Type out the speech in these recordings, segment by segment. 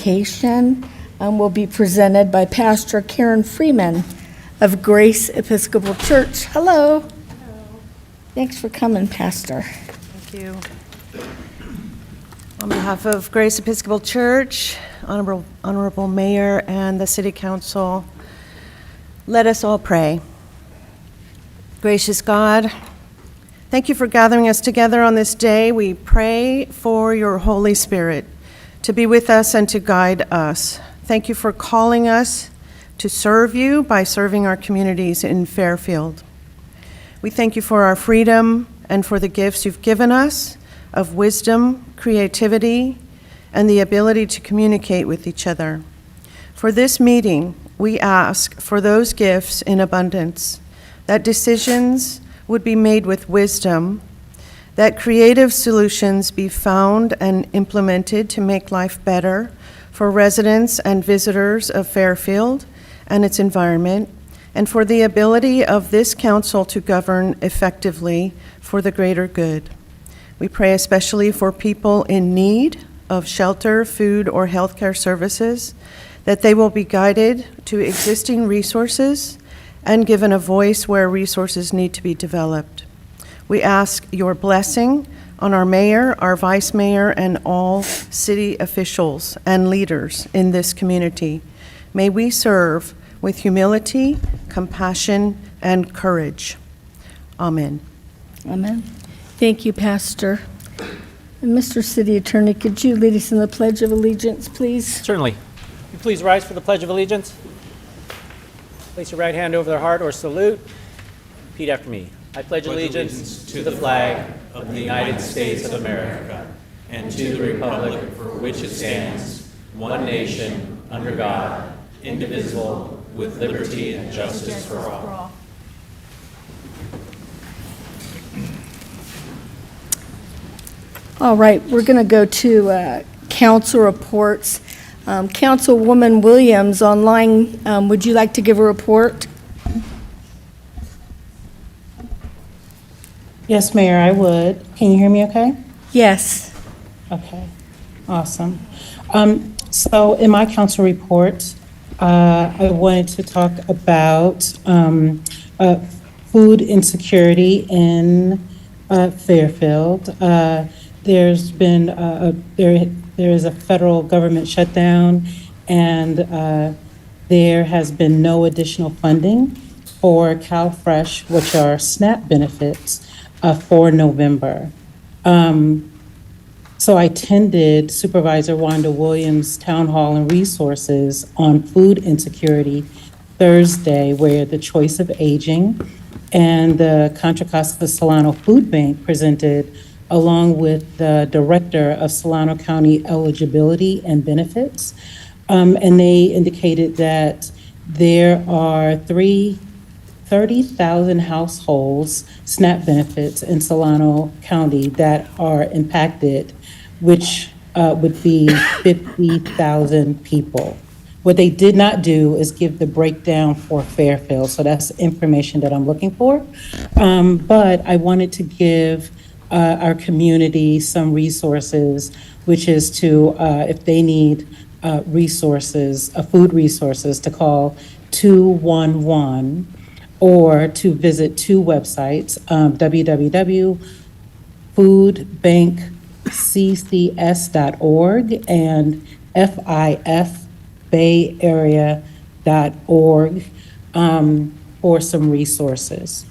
invocation will be presented by Pastor Karen Freeman of Grace Episcopal Church. Hello. Hello. Thanks for coming, Pastor. Thank you. On behalf of Grace Episcopal Church, Honorable Mayor, and the City Council, let us all pray. Gracious God, thank you for gathering us together on this day. We pray for your Holy Spirit to be with us and to guide us. Thank you for calling us to serve you by serving our communities in Fairfield. We thank you for our freedom and for the gifts you've given us of wisdom, creativity, and the ability to communicate with each other. For this meeting, we ask for those gifts in abundance, that decisions would be made with wisdom, that creative solutions be found and implemented to make life better for residents and visitors of Fairfield and its environment, and for the ability of this council to govern effectively for the greater good. We pray especially for people in need of shelter, food, or healthcare services, that they will be guided to existing resources and given a voice where resources need to be developed. We ask your blessing on our mayor, our vice mayor, and all city officials and leaders in this community. May we serve with humility, compassion, and courage. Amen. Amen. Thank you, Pastor. And Mr. City Attorney, could you lead us in the Pledge of Allegiance, please? Certainly. Will you please rise for the Pledge of Allegiance? Place your right hand over the heart or salute. Repeat after me. I pledge allegiance to the flag of the United States of America and to the republic for which it stands, one nation, under God, indivisible, with liberty and justice for all. All right, we're going to go to council reports. Councilwoman Williams online, would you like to give a report? Yes, Mayor, I would. Can you hear me okay? Yes. Okay, awesome. So in my council report, I wanted to talk about food insecurity in Fairfield. There's been there is a federal government shutdown, and there has been no additional funding for CalFresh, which are SNAP benefits, for November. So I attended Supervisor Wanda Williams' Town Hall and Resources on food insecurity Thursday, where the Choice of Aging and the Contra Costa Solano Food Bank presented, along with the Director of Solano County Eligibility and Benefits. And they indicated that there are 30,000 households, SNAP benefits in Solano County that are impacted, which would be 50,000 people. What they did not do is give the breakdown for Fairfield, so that's information that I'm looking for. But I wanted to give our community some resources, which is to, if they need resources, food resources, to call 211 or to visit two websites, www.foodbankccs.org and fifbayarea.org for some resources.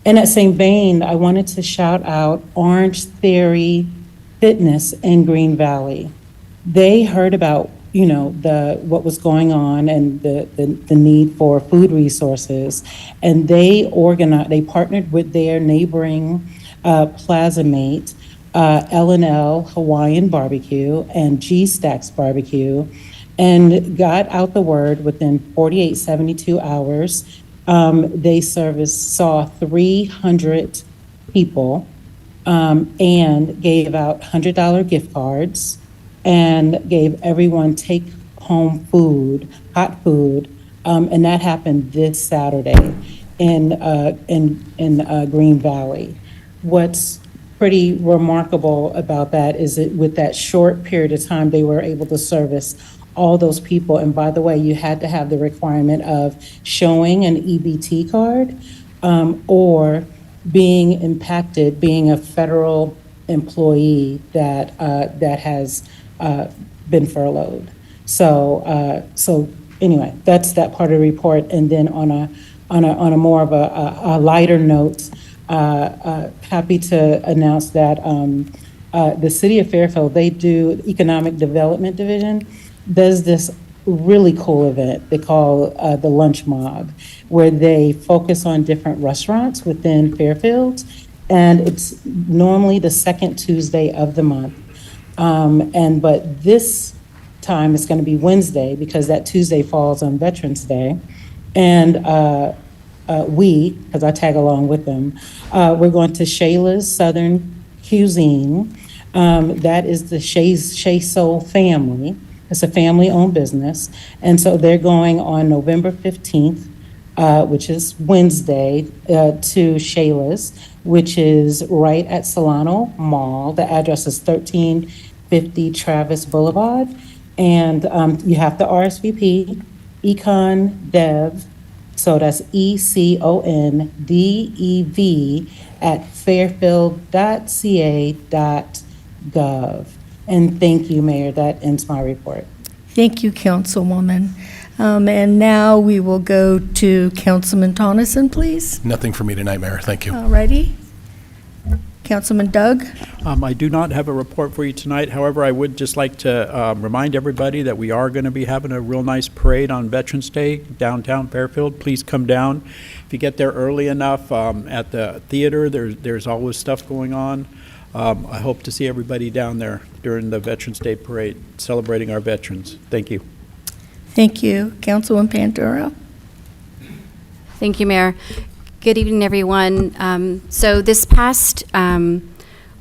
In that same vein, I wanted to shout out Orange Theory Fitness in Green Valley. They heard about, what was going on and the need for food resources, and they partnered with their neighboring Plazamate, L&L Hawaiian Barbecue and G-Stacks Barbecue, and got out the word within 48, 72 hours. They saw 300 people and gave out $100 gift cards and gave everyone take-home food, hot food, and that happened this Saturday in Green Valley. What's pretty remarkable about that is that with that short period of time, they were able to service all those people. And by the way, you had to have the requirement of showing an EBT card or being impacted, being a federal employee that has been furloughed. So anyway, that's that part of the report. And then on a more of a lighter note, happy to announce that the city of Fairfield, they do Economic Development Division, does this really cool event they call the Lunch Mob, where they focus on different restaurants within Fairfield, and it's normally the second Tuesday of the month. But this time it's going to be Wednesday because that Tuesday falls on Veterans Day, and because I tag along with them, we're going to Shayla's Southern Cuisine. That is the Shea Soul family. It's a family-owned business, and so they're going on November 15th, which is Wednesday, to Shayla's, which is right at Solano Mall. The address is 1350 Travis Boulevard, and you have to RSVP, Econ Dev, so that's ECONDEV at fairfield.ca.gov. And thank you, Mayor. That ends my report. Thank you, Councilwoman. And now we will go to Councilman Tonneson, please. Nothing for me tonight, Mayor. Thank you. All righty. Councilman Doug? I do not have a report for you tonight. However, I would just like to remind everybody that we are going to be having a real nice parade on Veterans Day downtown Fairfield. Please come down. If you get there early enough, at the theater, there's always stuff going on. I hope to see everybody down there during the Veterans Day parade, celebrating our veterans. Thank you. Thank you. Councilman Panturo? Thank you, Mayor. Good evening, everyone. So this past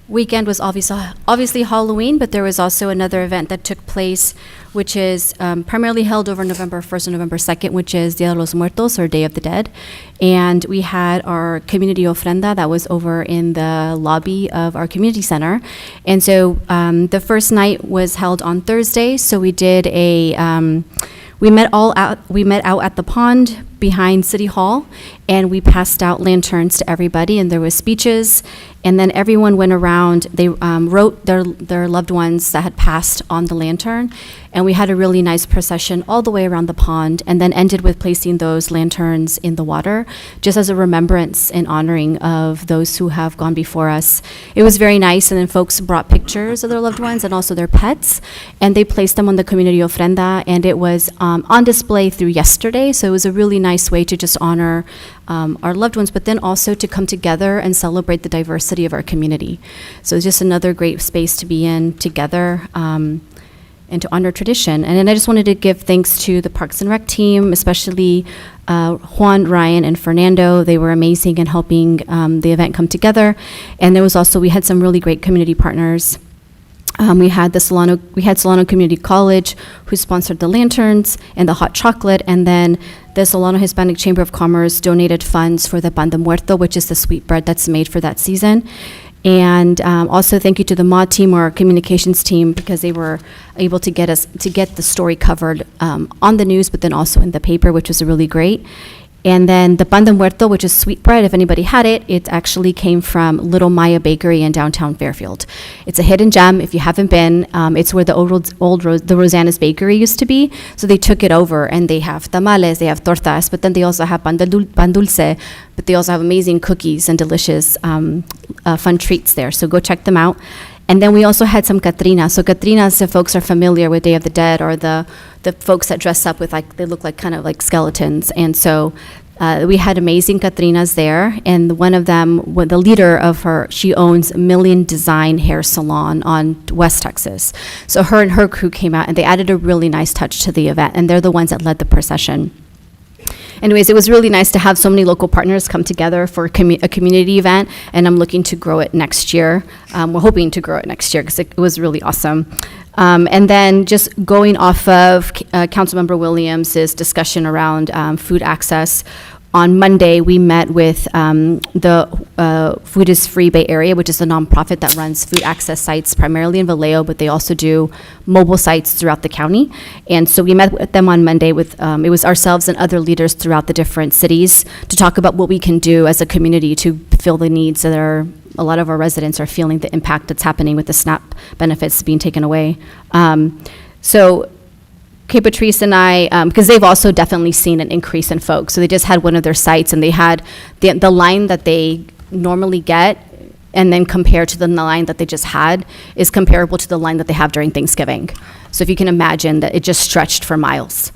weekend was obviously Halloween, but there was also another event that took place, which is primarily held over November 1st and November 2nd, which is Dia de los Muertos, or Day of the Dead. And we had our community ofrenda that was over in the lobby of our community center. And so the first night was held on Thursday, so we did we met out at the pond behind City Hall, and we passed out lanterns to everybody, and there was speeches, and then everyone went around. They wrote their loved ones that had passed on the lantern, and we had a really nice procession all the way around the pond, and then ended with placing those lanterns in the water, just as a remembrance and honoring of those who have gone before us. It was very nice, and then folks brought pictures of their loved ones and also their pets, and they placed them on the community ofrenda, and it was on display through yesterday, so it was a really nice way to just honor our loved ones, but then also to come together and celebrate the diversity of our community. So it's just another great space to be in together and to honor tradition. And then I just wanted to give thanks to the Parks and Rec team, especially Juan, Ryan, and Fernando. They were amazing in helping the event come together. And there was also, we had some really great community partners. We had Solano Community College, who sponsored the lanterns and the hot chocolate, and then the Solano Hispanic Chamber of Commerce donated funds for the pan de muerto, which is the sweetbread that's made for that season. And also thank you to the MOD team, or our communications team, because they were able to get the story covered on the news, but then also in the paper, which was really great. And then the pan de muerto, which is sweetbread, if anybody had it, it actually came from Little Maya Bakery in downtown Fairfield. It's a hidden gem if you haven't been. It's where the the Rosanna's Bakery used to be. So they took it over, and they have tamales, they have tortas, but then they also have pan dulce, but they also have amazing cookies and delicious fun treats there. So go check them out. And then we also had some Catrinas. So Catrinas, if folks are familiar with Day of the Dead, or the folks that dress up with, like, they look like kind of like skeletons. And so we had amazing Catrinas there. And one of them, the leader of her, she owns Million Design Hair Salon on West Texas. So her and her crew came out, and they added a really nice touch to the event. And they're the ones that led the procession. Anyways, it was really nice to have so many local partners come together for a community event, and I'm looking to grow it next year. We're hoping to grow it next year because it was really awesome. And then just going off of Councilmember Williams' discussion around food access, On Monday, we met with the Food is Free Bay Area, which is a nonprofit that runs food access sites primarily in Vallejo, but they also do mobile sites throughout the county. And so we met with them on Monday with, it was ourselves and other leaders throughout the different cities to talk about what we can do as a community to fill the needs that a lot of our residents are feeling the impact that's happening with the SNAP benefits being taken away. So Kay Patrice and I, because they've also definitely seen an increase in folks. So they just had one of their sites, and they had the line that they normally get, and then compared to the line that they just had, is comparable to the line that they have during Thanksgiving. So if you can imagine that it just stretched for miles.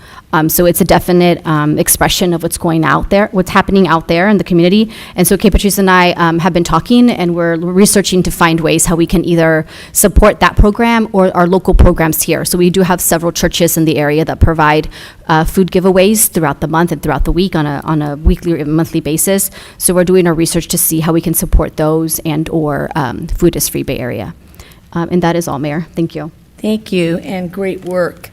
So it's a definite expression of what's going out there, what's happening out there in the community. And so Kay Patrice and I have been talking, and we're researching to find ways how we can either support that program or our local programs here. So we do have several churches in the area that provide food giveaways throughout the month and throughout the week on a weekly or monthly basis. So we're doing our research to see how we can support those and or Food is Free Bay Area. And that is all, Mayor. Thank you. Thank you, and great work.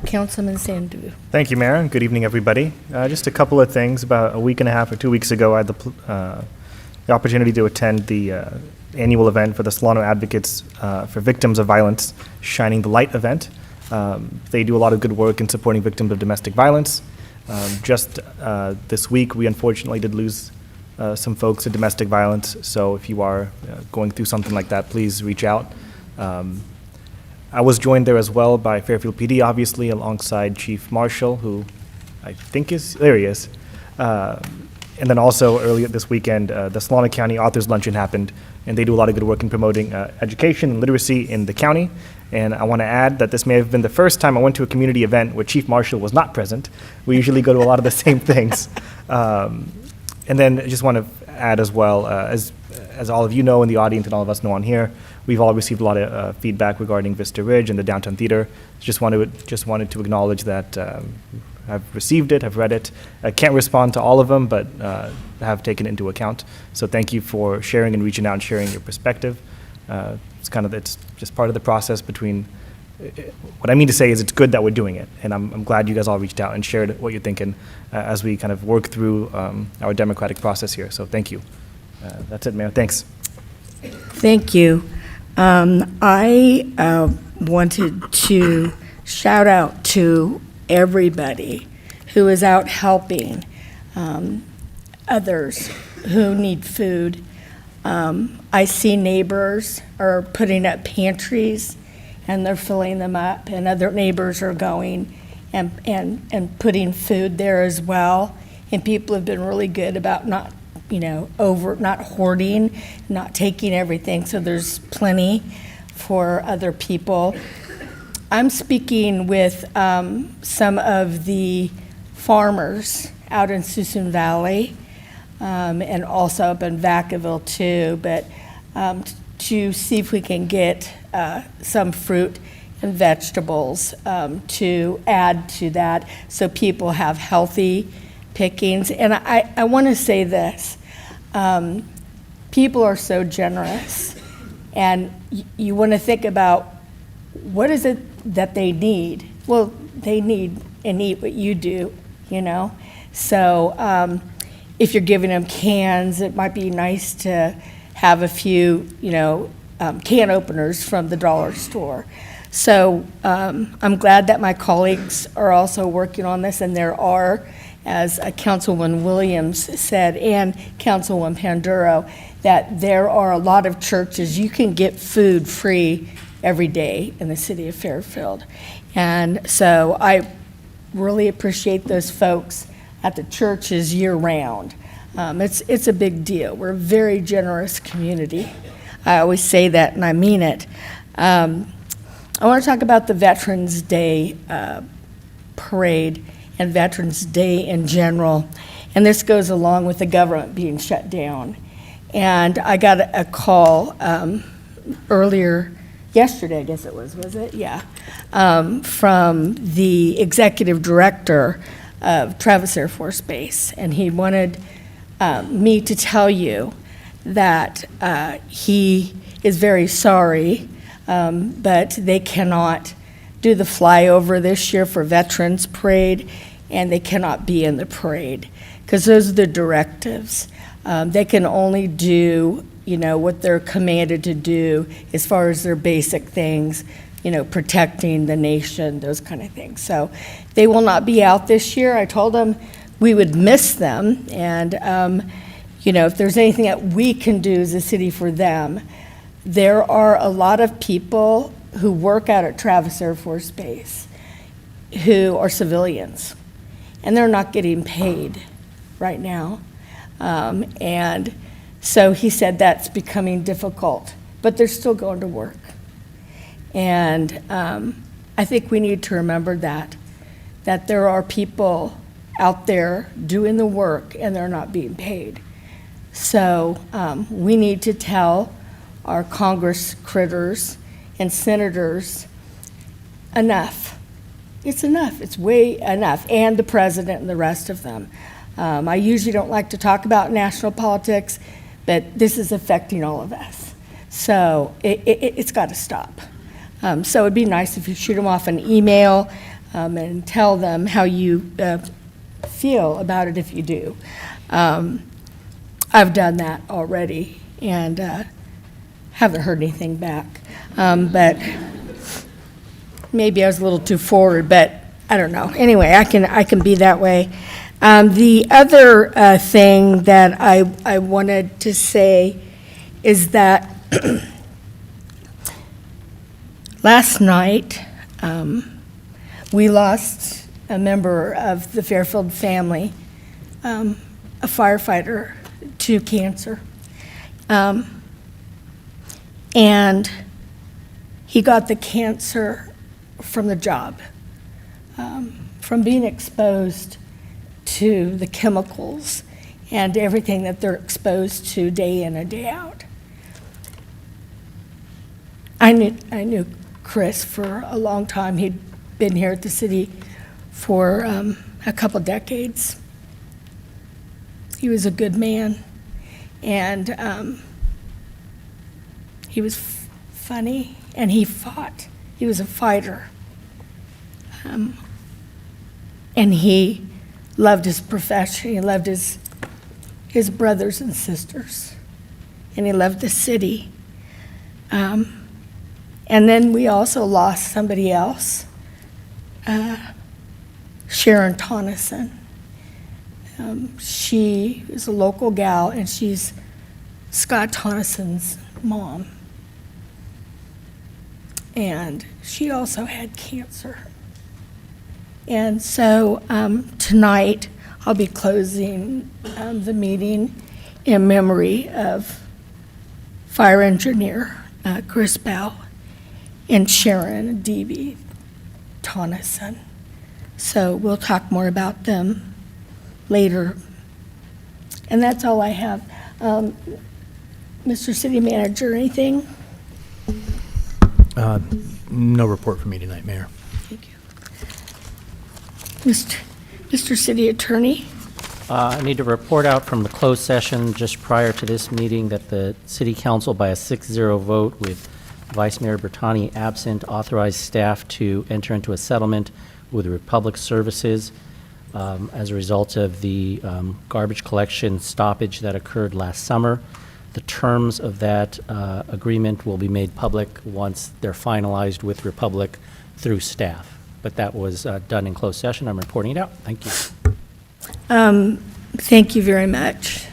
Councilman Sandu. Thank you, Mayor, and good evening, everybody. Just a couple of things. About a week and a half or 2 weeks ago, I had the opportunity to attend the annual event for the Solano Advocates for Victims of Violence, Shining the Light event. They do a lot of good work in supporting victims of domestic violence. Just this week, we unfortunately did lose some folks to domestic violence, so if you are going through something like that, please reach out. I was joined there as well by Fairfield PD, obviously, alongside Chief Marshall, who I think there he is. And then also earlier this weekend, the Solano County Authors Luncheon happened, and they do a lot of good work in promoting education and literacy in the county. And I want to add that this may have been the first time I went to a community event where Chief Marshall was not present. We usually go to a lot of the same things. And then I just want to add as well, as all of you know in the audience and all of us know on here, we've all received a lot of feedback regarding Vista Ridge and the Downtown Theater. Just wanted to acknowledge that I've received it, have read it. I can't respond to all of them, but have taken it into account. So thank you for sharing and reaching out and sharing your perspective. It's just part of the process between. What I mean to say is it's good that we're doing it, and I'm glad you guys all reached out and shared what you're thinking as we kind of work through our democratic process here. So thank you. That's it, Mayor. Thanks. Thank you. I wanted to shout out to everybody who is out helping others who need food. I see neighbors are putting up pantries, and they're filling them up, and other neighbors are going and putting food there as well. And people have been really good about not hoarding, not taking everything, so there's plenty for other people. I'm speaking with some of the farmers out in Suisun Valley, and also up in Vacaville too, but to see if we can get some fruit and vegetables to add to that so people have healthy pickings. And I want to say this, people are so generous, and you want to think about what is it that they need. Well, they need and eat what you do, so if you're giving them cans, it might be nice to have a few can openers from the dollar store. So I'm glad that my colleagues are also working on this, and there are, as Councilwoman Williams said, and Councilwoman Panduro, that there are a lot of churches you can get food free every day in the city of Fairfield. And so I really appreciate those folks at the churches year-round. It's a big deal. We're a very generous community. I always say that, and I mean it. I want to talk about the Veterans Day parade and Veterans Day in general, and this goes along with the government being shut down. And I got a call earlier, yesterday I guess it was it? Yeah, from the executive director of Travis Air Force Base, and he wanted me to tell you that he is very sorry, but they cannot do the flyover this year for Veterans Parade, and they cannot be in the parade, because those are the directives. They can only do, what they're commanded to do as far as their basic things, protecting the nation, those kind of things. So they will not be out this year. I told them we would miss them, and, if there's anything that we can do as a city for them, there are a lot of people who work out at Travis Air Force Base who are civilians, and they're not getting paid right now. And so he said that's becoming difficult, but they're still going to work. And I think we need to remember that there are people out there doing the work and they're not being paid. So we need to tell our Congress critters and senators, enough. It's enough. It's way enough. And the president and the rest of them. I usually don't like to talk about national politics, but this is affecting all of us. So it's got to stop. So it'd be nice if you shoot them off an email and tell them how you feel about it if you do. I've done that already and haven't heard anything back. But maybe I was a little too forward, but I don't know. Anyway, I can be that way. The other thing that I wanted to say is that last night we lost a member of the Fairfield family, a firefighter, to cancer. And he got the cancer from the job, from being exposed to the chemicals and everything that they're exposed to day in and day out. I knew Chris for a long time. He'd been here at the city for a couple decades. He was a good man, and he was funny, and he fought. He was a fighter. And he loved his profession. He loved his brothers and sisters, and he loved the city. And then we also lost somebody else, Sharon Tonneson. She is a local gal, and she's Scott Tonneson's mom. And she also had cancer. And so tonight, I'll be closing the meeting in memory of fire engineer Chris Bell and Sharon D.B. Tonneson. So we'll talk more about them later. And that's all I have. Mr. City Manager, anything? No report for me tonight, Mayor. Thank you. Mr. City Attorney? I need to report out from the closed session just prior to this meeting that the City Council, by a 6-0 vote with Vice Mayor Bertani absent, authorized staff to enter into a settlement with Republic Services as a result of the garbage collection stoppage that occurred last summer. The terms of that agreement will be made public once they're finalized with Republic through staff. But that was done in closed session. I'm reporting it out. Thank you. Thank you very much.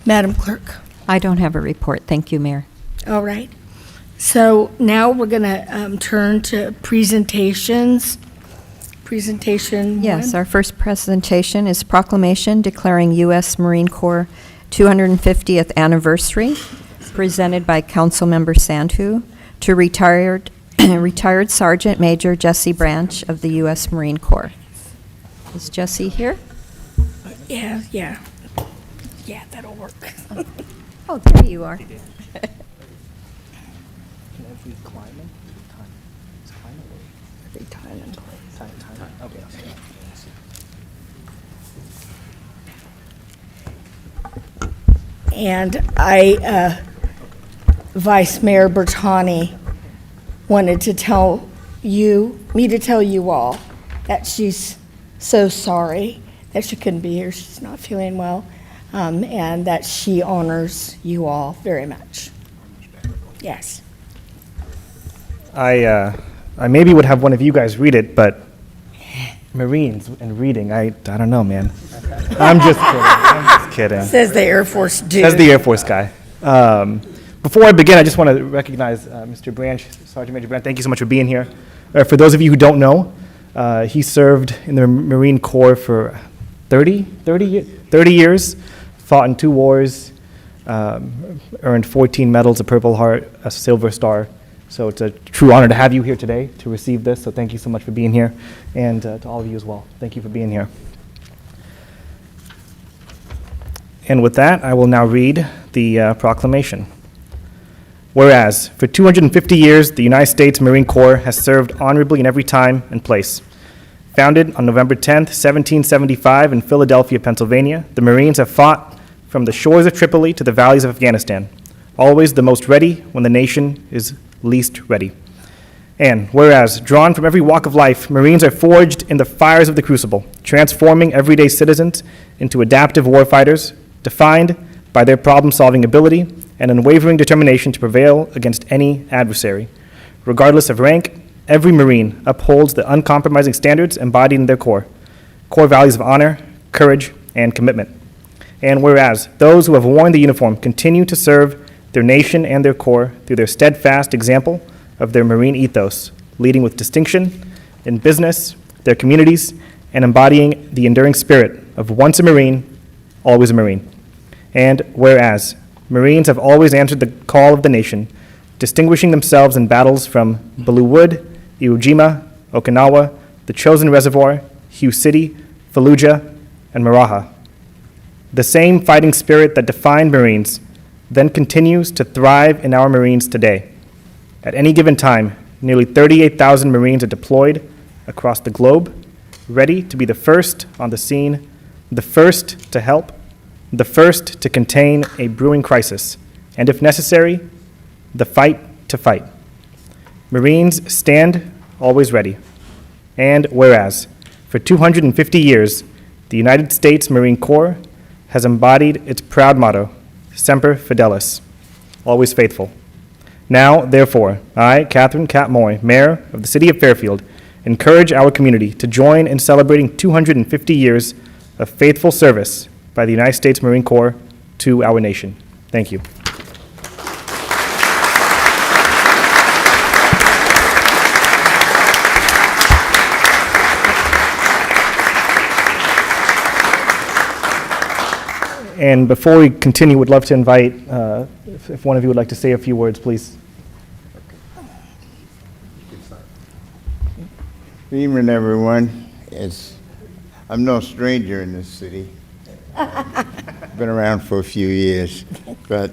Madam Clerk? I don't have a report. Thank you, Mayor. All right. So now we're going to turn to presentations. Presentation Yes, one. our first presentation is proclamation declaring U.S. Marine Corps 250th anniversary, presented by Councilmember Sandhu to retired Sergeant Major Jesse Branch of the U.S. Marine Corps. Is Jesse here? Yeah, that'll work. Oh, there you are. And Vice Mayor Bertani wanted to tell me to tell you all that she's so sorry that she couldn't be here. She's not feeling well, and that she honors you all very much. Yes. I maybe would have one of you guys read it, but Marines and reading, I don't know, man. I'm just kidding. Says the Air Force dude. Says the Air Force guy. Before I begin, I just want to recognize Mr. Branch, Sergeant Major Branch. Thank you so much for being here. For those of you who don't know, he served in the Marine Corps for 30 years, fought in 2 wars, earned 14 medals, a Purple Heart, a Silver Star. So it's a true honor to have you here today to receive this. So thank you so much for being here, and to all of you as well. Thank you for being here. And with that, I will now read the proclamation. Whereas, for 250 years, the United States Marine Corps has served honorably in every time and place. Founded on November 10th, 1775 in Philadelphia, Pennsylvania, the Marines have fought from the shores of Tripoli to the valleys of Afghanistan, always the most ready when the nation is least ready. And whereas, drawn from every walk of life, Marines are forged in the fires of the crucible, transforming everyday citizens into adaptive warfighters, defined by their problem-solving ability and unwavering determination to prevail against any adversary. Regardless of rank, every Marine upholds the uncompromising standards embodied in their core values of honor, courage, and commitment. And whereas, those who have worn the uniform continue to serve their nation and their Corps through their steadfast example of their Marine ethos, leading with distinction in business, their communities, and embodying the enduring spirit of once a Marine, always a Marine. And whereas, Marines have always answered the call of the nation, distinguishing themselves in battles from Belleau Wood, Iwo Jima, Okinawa, the Chosin Reservoir, Hugh City, Fallujah, and Maraha. The same fighting spirit that defined Marines then continues to thrive in our Marines today. At any given time, nearly 38,000 Marines are deployed across the globe, ready to be the first on the scene, the first to help, the first to contain a brewing crisis, and if necessary, the fight to fight. Marines stand always ready. And whereas, for 250 years, the United States Marine Corps has embodied its proud motto, Semper Fidelis, always faithful. Now, therefore, I, Catherine Moy, Mayor of the City of Fairfield, encourage our community to join in celebrating 250 years of faithful service by the United States Marine Corps to our nation. Thank you. And before we continue, would love to invite, if one of you would like to say a few words, please. Good evening, everyone. I'm no stranger in this city. Been around for a few years, but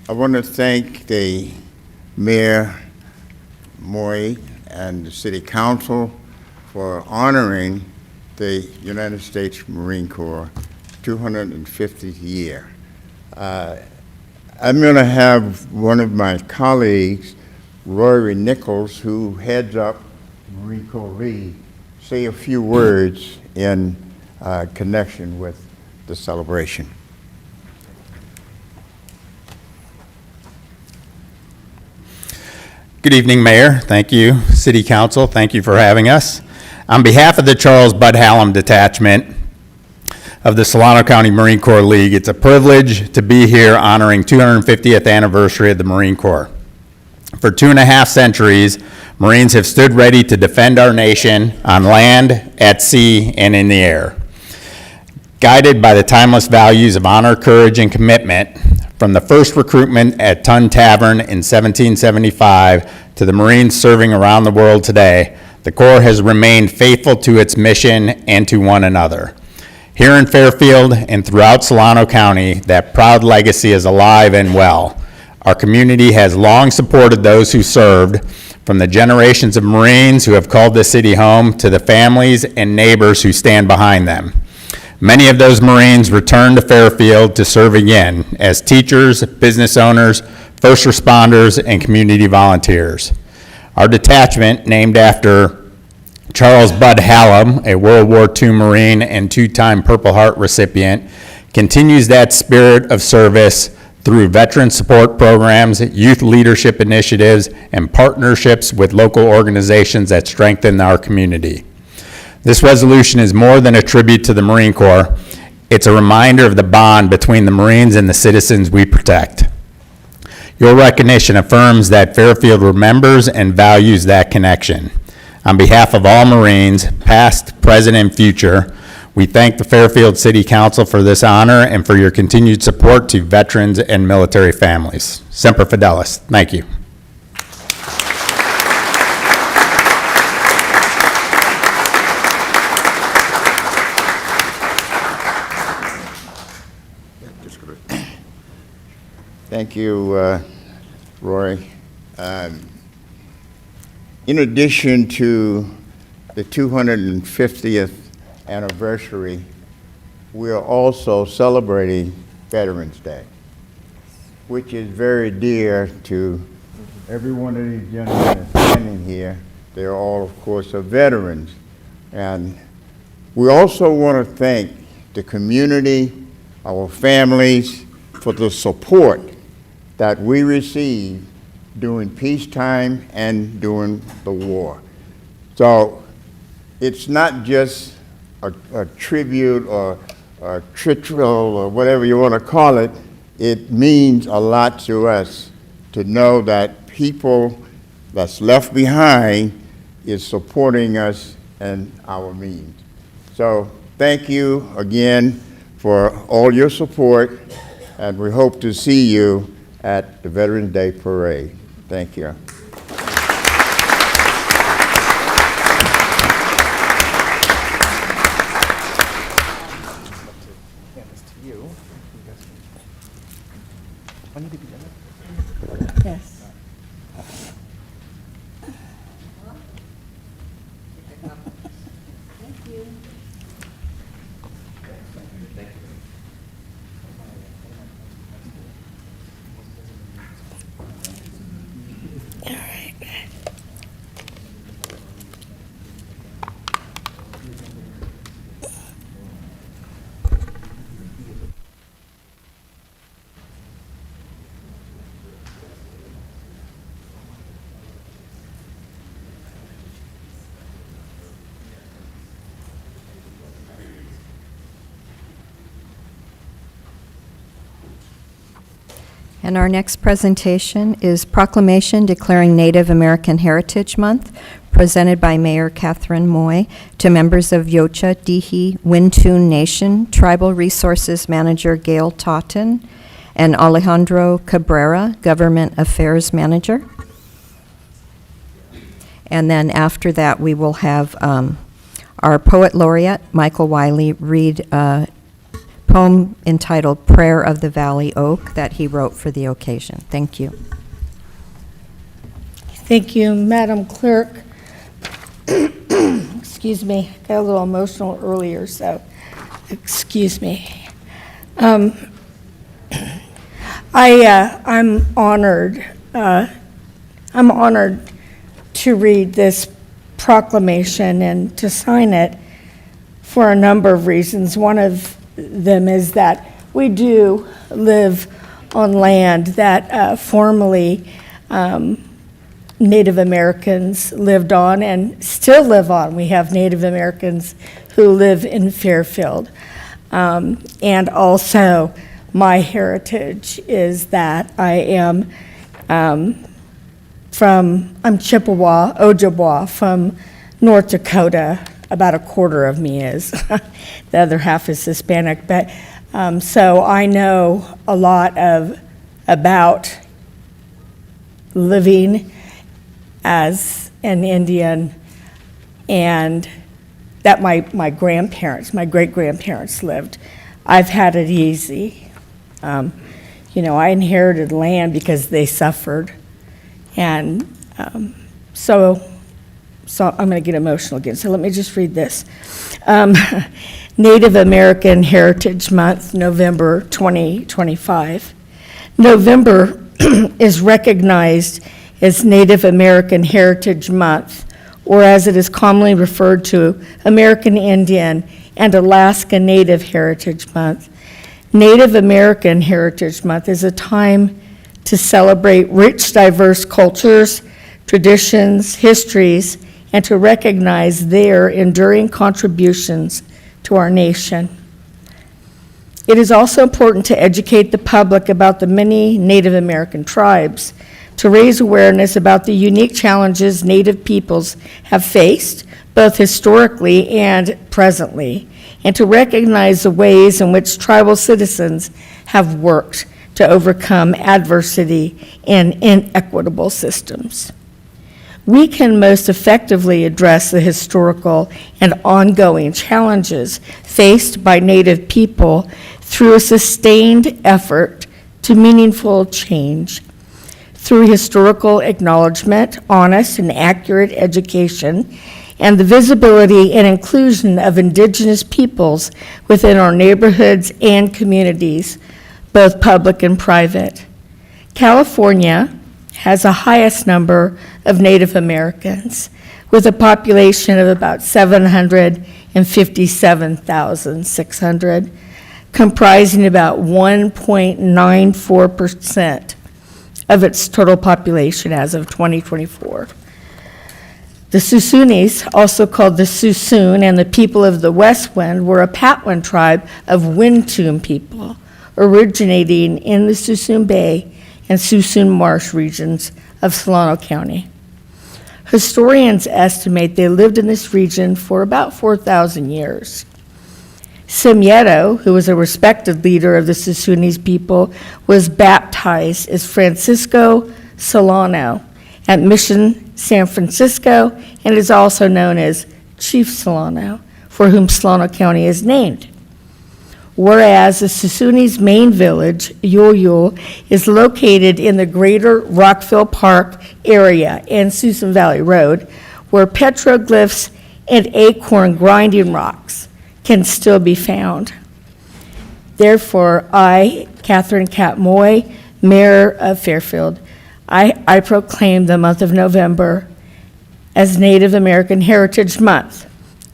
I want to thank the Mayor Moy and the City Council for honoring the United States Marine Corps 250th year. I'm going to have one of my colleagues, Rory Nichols, who heads up Marine Corps League, say a few words in connection with the celebration. Good evening, Mayor. Thank you. City Council, thank you for having us. On behalf of the Charles Bud Hallam Detachment of the Solano County Marine Corps League, it's a privilege to be here honoring 250th anniversary of the Marine Corps. For 2.5 centuries, Marines have stood ready to defend our nation on land, at sea, and in the air. Guided by the timeless values of honor, courage, and commitment, from the first recruitment at Tun Tavern in 1775 to the Marines serving around the world today, the Corps has remained faithful to its mission and to one another. Here in Fairfield and throughout Solano County, that proud legacy is alive and well. Our community has long supported those who served, from the generations of Marines who have called this city home to the families and neighbors who stand behind them. Many of those Marines return to Fairfield to serve again as teachers, business owners, first responders, and community volunteers. Our detachment, named after Charles Bud Hallam, a World War II Marine and two-time Purple Heart recipient, continues that spirit of service through veteran support programs, youth leadership initiatives, and partnerships with local organizations that strengthen our community. This resolution is more than a tribute to the Marine Corps. It's a reminder of the bond between the Marines and the citizens we protect. Your recognition affirms that Fairfield remembers and values that connection. On behalf of all Marines, past, present, and future, we thank the Fairfield City Council for this honor and for your continued support to veterans and military families. Semper Fidelis. Thank you. Thank you, Roy. In addition to the 250th anniversary, we are also celebrating Veterans Day, which is very dear to every one of these gentlemen standing here. They're all, of course, are veterans. And we also want to thank the community, our families, for the support that we received during peacetime and during the war. So it's not just a tribute or a trivial or whatever you want to call it. It means a lot to us to know that people that's left behind is supporting us and our means. So thank you again for all your support, and we hope to see you at the Veterans Day Parade. Thank you. Yes. And our next presentation is Proclamation Declaring Native American Heritage Month, presented by Mayor Catherine Moy to members of Yocha Dihi Wintun Nation, Tribal Resources Manager Gail Totten, and Alejandro Cabrera, Government Affairs Manager. And then after that, we will have our Poet Laureate, Michael Wiley, read a poem entitled Prayer of the Valley Oak that he wrote for the occasion. Thank you. Thank you, Madam Clerk. Excuse me, got a little emotional earlier, so excuse me. I'm honored. I'm honored to read this proclamation and to sign it for a number of reasons. One of them is that we do live on land that formerly Native Americans lived on and still live on. We have Native Americans who live in Fairfield. And also, my heritage is that I am I'm Chippewa, Ojibwa, from North Dakota. About a quarter of me is. The other half is Hispanic. But so I know a lot about living as an Indian, and that my grandparents, my great-grandparents lived. I've had it easy. You know, I inherited land because they suffered. And so I'm going to get emotional again. So let me just read this. Native American Heritage Month, November 2025. November is recognized as Native American Heritage Month or as it is commonly referred to, American Indian and Alaska Native Heritage Month. Native American Heritage Month is a time to celebrate rich, diverse cultures, traditions, histories, and to recognize their enduring contributions to our nation. It is also important to educate the public about the many Native American tribes, to raise awareness about the unique challenges Native peoples have faced, both historically and presently, and to recognize the ways in which tribal citizens have worked to overcome adversity and inequitable systems. We can most effectively address the historical and ongoing challenges faced by Native people through a sustained effort to meaningful change, through historical acknowledgement, honest and accurate education, and the visibility and inclusion of Indigenous peoples within our neighborhoods and communities, both public and private. California has the highest number of Native Americans, with a population of about 757,600, comprising about 1.94% of its total population as of 2024. The Susunis, also called the Susun, and the people of the West Wind were a Patwin tribe of Windtoom people, originating in the Susun Bay and Susun Marsh regions of Solano County. Historians estimate they lived in this region for about 4,000 years. Simieto, who was a respected leader of the Susunis people, was baptized as Francisco Solano at Mission San Francisco, and is also known as Chief Solano, for whom Solano County is named. Whereas the Susunis' main village, Yul Yul, is located in the greater Rockville Park area and Susan Valley Road, where petroglyphs and acorn grinding rocks can still be found. Therefore, I, Catherine Moy, Mayor of Fairfield, I proclaim the month of November as Native American Heritage Month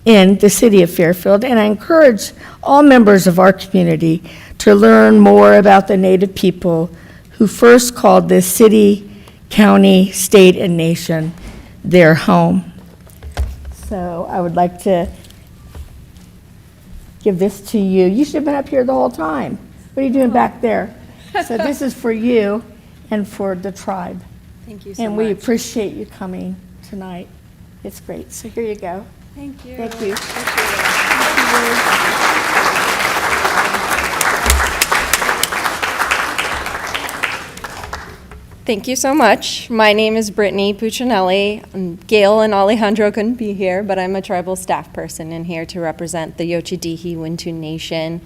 in the city of Fairfield, and I encourage all members of our community to learn more about the Native people who first called this city, county, state, and nation their home. So I would like to give this to you. You should have been up here the whole time. What are you doing back there? So this is for you and for the tribe. Thank you so And much. we appreciate you coming tonight. It's great. So here you go. Thank you. Thank you. Thank you so much. My name is Brittany Puccinelli. Gail and Alejandro couldn't be here, but I'm a tribal staff person and here to represent the Yochidihi Wintun Nation.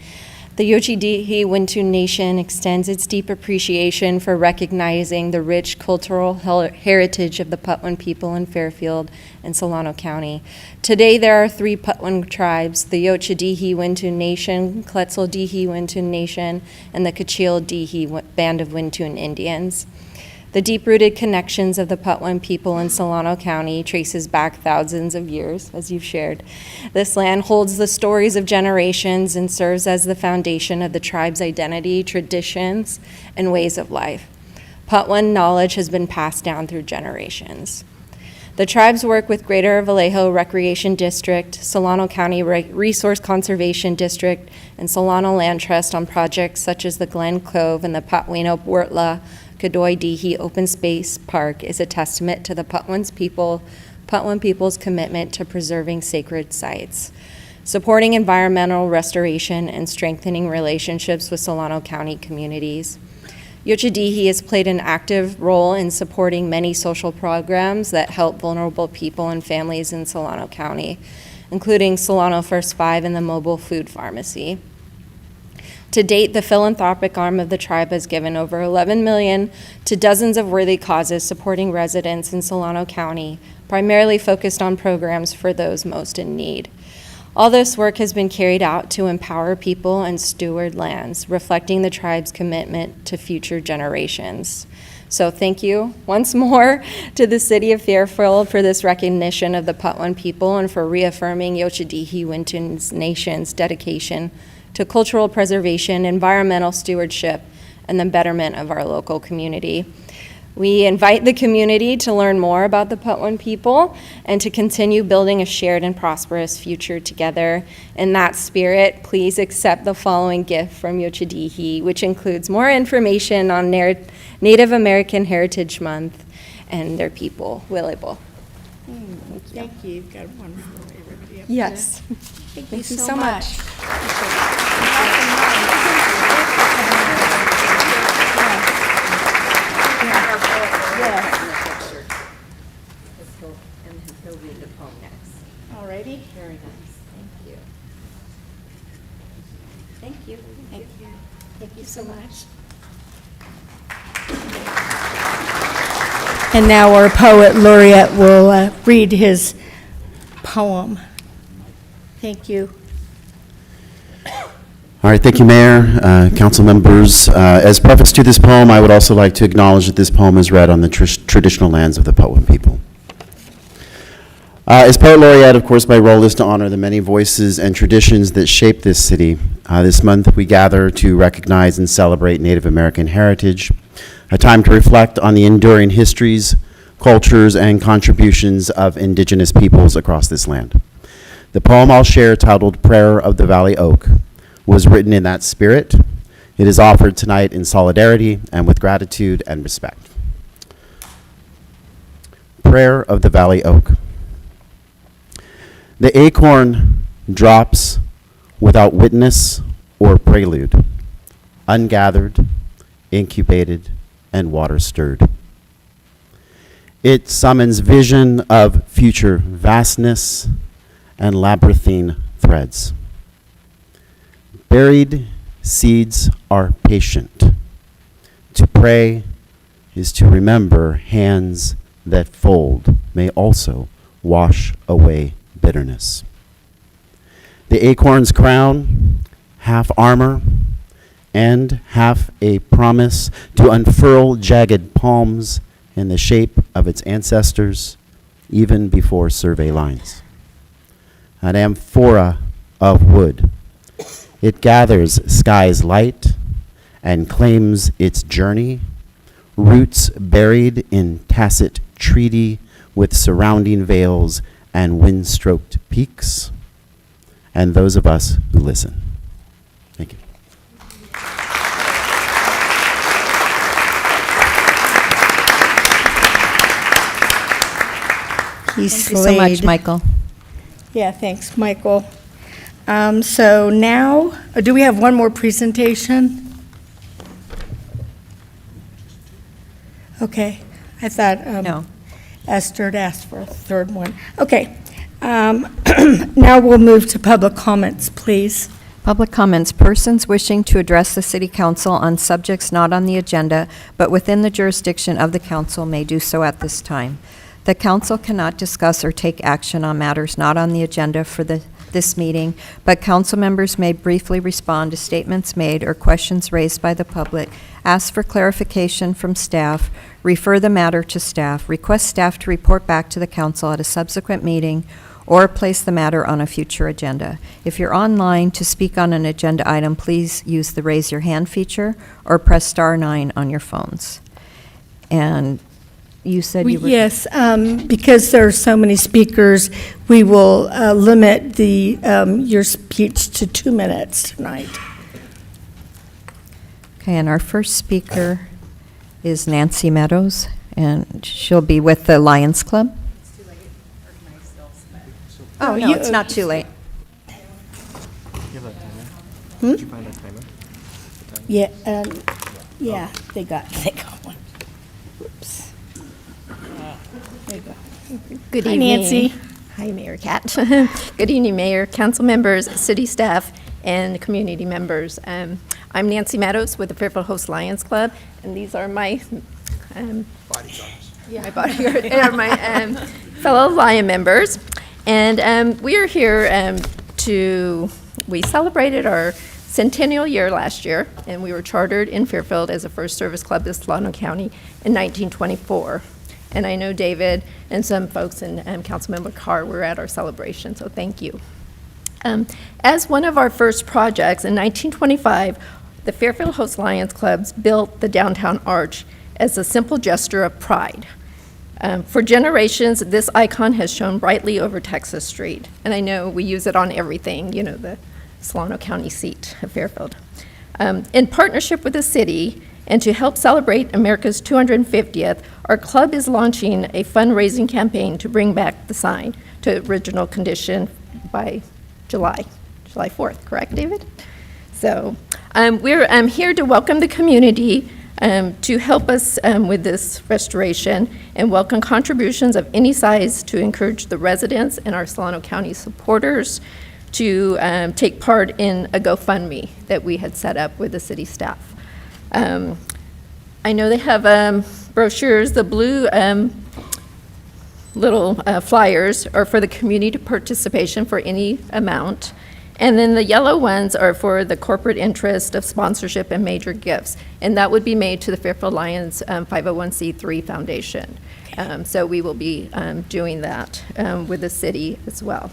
The Yochidihi Wintun Nation extends its deep appreciation for recognizing the rich cultural heritage of the Patwin people in Fairfield and Solano County. Today there are 3 Patwin tribes, the Yochidihi Wintun Nation, Quetzaldihi Wintun Nation, and the Kachil-Dihi Band of Wintun Indians. The deep-rooted connections of the Patwin people in Solano County traces back thousands of years, as you've shared. This land holds the stories of generations and serves as the foundation of the tribe's identity, traditions, and ways of life. Patwin knowledge has been passed down through generations. The tribes work with Greater Vallejo Recreation District, Solano County Resource Conservation District, and Solano Land Trust on projects such as the Glen Cove and the Patwino Huertla Kadoy Dihi Open Space Park is a testament to the Patwin people's commitment to preserving sacred sites, supporting environmental restoration, and strengthening relationships with Solano County communities. Yochidihi has played an active role in supporting many social programs that help vulnerable people and families in Solano County, including Solano First 5 and the Mobile Food Pharmacy. To date, the philanthropic arm of the tribe has given over $11 million to dozens of worthy causes supporting residents in Solano County, primarily focused on programs for those most in need. All this work has been carried out to empower people and steward lands, reflecting the tribe's commitment to future generations. So thank you once more to the City of Fairfield for this recognition of the Patwin people and for reaffirming Yochadihi Winton Nation's dedication to cultural preservation, environmental stewardship, and the betterment of our local community. We invite the community to learn more about the Patwin people and to continue building a shared and prosperous future together. In that spirit, please accept the following gift from Yochadihi, which includes more information on Native American Heritage Month and their people. Willable. Thank you. You've got one for everybody up Yes. Thank you so much. Alrighty. Very nice. Thank you. Thank you. Thank you. Thank you so much. And now our poet laureate will read his poem. Thank you. All right, thank you, Mayor, council members. As preface to this poem, I would also like to acknowledge that this poem is read on the traditional lands of the Patwin people. As poet laureate, of course, my role is to honor the many voices and traditions that shape this city. This month, we gather to recognize and celebrate Native American heritage, a time to reflect on the enduring histories, cultures, and contributions of indigenous peoples across this land. The poem I'll share, titled Prayer of the Valley Oak, was written in that spirit. It is offered tonight in solidarity and with gratitude and respect. Prayer of the Valley Oak. The acorn drops without witness or prelude, ungathered, incubated, and water stirred. It summons vision of future vastness and labyrinthine threads. Buried seeds are patient. To pray is to remember hands that fold may also wash away bitterness. The acorn's crown, half armor and half a promise to unfurl jagged palms in the shape of its ancestors, even before survey lines. An amphora of wood. It gathers sky's light and claims its journey, roots buried in tacit treaty with surrounding vales and wind-stroked peaks, and those of us who listen. Thank you. He's Thank you so much, Michael. Yeah, thanks, Michael. So now, do we have one more presentation? Okay, I thought No. Esther had asked for a third one. Okay, now we'll move to public comments, please. Public comments. Persons wishing to address the city council on subjects not on the agenda but within the jurisdiction of the council may do so at this time. The council cannot discuss or take action on matters not on the agenda for this meeting, but council members may briefly respond to statements made or questions raised by the public, ask for clarification from staff, refer the matter to staff, request staff to report back to the council at a subsequent meeting, or place the matter on a future agenda. If you're online to speak on an agenda item, please use the raise your hand feature or press *9 on your phones. And you said you were... Yes, because there are so many speakers, we will limit your speech to 2 minutes tonight. Okay, and our first speaker is Nancy Meadows, and she'll be with the Lions Club. Oh, no, it's not too late. Did you find a timer? Yeah, yeah, they got one. Oops. There you go. Good Hi, evening. Nancy. Hi, Mayor Kat. Good evening, Mayor, council members, city staff, and community members. I'm Nancy Meadows with the Fairfield Host Lions Club, and these are my bodyguards. Yeah, my bodyguards. They are my fellow Lion members, and we are here we celebrated our centennial year last year, and we were chartered in Fairfield as a first service club of Solano County in 1924. And I know David and some folks and Councilmember Carr were at our celebration, so thank you. As one of our first projects in 1925, the Fairfield Host Lions Clubs built the downtown arch as a simple gesture of pride. For generations, this icon has shone brightly over Texas Street, and I know we use it on everything, you know, the Solano County seat of Fairfield. In partnership with the city, and to help celebrate America's 250th, our club is launching a fundraising campaign to bring back the sign to original condition by July 4th, correct, David? So we're here to welcome the community to help us with this restoration and welcome contributions of any size to encourage the residents and our Solano County supporters to take part in a GoFundMe that we had set up with the city staff. I know they have brochures. The blue little flyers are for the community participation for any amount. And then the yellow ones are for the corporate interest of sponsorship and major gifts. And that would be made to the Fairfield Lions 501c3 Foundation. So we will be doing that with the city as well.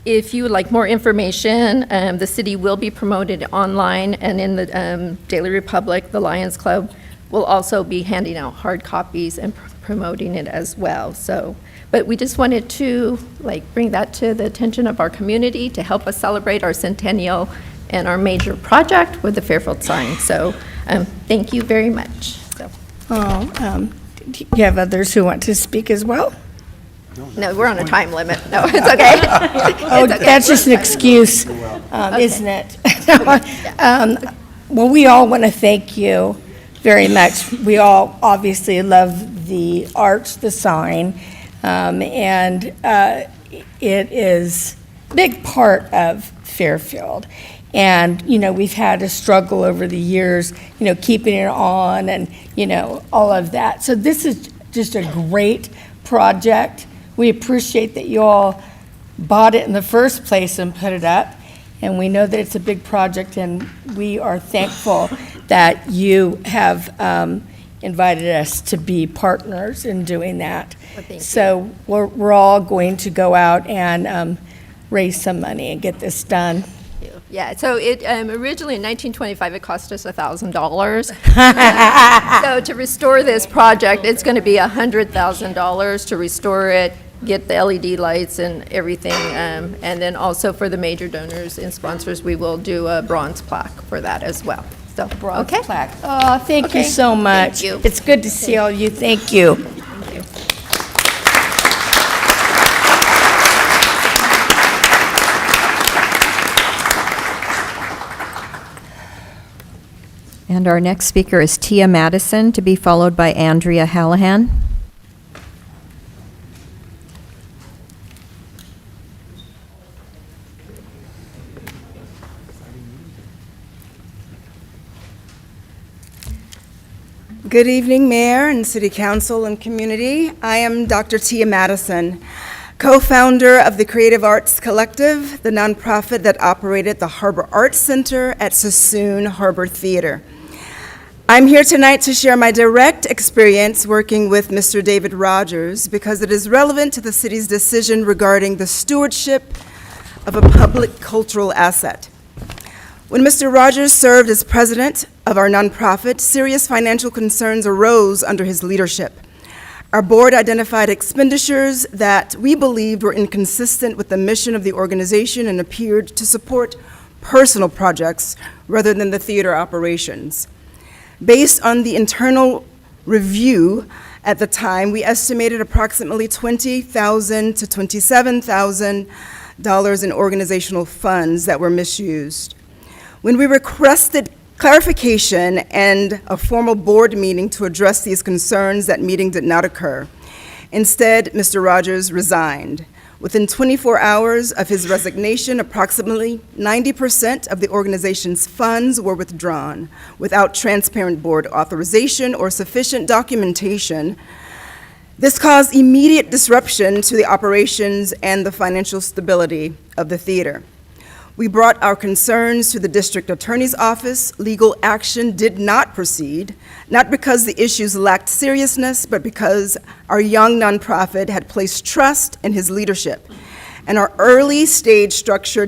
If you would like more information, the city will be promoted online, and in the Daily Republic, the Lions Club will also be handing out hard copies and promoting it as well. So, but we just wanted to bring that to the attention of our community to help us celebrate our centennial and our major project with the Fairfield sign. So thank you very much. So. Do you have others who want to speak as well? No, we're on a time limit. No, it's okay. It's okay. That's just an excuse, isn't it? Well, we all want to thank you very much. We all obviously love the arch, the sign, and it is a big part of Fairfield. And, you know, we've had a struggle over the years, you know, keeping it on and, you know, all of that. So this is just a great project. We appreciate that you all bought it in the first place and put it up. And we know that it's a big project, and we are thankful that you have invited us to be partners in doing that. Well, thank you. So we're all going to go out and raise some money and get this done. Yeah, so it originally in 1925 it cost us $1,000. So to restore this project, it's going to be $100,000 to restore it, get the LED lights and everything, and then also for the major donors and sponsors, we will do a bronze plaque for that as well. So Bronze okay. plaque. Oh, thank you Okay. so much. Thank you. It's good to see all you. Thank you. Thank you. And our next speaker is Tia Madison, to be followed by Andrea Hallahan. Good evening, Mayor and City Council and community. I am Dr. Tia Madison, co-founder of the Creative Arts Collective, the nonprofit that operated the Harbor Arts Center at Sassoon Harbor Theater. I'm here tonight to share my direct experience working with Mr. David Rogers because it is relevant to the city's decision regarding the stewardship of a public cultural asset. When Mr. Rogers served as president of our nonprofit, serious financial concerns arose under his leadership. Our board identified expenditures that we believed were inconsistent with the mission of the organization and appeared to support personal projects rather than the theater operations. Based on the internal review at the time, we estimated approximately $20,000 to $27,000 in organizational funds that were misused. When we requested clarification and a formal board meeting to address these concerns, that meeting did not occur. Instead, Mr. Rogers resigned. Within 24 hours of his resignation, approximately 90% of the organization's funds were withdrawn without transparent board authorization or sufficient documentation. This caused immediate disruption to the operations and the financial stability of the theater. We brought our concerns to the district attorney's office. Legal action did not proceed, not because the issues lacked seriousness, but because our young nonprofit had placed trust in his leadership. And our early stage structure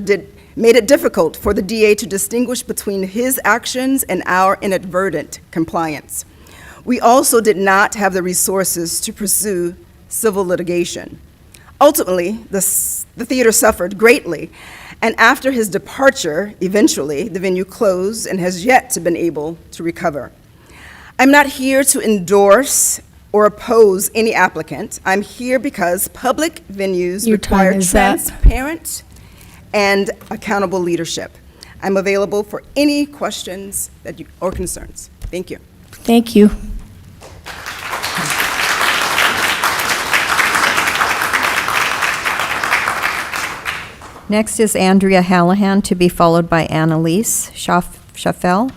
made it difficult for the DA to distinguish between his actions and our inadvertent compliance. We also did not have the resources to pursue civil litigation. Ultimately, the theater suffered greatly, and after his departure, eventually, the venue closed and has yet to been able to recover. I'm not here to endorse or oppose any applicant. I'm here because public venues Your time require is up. transparent and accountable leadership. I'm available for any questions or concerns. Thank you. Thank you. Next is Andrea Hallahan, to be followed by Annalise Schaffel.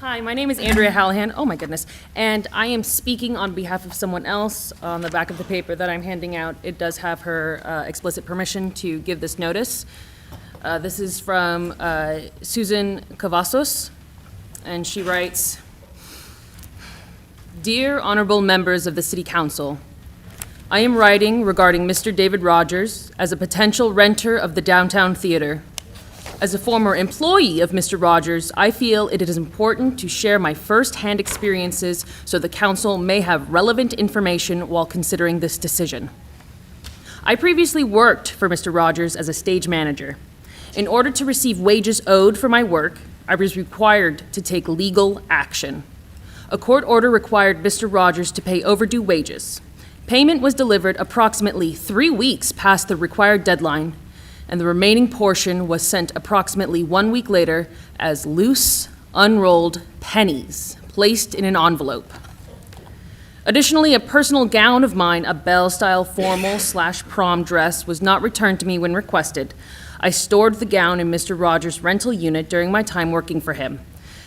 Hi, my name is Andrea Hallahan. Oh my goodness. And I am speaking on behalf of someone else. On the back of the paper that I'm handing out, it does have her explicit permission to give this notice. This is from Susan Cavazos, and she writes, "Dear honorable members of the City Council, I am writing regarding Mr. David Rogers as a potential renter of the Downtown Theater. As a former employee of Mr. Rogers, I feel it is important to share my first-hand experiences so the council may have relevant information while considering this decision. I previously worked for Mr. Rogers as a stage manager. In order to receive wages owed for my work, I was required to take legal action. A court order required Mr. Rogers to pay overdue wages. Payment was delivered approximately 3 weeks past the required deadline, and the remaining portion was sent approximately 1 week later as loose, unrolled pennies placed in an envelope. Additionally, a personal gown of mine, a Belle-style formal/prom dress, was not returned to me when requested. I stored the gown in Mr. Rogers' rental unit during my time working for him.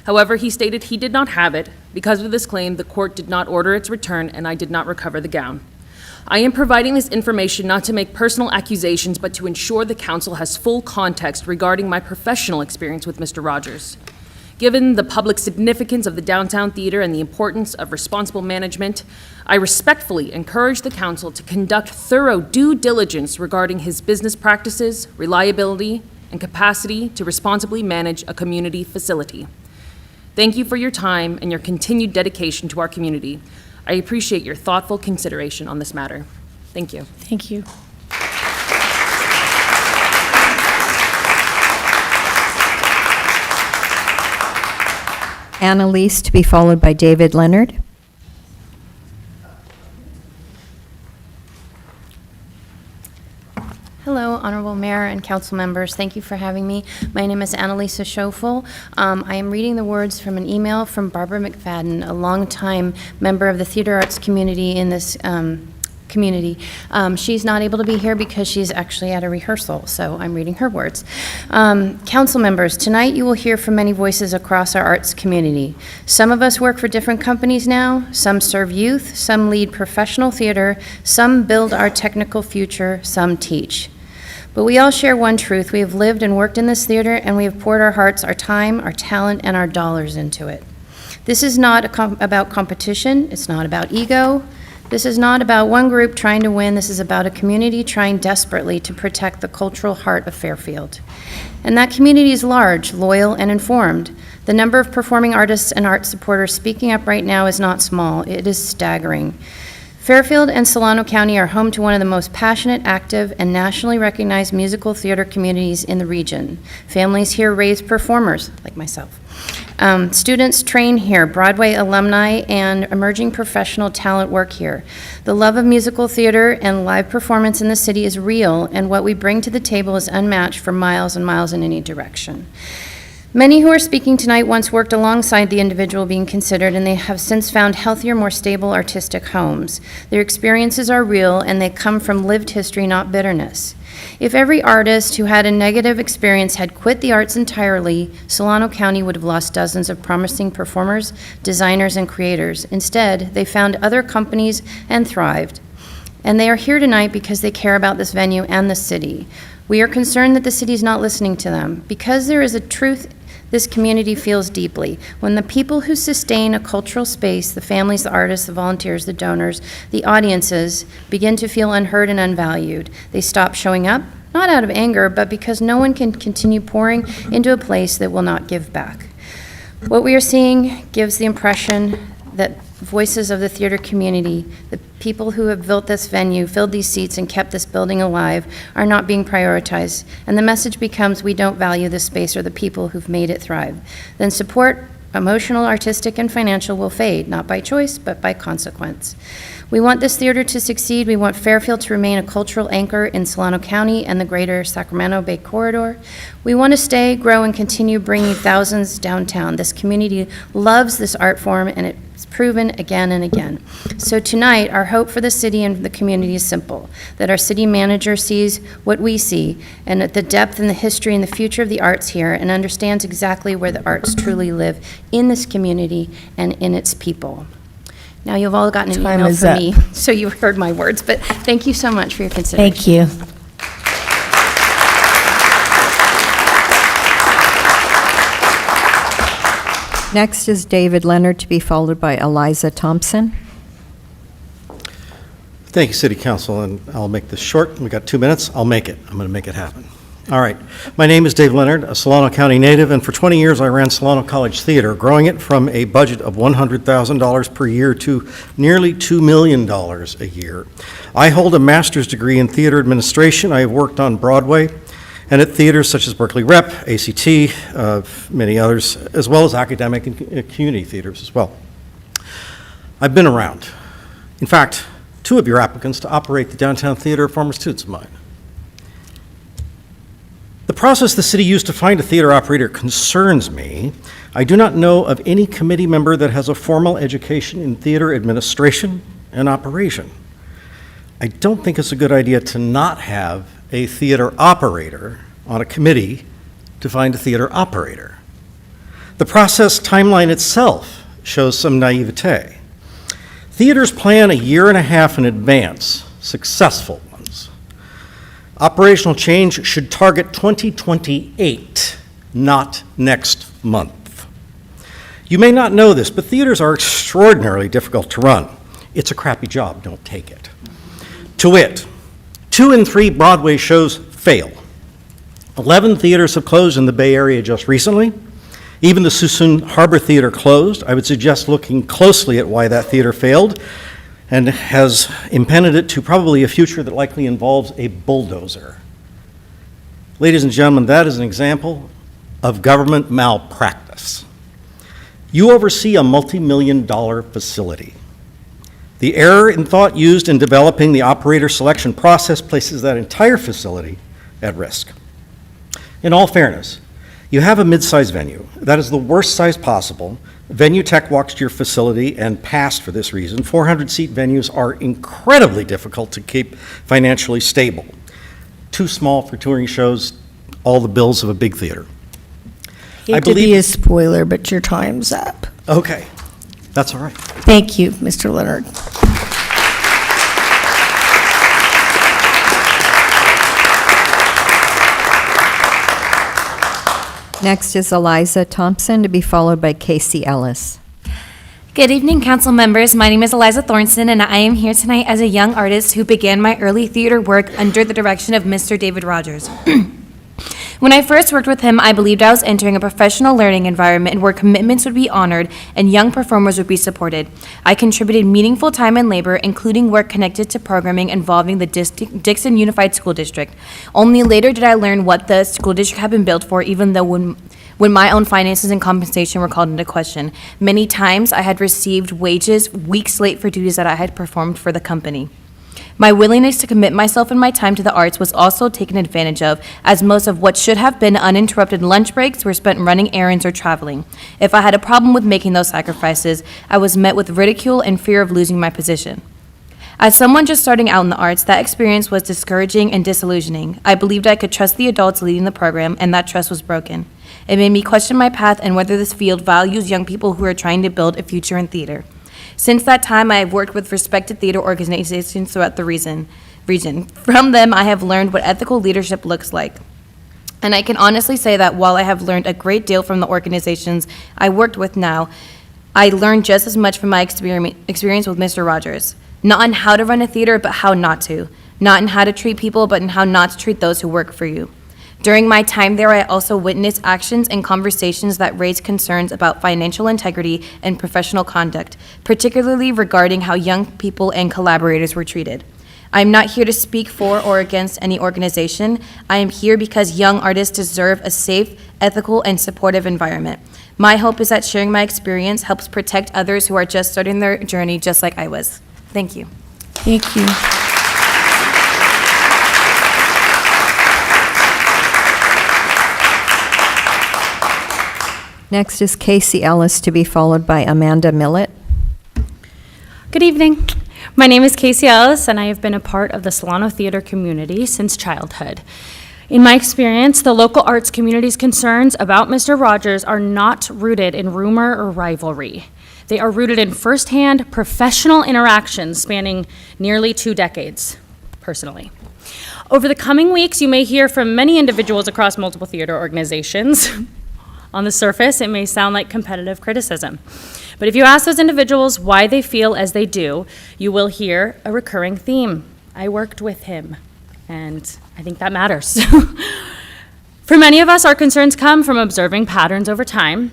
However, he stated he did not have it. Because of this claim, the court did not order its return, and I did not recover the gown. I am providing this information not to make personal accusations, but to ensure the council has full context regarding my professional experience with Mr. Rogers. Given the public significance of the Downtown Theater and the importance of responsible management, I respectfully encourage the council to conduct thorough due diligence regarding his business practices, reliability, and capacity to responsibly manage a community facility. Thank you for your time and your continued dedication to our community. I appreciate your thoughtful consideration on this matter. Thank you. Thank you. Annalise, to be followed by David Leonard. Hello, Honorable Mayor and Council members. Thank you for having me. My name is Annalisa Schofel. I am reading the words from an email from Barbara McFadden, a longtime member of the theater arts community in this community. She's not able to be here because she's actually at a rehearsal, so I'm reading her words. Council members, tonight you will hear from many voices across our arts community. Some of us work for different companies now, some serve youth, some lead professional theater, some build our technical future, some teach. But we all share one truth. We have lived and worked in this theater, and we have poured our hearts, our time, our talent, and our dollars into it. This is not about competition. It's not about ego. This is not about one group trying to win. This is about a community trying desperately to protect the cultural heart of Fairfield. And that community is large, loyal, and informed. The number of performing artists and art supporters speaking up right now is not small. It is staggering. Fairfield and Solano County are home to one of the most passionate, active, and nationally recognized musical theater communities in the region. Families here raise performers, like myself. Students train here, Broadway alumni and emerging professional talent work here. The love of musical theater and live performance in the city is real, and what we bring to the table is unmatched for miles and miles in any direction. Many who are speaking tonight once worked alongside the individual being considered, and they have since found healthier, more stable artistic homes. Their experiences are real, and they come from lived history, not bitterness. If every artist who had a negative experience had quit the arts entirely, Solano County would have lost dozens of promising performers, designers, and creators. Instead, they found other companies and thrived. And they are here tonight because they care about this venue and the city. We are concerned that the city is not listening to them. Because there is a truth this community feels deeply. When the people who sustain a cultural space, the families, the artists, the volunteers, the donors, the audiences, begin to feel unheard and unvalued, they stop showing up, not out of anger, but because no one can continue pouring into a place that will not give back. What we are seeing gives the impression that voices of the theater community, the people who have built this venue, filled these seats, and kept this building alive, are not being prioritized. And the message becomes, we don't value this space or the people who've made it thrive. Then support, emotional, artistic, and financial, will fade, not by choice, but by consequence. We want this theater to succeed. We want Fairfield to remain a cultural anchor in Solano County and the greater Sacramento Bay corridor. We want to stay, grow, and continue bringing thousands downtown. This community loves this art form, and it's proven again and again. So tonight, our hope for the city and the community is simple, that our city manager sees what we see, and at the depth and the history and the future of the arts here, and understands exactly where the arts truly live in this community and in its people. Now, you've all gotten an email from me, so you heard my words, but thank you so much for your consideration. Thank you. Next is David Leonard, to be followed by Eliza Thompson. Thank you, City Council, and I'll make this short. We've got 2 minutes. I'll make it. I'm going to make it happen. All right. My name is Dave Leonard, a Solano County native, and for 20 years I ran Solano College Theater, growing it from a budget of $100,000 per year to nearly $2 million a year. I hold a master's degree in theater administration. I have worked on Broadway and at theaters such as Berkeley Rep, ACT, many others, as well as academic and community theaters as well. I've been around. In fact, 2 of your applicants to operate the downtown theater are former students of mine. The process the city used to find a theater operator concerns me. I do not know of any committee member that has a formal education in theater administration and operation. I don't think it's a good idea to not have a theater operator on a committee to find a theater operator. The process timeline itself shows some naivete. Theaters plan a year and a half in advance, successful ones. Operational change should target 2028, not next month. You may not know this, but theaters are extraordinarily difficult to run. It's a crappy job, don't take it. To wit, 2 in 3 Broadway shows fail. 11 theaters have closed in the Bay Area just recently. Even the Suisun Harbor Theater closed. I would suggest looking closely at why that theater failed, and has impended it to probably a future that likely involves a bulldozer. Ladies and gentlemen, that is an example of government malpractice. You oversee a multi-million-dollar facility. The error in thought used in developing the operator selection process places that entire facility at risk. In all fairness, you have a mid-sized venue. That is the worst size possible. Venue Tech walked to your facility and passed for this reason. 400-seat venues are incredibly difficult to keep financially stable. Too small for touring shows, all the bills of a big theater. Hate to be a spoiler, but your time's up. Okay, that's all right. Thank you, Mr. Leonard. Next is Eliza Thompson, to be followed by Casey Ellis. Good evening, council members. My name is Eliza Thornton, and I am here tonight as a young artist who began my early theater work under the direction of Mr. David Rogers. When I first worked with him, I believed I was entering a professional learning environment where commitments would be honored and young performers would be supported. I contributed meaningful time and labor, including work connected to programming involving the Dixon Unified School District. Only later did I learn what the school district had been built for, even though when my own finances and compensation were called into question. Many times I had received wages weeks late for duties that I had performed for the company. My willingness to commit myself and my time to the arts was also taken advantage of, as most of what should have been uninterrupted lunch breaks were spent running errands or traveling. If I had a problem with making those sacrifices, I was met with ridicule and fear of losing my position. As someone just starting out in the arts, that experience was discouraging and disillusioning. I believed I could trust the adults leading the program, and that trust was broken. It made me question my path and whether this field values young people who are trying to build a future in theater. Since that time, I have worked with respected theater organizations throughout the region. From them, I have learned what ethical leadership looks like. And I can honestly say that while I have learned a great deal from the organizations I worked with now, I learned just as much from my experience with Mr. Rogers. Not in how to run a theater, but how not to. Not in how to treat people, but in how not to treat those who work for you. During my time there, I also witnessed actions and conversations that raised concerns about financial integrity and professional conduct, particularly regarding how young people and collaborators were treated. I'm not here to speak for or against any organization. I am here because young artists deserve a safe, ethical, and supportive environment. My hope is that sharing my experience helps protect others who are just starting their journey just like I was. Thank you. Thank you. Next is Casey Ellis, to be followed by Amanda Millett. Good evening. My name is Casey Ellis, and I have been a part of the Solano Theater community since childhood. In my experience, the local arts community's concerns about Mr. Rogers are not rooted in rumor or rivalry. They are rooted in firsthand professional interactions spanning nearly 2 decades, personally. Over the coming weeks, you may hear from many individuals across multiple theater organizations. On the surface, it may sound like competitive criticism. But if you ask those individuals why they feel as they do, you will hear a recurring theme. I worked with him, and I think that matters. For many of us, our concerns come from observing patterns over time,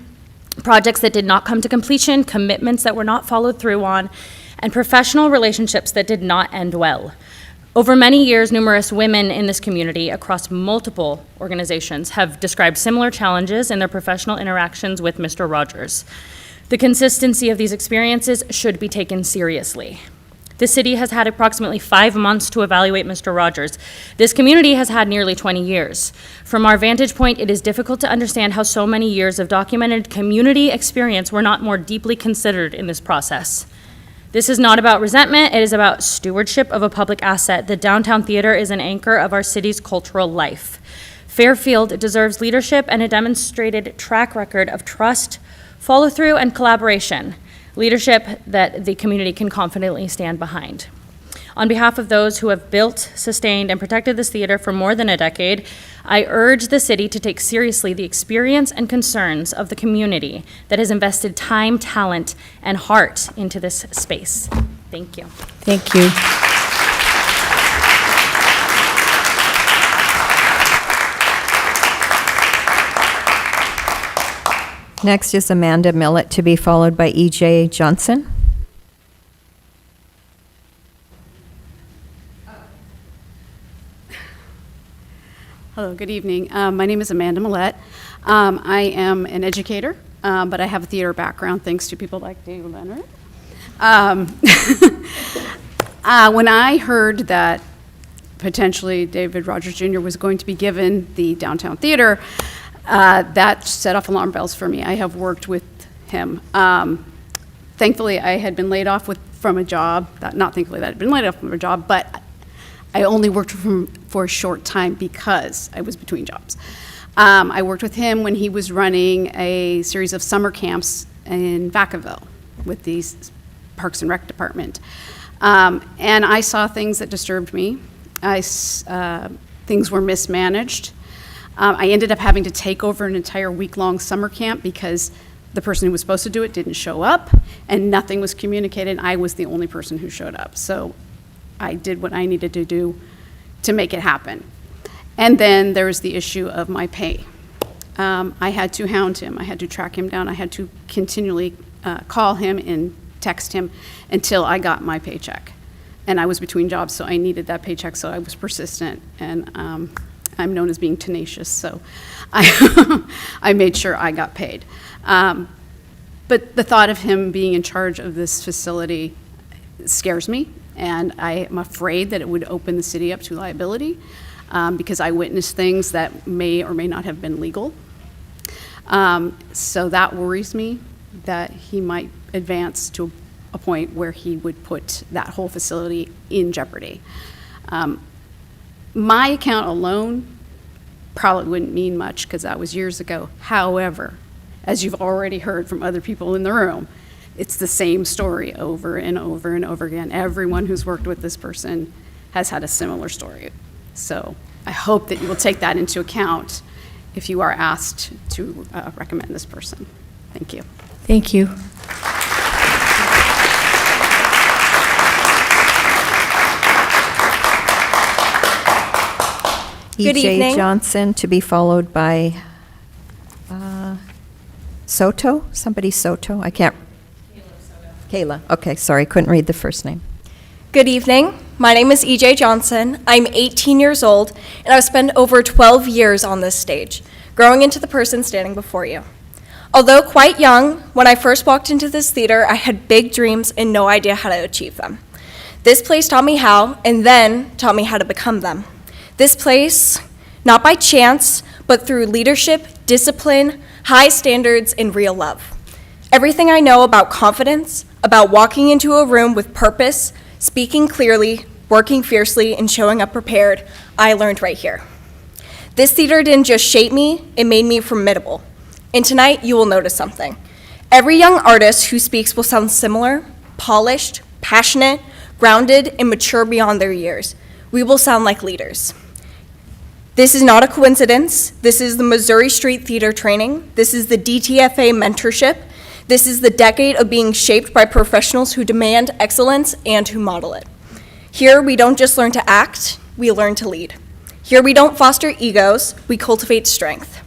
projects that did not come to completion, commitments that were not followed through on, and professional relationships that did not end well. Over many years, numerous women in this community across multiple organizations have described similar challenges in their professional interactions with Mr. Rogers. The consistency of these experiences should be taken seriously. The city has had approximately 5 months to evaluate Mr. Rogers. This community has had nearly 20 years. From our vantage point, it is difficult to understand how so many years of documented community experience were not more deeply considered in this process. This is not about resentment, it is about stewardship of a public asset. The downtown theater is an anchor of our city's cultural life. Fairfield deserves leadership and a demonstrated track record of trust, follow-through, and collaboration. Leadership that the community can confidently stand behind. On behalf of those who have built, sustained, and protected this theater for more than a decade, I urge the city to take seriously the experience and concerns of the community that has invested time, talent, and heart into this space. Thank you. Thank you. Next is Amanda Millett, to be followed by E.J. Johnson. Hello, good evening. My name is Amanda Millett. I am an educator, but I have a theater background thanks to people like Dave Leonard. When I heard that potentially David Rogers Jr. was going to be given the downtown theater, that set off alarm bells for me. I have worked with him. Thankfully, I had been laid off from a job. Not thankfully that I had been laid off from a job, but I only worked with him for a short time because I was between jobs. I worked with him when he was running a series of summer camps in Vacaville with the Parks and Rec Department. And I saw things that disturbed me. Things were mismanaged. I ended up having to take over an entire week-long summer camp because the person who was supposed to do it didn't show up, and nothing was communicated. I was the only person who showed up. So I did what I needed to do to make it happen. And then there was the issue of my pay. I had to hound him. I had to track him down. I had to continually call him and text him until I got my paycheck. And I was between jobs, so I needed that paycheck, so I was persistent. And I'm known as being tenacious, so I made sure I got paid. But the thought of him being in charge of this facility scares me, and I am afraid that it would open the city up to liability because I witnessed things that may or may not have been legal. So that worries me, that he might advance to a point where he would put that whole facility in jeopardy. My account alone probably wouldn't mean much because that was years ago. However, as you've already heard from other people in the room, it's the same story over and over and over again. Everyone who's worked with this person has had a similar story. So I hope that you will take that into account if you are asked to recommend this person. Thank you. Thank you. E.J. Good evening. Johnson, to be followed by Soto? Somebody Soto? I can't. Kayla. Okay, sorry, couldn't read the first name. Good evening. My name is EJ Johnson. I'm 18 years old, and I've spent over 12 years on this stage, growing into the person standing before you. Although quite young, when I first walked into this theater, I had big dreams and no idea how to achieve them. This place taught me how, and then taught me how to become them. This place, not by chance, but through leadership, discipline, high standards, and real love. Everything I know about confidence, about walking into a room with purpose, speaking clearly, working fiercely, and showing up prepared, I learned right here. This theater didn't just shape me, it made me formidable. And tonight, you will notice something. Every young artist who speaks will sound similar, polished, passionate, grounded, and mature beyond their years. We will sound like leaders. This is not a coincidence. This is the Missouri Street Theater training. This is the DTFA mentorship. This is the decade of being shaped by professionals who demand excellence and who model it. Here, we don't just learn to act, we learn to lead. Here, we don't foster egos, we cultivate strength.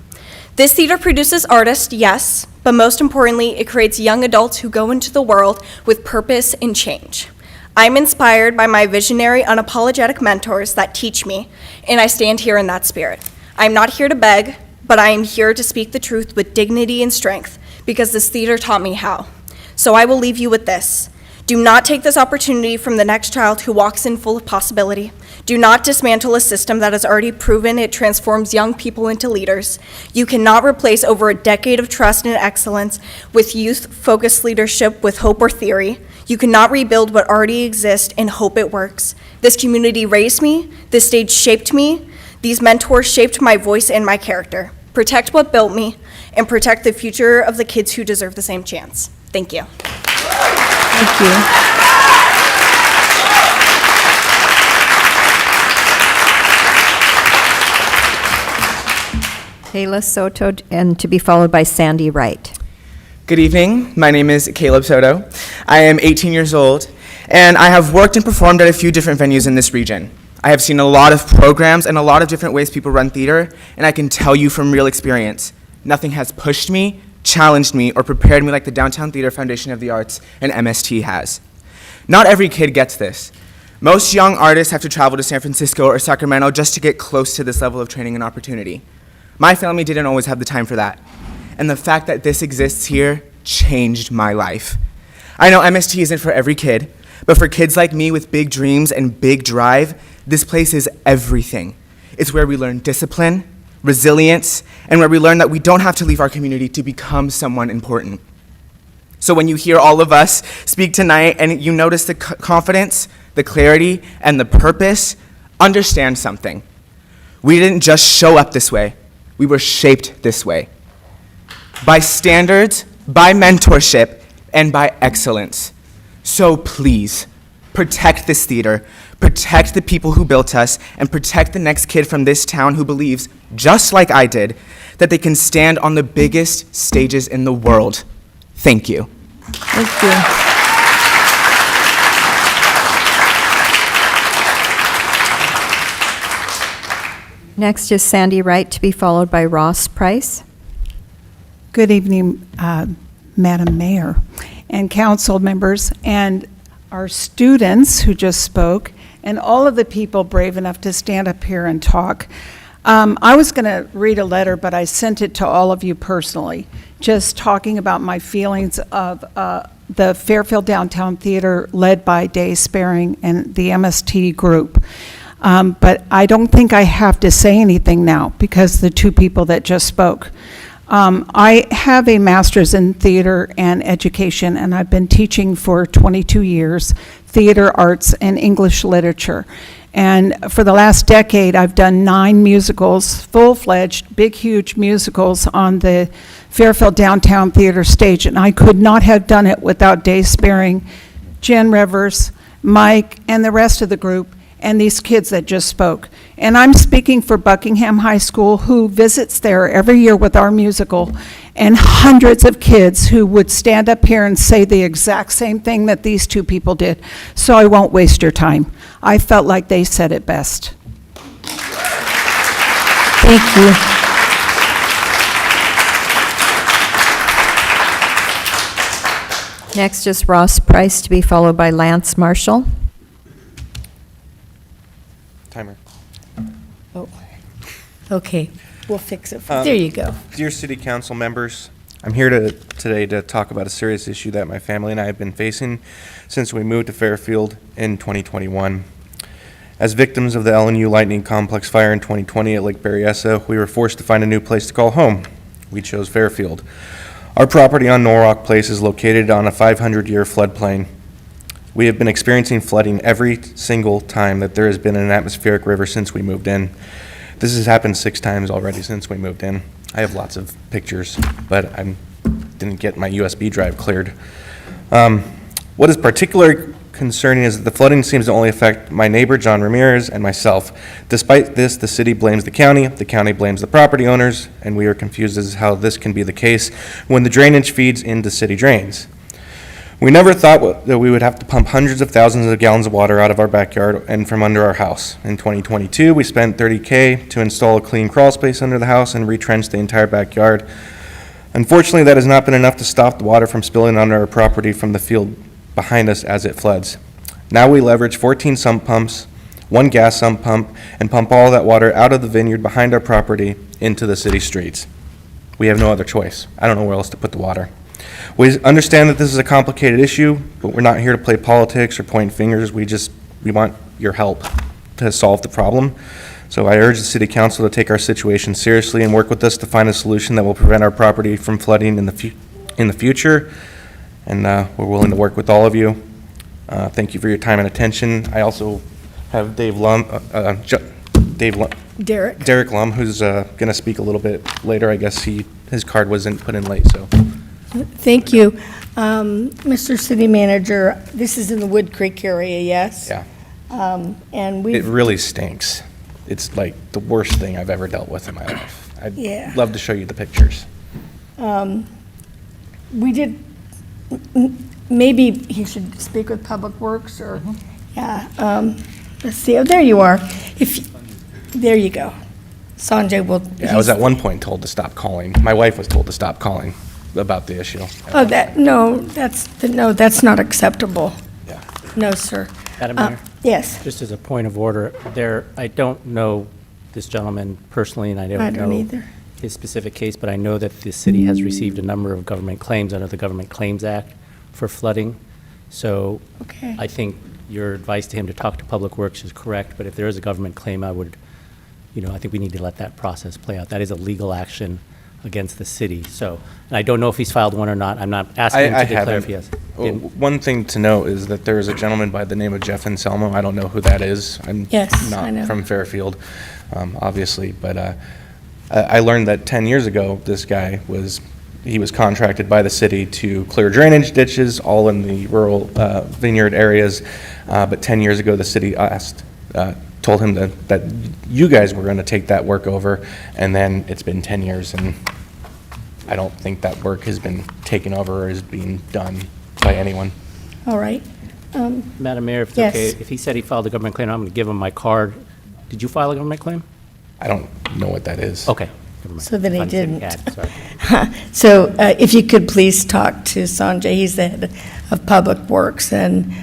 This theater produces artists, yes, but most importantly, it creates young adults who go into the world with purpose and change. I'm inspired by my visionary, unapologetic mentors that teach me, and I stand here in that spirit. I'm not here to beg, but I am here to speak the truth with dignity and strength, because this theater taught me how. So I will leave you with this. Do not take this opportunity from the next child who walks in full of possibility. Do not dismantle a system that has already proven it transforms young people into leaders. You cannot replace over a decade of trust and excellence with youth-focused leadership with hope or theory. You cannot rebuild what already exists and hope it works. This community raised me, this stage shaped me, these mentors shaped my voice and my character. Protect what built me, and protect the future of the kids who deserve the same chance. Thank you. Thank you. Kayla Soto, and to be followed by Sandy Wright. Good evening. My name is Caleb Soto. I am 18 years old, and I have worked and performed at a few different venues in this region. I have seen a lot of programs and a lot of different ways people run theater, and I can tell you from real experience, nothing has pushed me, challenged me, or prepared me like the Downtown Theater Foundation of the Arts and MST has. Not every kid gets this. Most young artists have to travel to San Francisco or Sacramento just to get close to this level of training and opportunity. My family didn't always have the time for that. And the fact that this exists here changed my life. I know MST isn't for every kid, but for kids like me with big dreams and big drive, this place is everything. It's where we learn discipline, resilience, and where we learn that we don't have to leave our community to become someone important. So when you hear all of us speak tonight and you notice the confidence, the clarity, and the purpose, understand something. We didn't just show up this way, we were shaped this way. By standards, by mentorship, and by excellence. So please, protect this theater, protect the people who built us, and protect the next kid from this town who believes, just like I did, that they can stand on the biggest stages in the world. Thank you. Thank you. Next is Sandy Wright, to be followed by Ross Price. Good evening, Madam Mayor and council members and our students who just spoke and all of the people brave enough to stand up here and talk. I was going to read a letter, but I sent it to all of you personally, just talking about my feelings of the Fairfield Downtown Theater led by Day Sparing and the MST group. But I don't think I have to say anything now because the two people that just spoke. I have a master's in theater and education, and I've been teaching for 22 years, theater, arts, and English literature. And for the last decade, I've done 9 musicals, full-fledged, big, huge musicals on the Fairfield Downtown Theater stage, and I could not have done it without Dave Sparing, Jen Rivers, Mike, and the rest of the group, and these kids that just spoke. And I'm speaking for Buckingham High School, who visits there every year with our musical, and hundreds of kids who would stand up here and say the exact same thing that these 2 people did. So I won't waste your time. I felt like they said it best. Thank you. Next is Ross Price, to be followed by Lance Marshall. Timer. Oh, okay, we'll fix it. There you go. Dear City Council members, I'm here today to talk about a serious issue that my family and I have been facing since we moved to Fairfield in 2021. As victims of the LNU Lightning Complex fire in 2020 at Lake Berryessa, we were forced to find a new place to call home. We chose Fairfield. Our property on Norwalk Place is located on a 500-year floodplain. We have been experiencing flooding every single time that there has been an atmospheric river since we moved in. This has happened 6 times already since we moved in. I have lots of pictures, but I didn't get my USB drive cleared. What is particularly concerning is that the flooding seems to only affect my neighbor, John Ramirez, and myself. Despite this, the city blames the county blames the property owners, and we are confused as to how this can be the case when the drainage feeds into city drains. We never thought that we would have to pump hundreds of thousands of gallons of water out of our backyard and from under our house. In 2022, we spent $30K to install a clean crawl space under the house and retrench the entire backyard. Unfortunately, that has not been enough to stop the water from spilling onto our property from the field behind us as it floods. Now we leverage 14 sump pumps, 1 gas sump pump, and pump all that water out of the vineyard behind our property into the city streets. We have no other choice. I don't know where else to put the water. We understand that this is a complicated issue, but we're not here to play politics or point fingers. We want your help to solve the problem. So I urge the City Council to take our situation seriously and work with us to find a solution that will prevent our property from flooding in the future. And we're willing to work with all of you. Thank you for your time and attention. I also have Derek Lum, who's going to speak a little bit later. I guess his card wasn't put in late, so. Thank you. Mr. City Manager, this is in the Wood Creek area, yes? Yeah. And It really stinks. It's like the worst thing I've ever dealt with in my life. I'd love to show you the pictures. We did, maybe he should speak with Public Works or, yeah. Let's see, oh, there you are. There you go. Sanjay will. Yeah, I was at one point told to stop calling. My wife was told to stop calling about the issue. Oh, that's not acceptable. Yeah. No, sir. Madam Mayor? Yes. Just as a point of order, I don't know this gentleman personally, and I I don't don't know either. his specific case, but I know that the city has received a number of government claims under the Government Claims Act for flooding. So Okay. I think your advice to him to talk to Public Works is correct, but if there is a government claim, I think we need to let that process play out. That is a legal action against the city. So, and I don't know if he's filed one or not. I'm not asking him to declare if he has. One thing to note is that there is a gentleman by the name of Jeff Anselmo. I don't know who that is. I'm Yes, I know. not from Fairfield, obviously, but I learned that 10 years ago, this guy was contracted by the city to clear drainage ditches all in the rural vineyard areas, but 10 years ago, the city told him that you guys were going to take that work over, and then it's been 10 years, and I don't think that work has been taken over or is being done by anyone. All right. Madam Mayor, if it's Yes. okay, if he said he filed a government claim, I'm going to give him my card. Did you file a government claim? I don't know what that is. Okay. Never mind. So then he Thought you said he didn't. had, sorry. So if you could please talk to Sanjay, he's the head of Public Works, and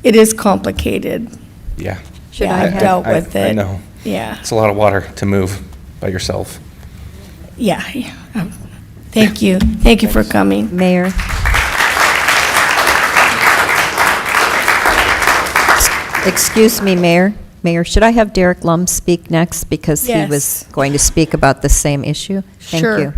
it is complicated. Yeah. Yeah, I've dealt with it. I know. Yeah. It's a lot of water to move by yourself. Yeah. Thank you. Thank you for coming. Mayor. Excuse me, Mayor. Mayor, should I have Derek Lum speak next because he Yes. was going to speak about the same issue? Thank Sure. you.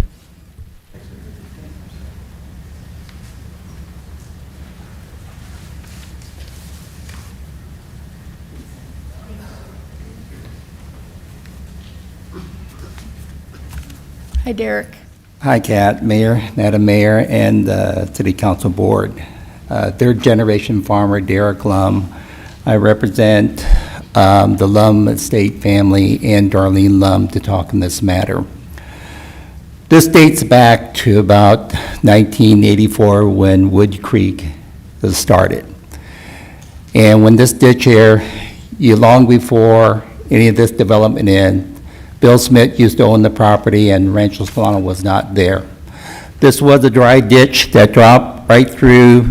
Hi, Derek. Hi, Kat, Mayor, Madam Mayor, and City Council Board. Third-generation farmer Derek Lum. I represent the Lum estate family and Darlene Lum to talk on this matter. This dates back to about 1984 when Wood Creek was started. And when this ditch here, long before any of this development in, Bill Smith used to own the property and Rancho Solano was not there. This was a dry ditch that dropped right through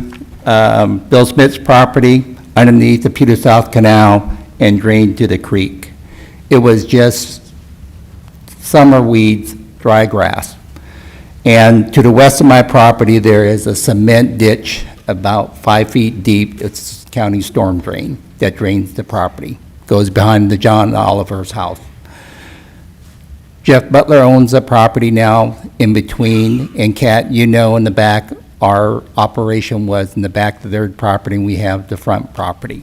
Bill Smith's property underneath the Puget South Canal and drained to the creek. It was just summer weeds, dry grass. And to the west of my property, there is a cement ditch about 5 feet deep. It's county storm drain that drains the property. Goes behind the John Oliver's house. Jeff Butler owns the property now in between, and Kat, you know, in the back, our operation was in the back of their property, and we have the front property.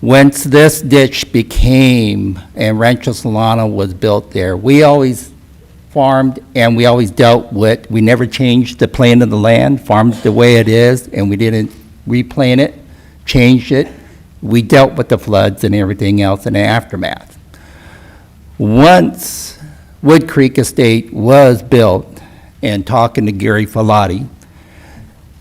Once this ditch became, and Rancho Solano was built there, we always farmed and we always dealt with, we never changed the plan of the land, farmed the way it is, and we didn't replant it, changed it. We dealt with the floods and everything else in the aftermath. Once Wood Creek Estate was built, and talking to Gary Filati,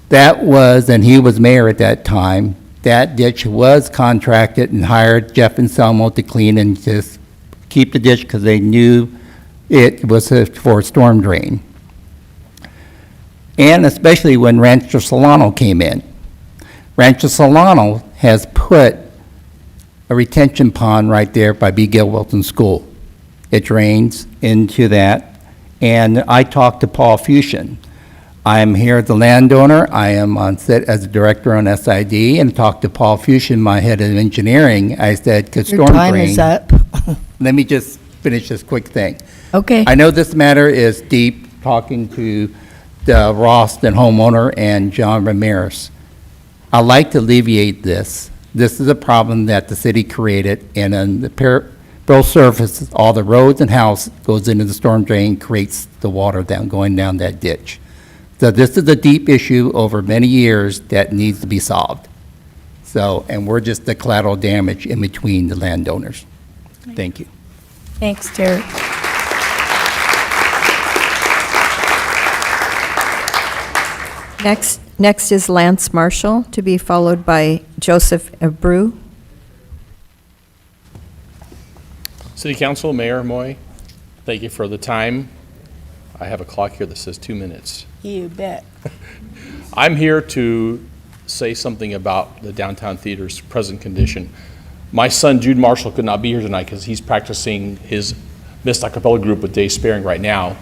that was, and he was mayor at that time, that ditch was contracted and hired Jeff and Selmo to clean and just keep the ditch because they knew it was for a storm drain. And especially when Rancho Solano came in. Rancho Solano has put a retention pond right there by B. Gill Wilson School. It drains into that. And I talked to Paul Fusion. I'm here as a landowner. I am on set as a director on SID, and talked to Paul Fusion, my head of engineering. I said, "Could Your storm time drain?" is up. Let me just finish this quick thing. Okay. I know this matter is deep, talking to the Ralston homeowner and John Ramirez. I'd like to alleviate this. This is a problem that the city created, and on the Bill surface, all the roads and house goes into the storm drain, creates the water going down that ditch. So this is a deep issue over many years that needs to be solved. So, and we're just the collateral damage in between the landowners. Thank you. Thanks, Derek. Next is Lance Marshall, to be followed by Joseph Abreu. City Council, Mayor Moy, thank you for the time. I have a clock here that says 2 minutes. You bet. I'm here to say something about the downtown theater's present condition. My son Jude Marshall could not be here tonight because he's practicing his Missed Acapella group with Dave Sparing right now.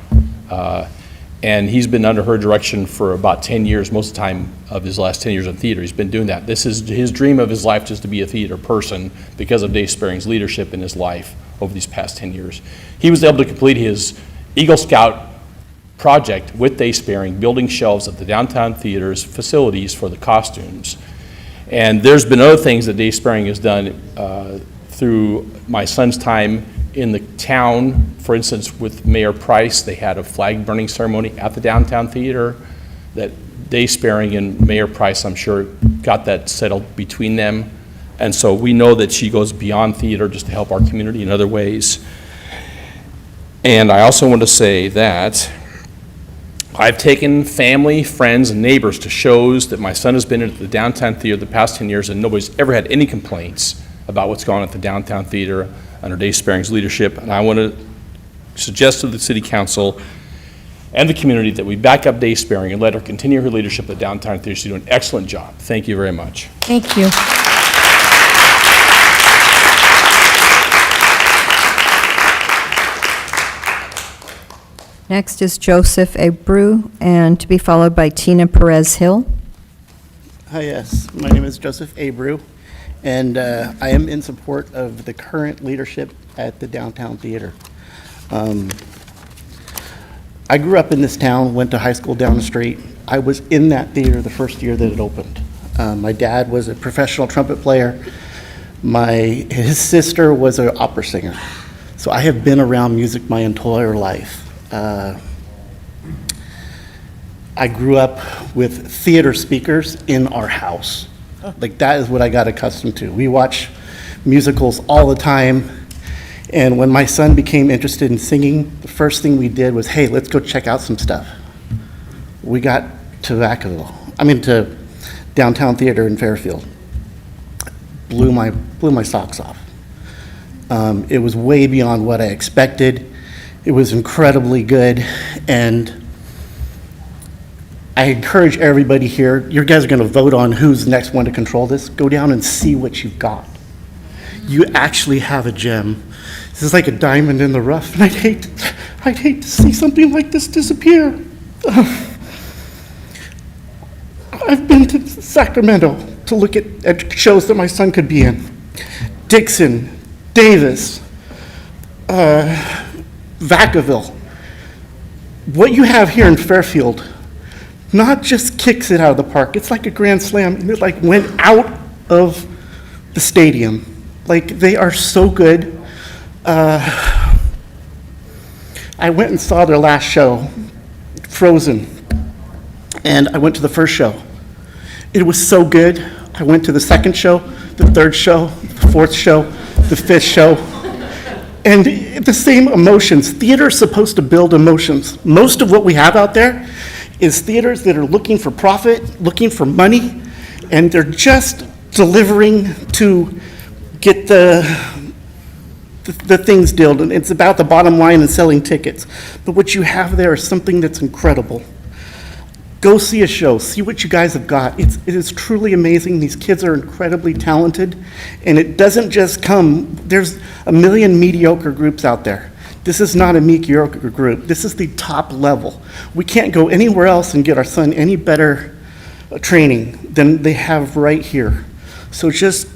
And he's been under her direction for about 10 years, most of the time of his last 10 years in theater. He's been doing that. This is his dream of his life, just to be a theater person because of Dave Sparing's leadership in his life over these past 10 years. He was able to complete his Eagle Scout project with Dave Sparing, building shelves at the downtown theater's facilities for the costumes. And there's been other things that Dave Sparing has done through my son's time in the town. For instance, with Mayor Price, they had a flag burning ceremony at the downtown theater that Dave Sparing and Mayor Price, I'm sure, got that settled between them. And so we know that she goes beyond theater just to help our community in other ways. And I also want to say that I've taken family, friends, and neighbors to shows that my son has been at the downtown theater the past 10 years, and nobody's ever had any complaints about what's going on at the downtown theater under Dave Sparing's leadership. And I want to suggest to the City Council and the community that we back up Dave Sparing and let her continue her leadership at the downtown theater. She's doing an excellent job. Thank you very much. Thank you. Next is Joseph Abreu, and to be followed by Tina Perez Hill. Hi, yes. My name is Joseph Abreu, and I am in support of the current leadership at the Downtown Theater. I grew up in this town, went to high school down the street. I was in that theater the first year that it opened. My dad was a professional trumpet player. His sister was an opera singer. So I have been around music my entire life. I grew up with theater speakers in our house. Like, that is what I got accustomed to. We watch musicals all the time, and when my son became interested in singing, the first thing we did was, hey, let's go check out some stuff. We got to Downtown Theater in Fairfield. Blew my socks off. It was way beyond what I expected. It was incredibly good, and I encourage everybody here, you guys are going to vote on who's the next one to control this. Go down and see what you've got. You actually have a gem. This is like a diamond in the rough, and I'd hate to see something like this disappear. I've been to Sacramento to look at shows that my son could be in. Dixon, Davis, Vacaville. What you have here in Fairfield not just kicks it out of the park, it's like a grand slam, and it like went out of the stadium. Like, they are so good. I went and saw their last show, Frozen, and I went to the first show. It was so good. I went to the second show, the third show, the fourth show, the fifth show, and the same emotions. Theater is supposed to build emotions. Most of what we have out there is theaters that are looking for profit, looking for money, and they're just delivering to get the things dealt. And it's about the bottom line and selling tickets. But what you have there is something that's incredible. Go see a show, see what you guys have got. It is truly amazing. These kids are incredibly talented, and it doesn't just come, there's a million mediocre groups out there. This is not a mediocre group. This is the top level. We can't go anywhere else and get our son any better training than they have right here. So just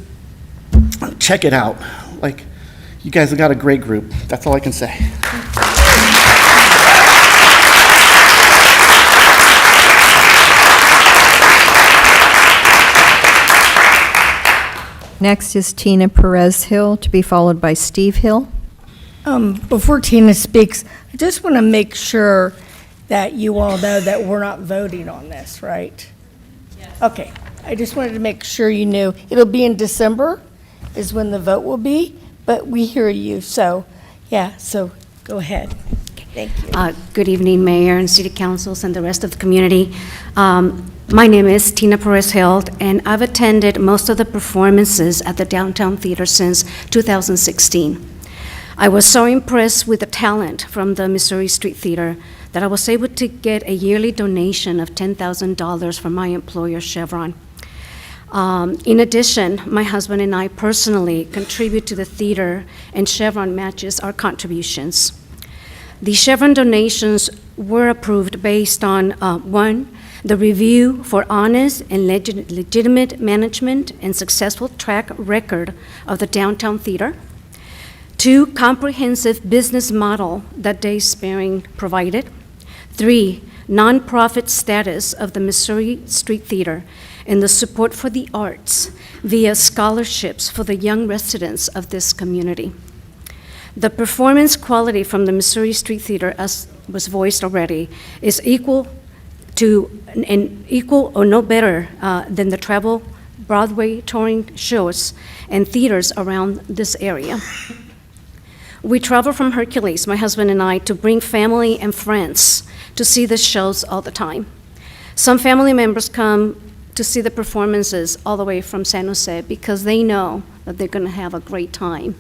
check it out. Like, you guys have got a great group. That's all I can say. Next is Tina Perez Hill, to be followed by Steve Hill. Before Tina speaks, I just want to make sure that you all know that we're not voting on this, right? Yes. Okay. I just wanted to make sure you knew. It'll be in December is when the vote will be, but we hear you. So, yeah, so go ahead. Thank you. Good evening, Mayor and City Councils and the rest of the community. My name is Tina Perez Hill, and I've attended most of the performances at the Downtown Theater since 2016. I was so impressed with the talent from the Missouri Street Theater that I was able to get a yearly donation of $10,000 from my employer, Chevron. In addition, my husband and I personally contribute to the theater, and Chevron matches our contributions. The Chevron donations were approved based on, one, the review for honest and legitimate management and successful track record of the Downtown Theater. Two, comprehensive business model that Day Sparing provided. Three, nonprofit status of the Missouri Street Theater and the support for the arts via scholarships for the young residents of this community. The performance quality from the Missouri Street Theater, as was voiced already, is equal or no better than the travel Broadway touring shows and theaters around this area. We travel from Hercules, my husband and I, to bring family and friends to see the shows all the time. Some family members come to see the performances all the way from San Jose because they know that they're going to have a great time.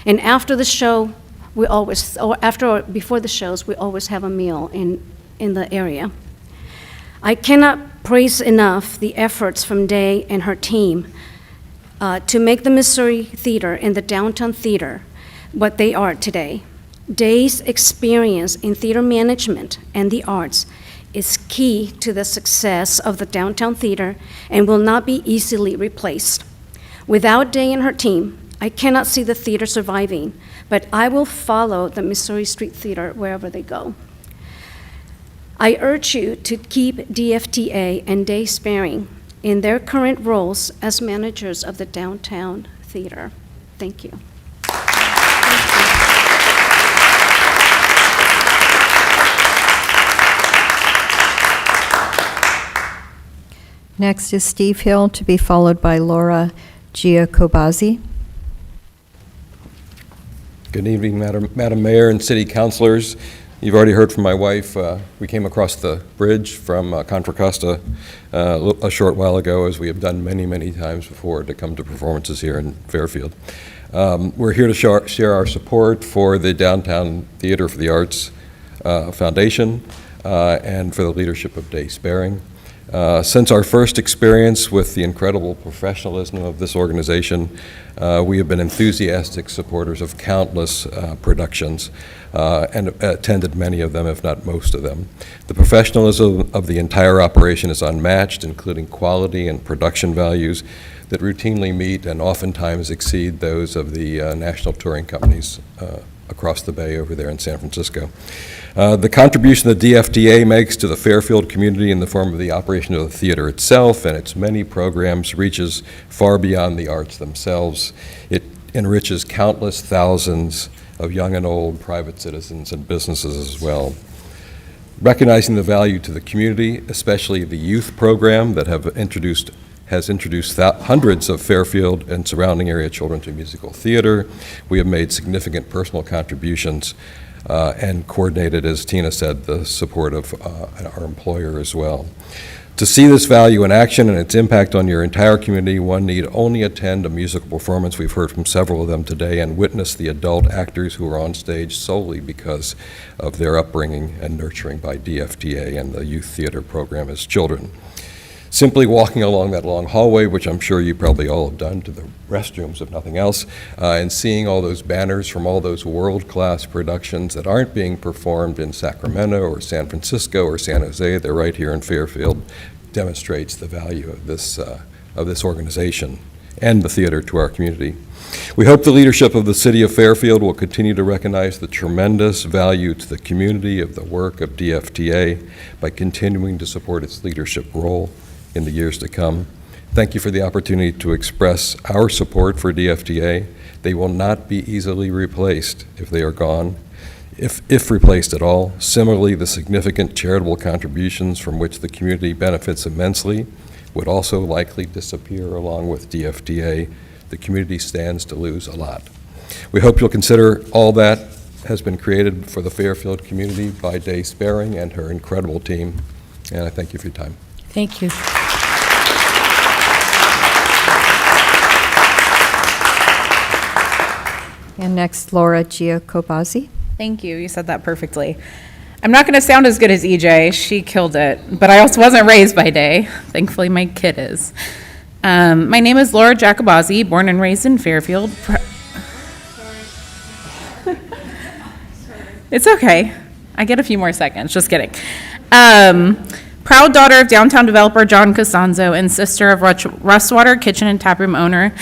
And after the show, before the shows, we always have a meal in the area. I cannot praise enough the efforts from Day and her team to make the Missouri Theater and the Downtown Theater what they are today. Day's experience in theater management and the arts is key to the success of the Downtown Theater and will not be easily replaced. Without Day and her team, I cannot see the theater surviving, but I will follow the Missouri Street Theater wherever they go. I urge you to keep DFTA and Day Sparing in their current roles as managers of the Downtown Theater. Thank you. Next is Steve Hill, to be followed by Laura Giacobazzi. Good evening, Madam Mayor and City Councilors. You've already heard from my wife. We came across the bridge from Contra Costa a short while ago, as we have done many, many times before, to come to performances here in Fairfield. We're here to share our support for the Downtown Theater for the Arts Foundation and for the leadership of Day Sparing. Since our first experience with the incredible professionalism of this organization, we have been enthusiastic supporters of countless productions and attended many of them, if not most of them. The professionalism of the entire operation is unmatched, including quality and production values that routinely meet and oftentimes exceed those of the national touring companies across the bay over there in San Francisco. The contribution the DFTA makes to the Fairfield community in the form of the operation of the theater itself and its many programs reaches far beyond the arts themselves. It enriches countless thousands of young and old private citizens and businesses as well. Recognizing the value to the community, especially the youth program that has introduced hundreds of Fairfield and surrounding area children to musical theater. We have made significant personal contributions and coordinated, as Tina said, the support of our employer as well. To see this value in action and its impact on your entire community, one need only attend a musical performance. We've heard from several of them today, and witness the adult actors who are on stage solely because of their upbringing and nurturing by DFTA and the youth theater program as children. Simply walking along that long hallway, which I'm sure you probably all have done, to the restrooms if nothing else, and seeing all those banners from all those world-class productions that aren't being performed in Sacramento or San Francisco or San Jose, they're right here in Fairfield, demonstrates the value of this organization and the theater to our community. We hope the leadership of the City of Fairfield will continue to recognize the tremendous value to the community of the work of DFTA by continuing to support its leadership role in the years to come. Thank you for the opportunity to express our support for DFTA. They will not be easily replaced if they are gone, if replaced at all. Similarly, the significant charitable contributions from which the community benefits immensely would also likely disappear along with DFTA. The community stands to lose a lot. We hope you'll consider all that has been created for the Fairfield community by Day Sparing and her incredible team, and I thank you for your time. Thank you. And next, Laura Giacobazzi. Thank you. You said that perfectly. I'm not going to sound as good as EJ. She killed it. But I also wasn't raised by Day. Thankfully, my kid is. My name is Laura Giacobazzi, born and raised in Fairfield. It's okay. I get a few more seconds. Just kidding. Proud daughter of downtown developer John Costanzo and sister of Rustwater Kitchen and Taproom owner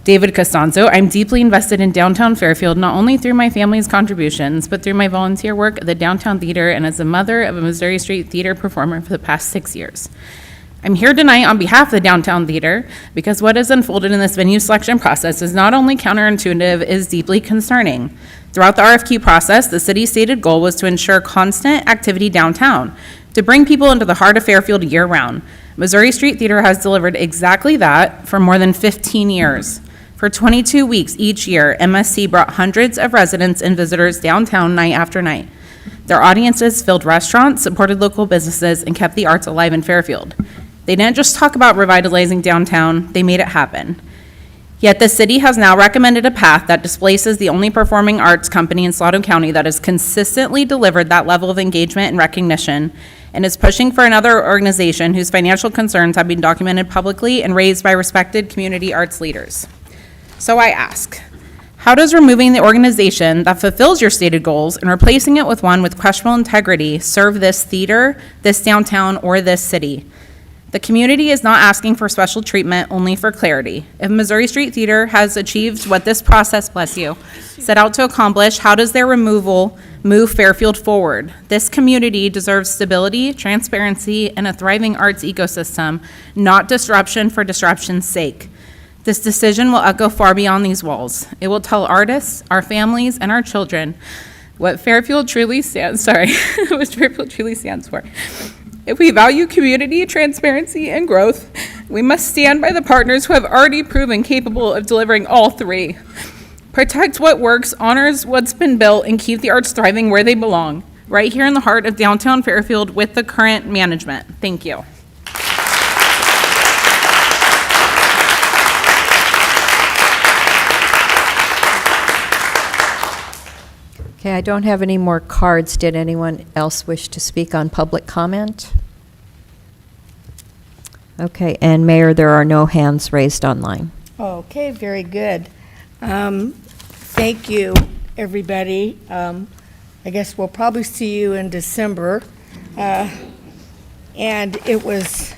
David Costanzo. I'm deeply invested in downtown Fairfield, not only through my family's contributions, but through my volunteer work at the Downtown Theater and as a mother of a Missouri Street Theater performer for the past 6 years. I'm here tonight on behalf of the Downtown Theater because what has unfolded in this venue selection process is not only counterintuitive, it is deeply concerning. Throughout the RFQ process, the city's stated goal was to ensure constant activity downtown, to bring people into the heart of Fairfield year-round. Missouri Street Theater has delivered exactly that for more than 15 years. For 22 weeks each year, MSC brought hundreds of residents and visitors downtown night after night. Their audiences filled restaurants, supported local businesses, and kept the arts alive in Fairfield. They didn't just talk about revitalizing downtown, they made it happen. Yet the city has now recommended a path that displaces the only performing arts company in Salado County that has consistently delivered that level of engagement and recognition, and is pushing for another organization whose financial concerns have been documented publicly and raised by respected community arts leaders. So I ask, how does removing the organization that fulfills your stated goals and replacing it with one with questionable integrity serve this theater, this downtown, or this city? The community is not asking for special treatment, only for clarity. If Missouri Street Theater has achieved what this process, bless you, set out to accomplish, how does their removal move Fairfield forward? This community deserves stability, transparency, and a thriving arts ecosystem, not disruption for disruption's sake. This decision will echo far beyond these walls. It will tell artists, our families, and our children what Fairfield truly stands, what Fairfield truly stands for. If we value community, transparency, and growth, we must stand by the partners who have already proven capable of delivering all three. Protect what works, honors what's been built, and keep the arts thriving where they belong, right here in the heart of downtown Fairfield with the current management. Thank you. Okay, I don't have any more cards. Did anyone else wish to speak on public comment? Okay, and Mayor, there are no hands raised online. Okay, very good. Thank you, everybody. I guess we'll probably see you in December. And it was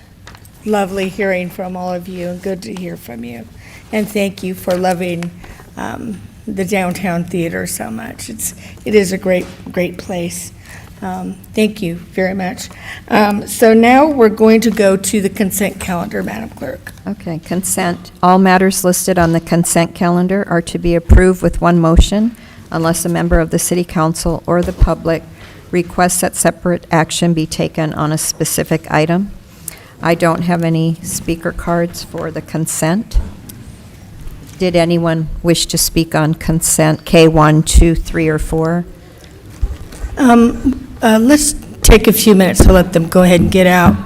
lovely hearing from all of you and good to hear from you. And thank you for loving the downtown theater so much. It is a great place. Thank you very much. So now we're going to go to the consent calendar, Madam Clerk. Okay, consent. All matters listed on the consent calendar are to be approved with one motion unless a member of the City Council or the public requests that separate action be taken on a specific item. I don't have any speaker cards for the consent. Did anyone wish to speak on consent K1, 2, 3, or 4? Let's take a few minutes to let them go ahead and get out.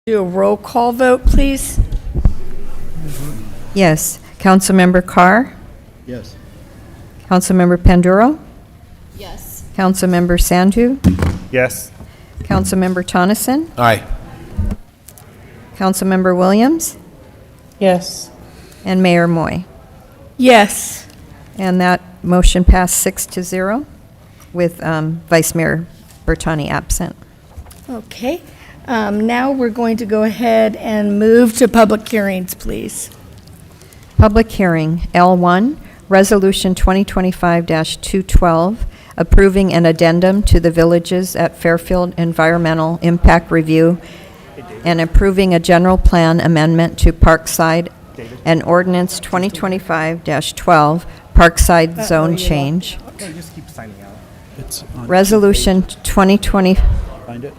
Do a roll call vote, please. Yes. Councilmember Carr? Yes. Councilmember Panduro? Yes. Councilmember Sandhu? Yes. Councilmember Tonneson? Aye. Councilmember Williams? Yes. And Mayor Moy. Yes. And that motion passed 6-0 with Vice Mayor Bertani absent. Okay. Now we're going to go ahead and move to public hearings, please. Public hearing, L1, Resolution 2025-212, approving an addendum to the Villages at Fairfield Environmental Impact Review and approving a general plan amendment to Parkside and Ordinance 2025-12, Parkside Zone Change. Just keep signing out. It's on Resolution 2020. Find it.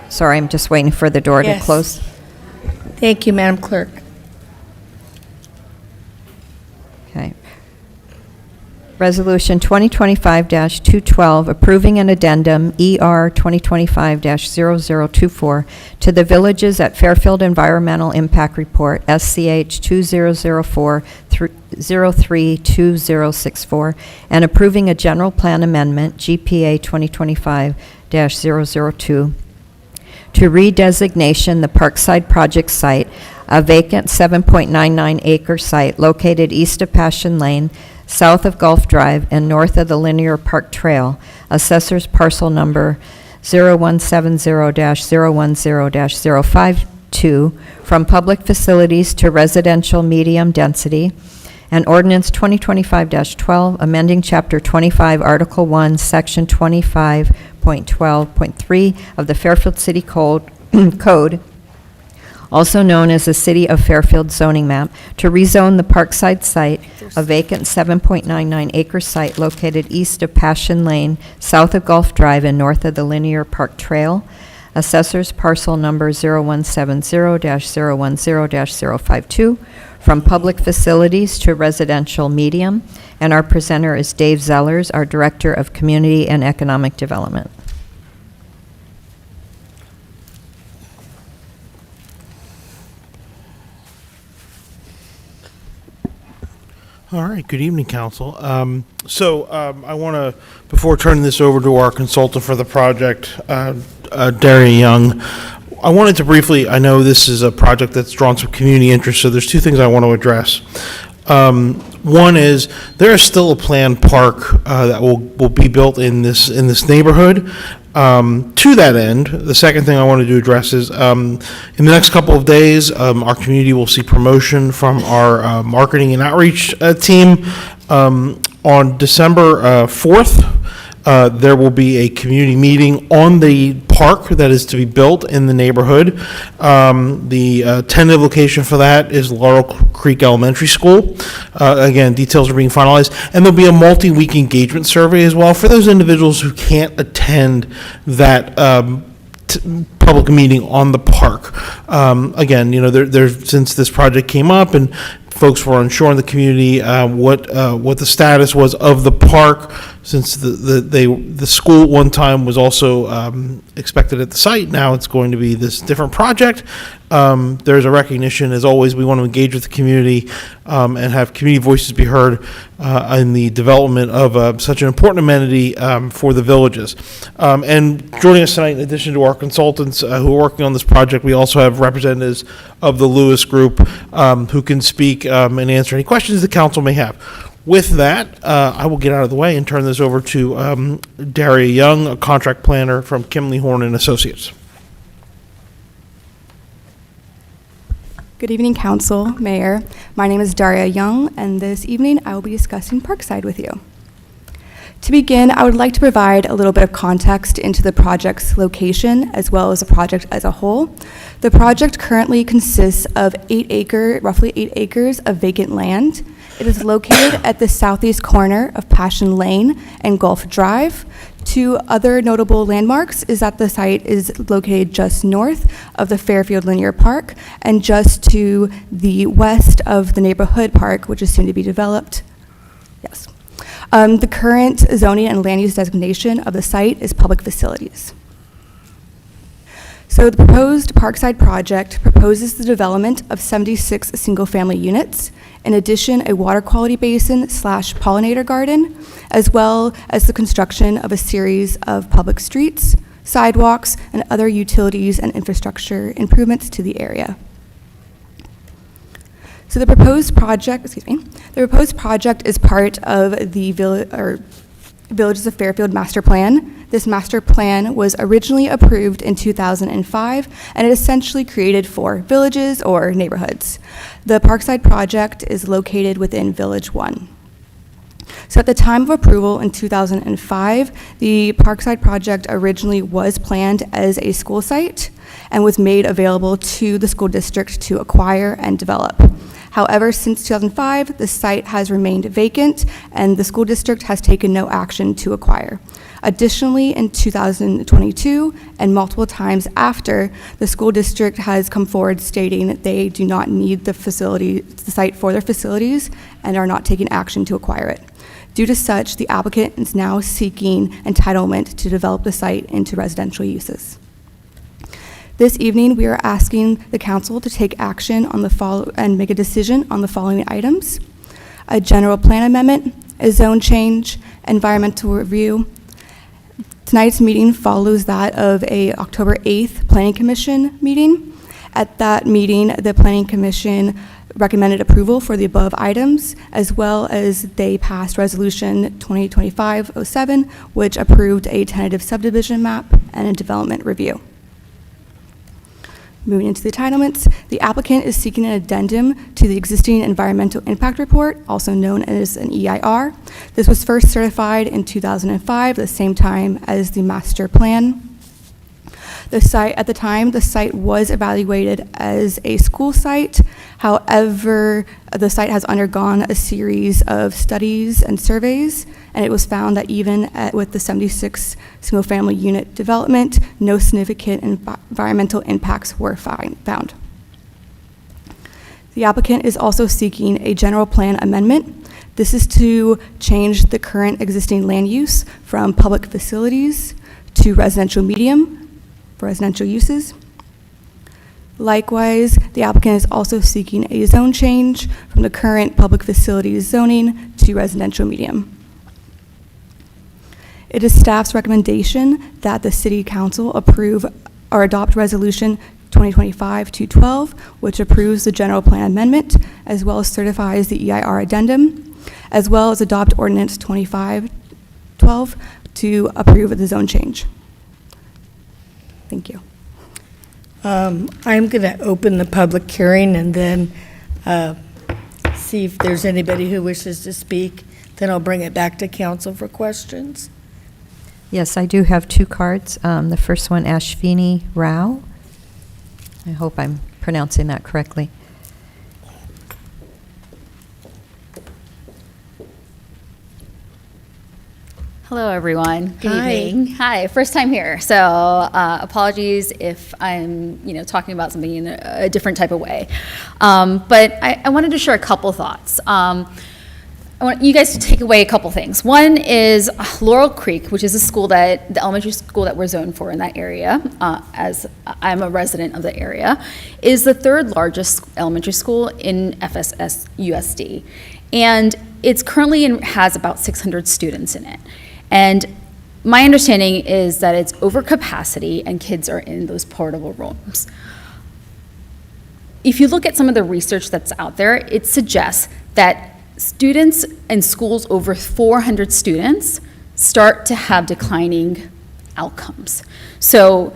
Sorry, I'm just waiting for the door to Yes. close. Thank you, Madam Clerk. Okay. Resolution 2025-212, approving an addendum, ER 2025-0024, to the Villages at Fairfield Environmental Impact Report, SCH 2004-032064, and approving a general plan amendment, GPA 2025-002, to redesignation the Parkside Project site, a vacant 7.99-acre site located east of Passion Lane, south of Gulf Drive, and north of the Linear Park Trail, assessor's parcel number 0170-010-052, from public facilities to residential medium density, and ordinance 2025-12, amending Chapter 25, Article 1, Section 25.12.3 of the Fairfield City Code, also known as the City of Fairfield zoning map, to rezone the Parkside site, a vacant 7.99-acre site located east of Passion Lane, south of Gulf Drive, and north of the Linear Park Trail, assessor's parcel number 0170-010-052, from public facilities to residential medium, and our presenter is Dave Zellers, our Director of Community and Economic Development. All right, good evening, Council. I want to, before turning this over to our consultant for the project, Daria Young, I wanted to briefly, I know this is a project that's drawn some community interest, so there's two things I want to address. One is, there is still a planned park that will be built in this neighborhood. To that end, the second thing I wanted to address is, in the next couple of days, our community will see promotion from our marketing and outreach team. On December 4th, there will be a community meeting on the park that is to be built in the neighborhood. The tentative location for that is Laurel Creek Elementary School. Again, details are being finalized. And there'll be a multi-week engagement survey as well for those individuals who can't attend that public meeting on the park. Again, there's since this project came up and folks were unsure in the community what the status was of the park, since the school at one time was also expected at the site. Now it's going to be this different project. There's a recognition, as always, we want to engage with the community and have community voices be heard in the development of such an important amenity for the villages. And joining us tonight, in addition to our consultants who are working on this project, we also have representatives of the Lewis Group who can speak and answer any questions the council may have. With that, I will get out of the way and turn this over to Daria Young, a contract planner from Kimley Horn and Associates. Good evening, Council, Mayor. My name is Daria Young, and this evening I will be discussing Parkside with you. To begin, I would like to provide a little bit of context into the project's location as well as the project as a whole. The project currently consists of roughly 8 acres of vacant land. It is located at the southeast corner of Passion Lane and Gulf Drive. Two other notable landmarks is that the site is located just north of the Fairfield Linear Park and just to the west of the neighborhood park, which is soon to be developed. Yes. The current zoning and land use designation of the site is public facilities. So the proposed Parkside project proposes the development of 76 single-family units, in addition a water quality basin / pollinator garden, as well as the construction of a series of public streets, sidewalks, and other utilities and infrastructure improvements to the area. So the proposed project is part of the Villages of Fairfield Master Plan. This master plan was originally approved in 2005, and it essentially created 4 villages or neighborhoods. The Parkside project is located within Village 1. So at the time of approval in 2005, the Parkside project originally was planned as a school site and was made available to the school district to acquire and develop. However, since 2005, the site has remained vacant and the school district has taken no action to acquire. Additionally, in 2022 and multiple times after, the school district has come forward stating that they do not need the site for their facilities and are not taking action to acquire it. Due to such, the applicant is now seeking entitlement to develop the site into residential uses. This evening, we are asking the council to take action on and make a decision on the following items: a general plan amendment, a zone change, environmental review, Tonight's meeting follows that of a October 8th Planning Commission meeting. At that meeting, the Planning Commission recommended approval for the above items, as well as they passed Resolution 2025-07, which approved a tentative subdivision map and a development review. Moving into the entitlements, the applicant is seeking an addendum to the existing environmental impact report, also known as an EIR. This was first certified in 2005, the same time as the master plan. The site, at the time, the site was evaluated as a school site. However, the site has undergone a series of studies and surveys, and it was found that even with the 76 single-family unit development, no significant environmental impacts were found. The applicant is also seeking a general plan amendment. This is to change the current existing land use from public facilities to residential medium for residential uses. Likewise, the applicant is also seeking a zone change from the current public facilities zoning to residential medium. It is staff's recommendation that the City Council approve or adopt Resolution 2025-212, which approves the general plan amendment, as well as certifies the EIR addendum, as well as adopt Ordinance 2512 to approve the zone change. Thank you. I'm going to open the public hearing and then see if there's anybody who wishes to speak. Then I'll bring it back to council for questions. Yes, I do have two cards. The first one, Ashvini Rao. I hope I'm pronouncing that correctly. Hello, everyone. Good Hi. evening. Hi, first time here, so apologies if I'm, talking about something in a different type of way. But I wanted to share a couple thoughts. I want you guys to take away a couple things. One is Laurel Creek, which is the elementary school that we're zoned for in that area, as I'm a resident of the area, is the third largest elementary school in FSS USD. And it's currently has about 600 students in it. And my understanding is that it's over capacity and kids are in those portable rooms. If you look at some of the research that's out there, it suggests that students in schools over 400 students start to have declining outcomes. So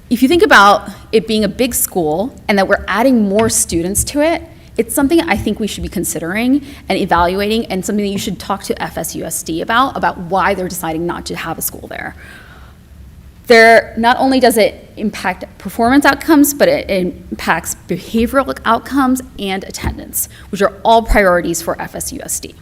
if you think about it being a big school and that we're adding more students to it, it's something I think we should be considering and evaluating, and something that you should talk to FSUSD about why they're deciding not to have a school there. Not only does it impact performance outcomes, but it impacts behavioral outcomes and attendance, which are all priorities for FSUSD.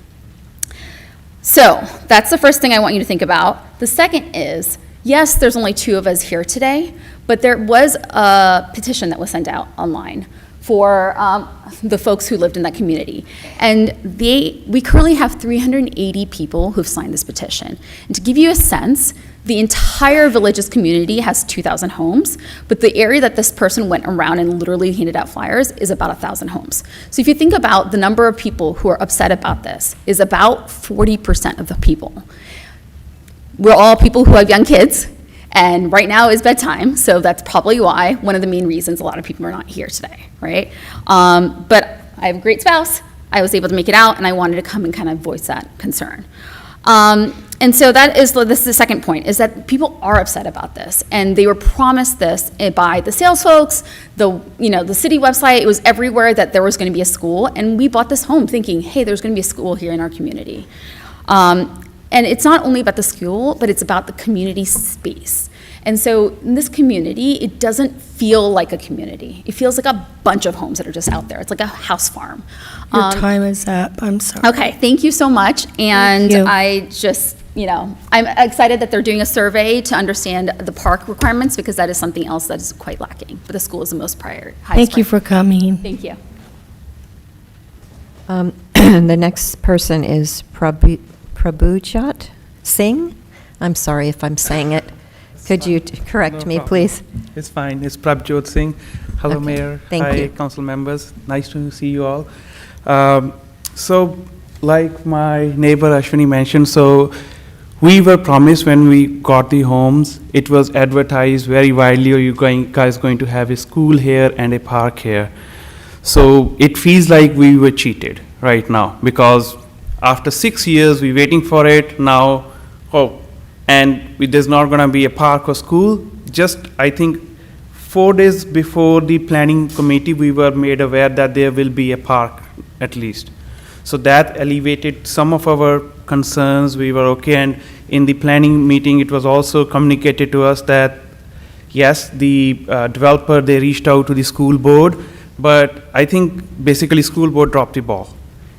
So that's the first thing I want you to think about. The second is, yes, there's only 2 of us here today, but there was a petition that was sent out online for the folks who lived in that community. And we currently have 380 people who've signed this petition. And to give you a sense, the entire village's community has 2,000 homes, but the area that this person went around and literally handed out flyers is about 1,000 homes. So if you think about the number of people who are upset about this, is about 40% of the people. We're all people who have young kids, and right now is bedtime, so that's probably why, one of the main reasons a lot of people are not here today, right? But I have a great spouse, I was able to make it out, and I wanted to come and kind of voice that concern. And so this is the second point, is that people are upset about this, and they were promised this by the sales folks, the city website. It was everywhere that there was going to be a school, and we bought this home thinking, hey, there's going to be a school here in our community. And it's not only about the school, but it's about the community space. And so in this community, it doesn't feel like a community. It feels like a bunch of homes that are just out there. It's like a house farm. Your time is up. I'm sorry. Okay, thank you so much. And I just, I'm excited that they're doing a survey to understand the park requirements, because that is something else that is quite lacking. But the school is the most highest Thank you for coming. Thank you. The next person is Prabhujot Singh. I'm sorry if I'm saying it. Could you correct me, please? It's fine. It's Prabhujot Singh. Hello, Okay. Mayor. Thank Hi, you. council members. Nice to see you all. So, like my neighbor Ashwini mentioned, so we were promised when we got the homes, it was advertised very widely, you guys going to have a school here and a park here. So it feels like we were cheated right now, because after 6 years, we're waiting for it now, and there's not gonna be a park or school. Just, I think, 4 days before the planning committee, we were made aware that there will be a park at least. So that alleviated some of our concerns. We were okay, and in the planning meeting, it was also communicated to us that, yes, the developer, they reached out to the school board, but I think basically school board dropped the ball.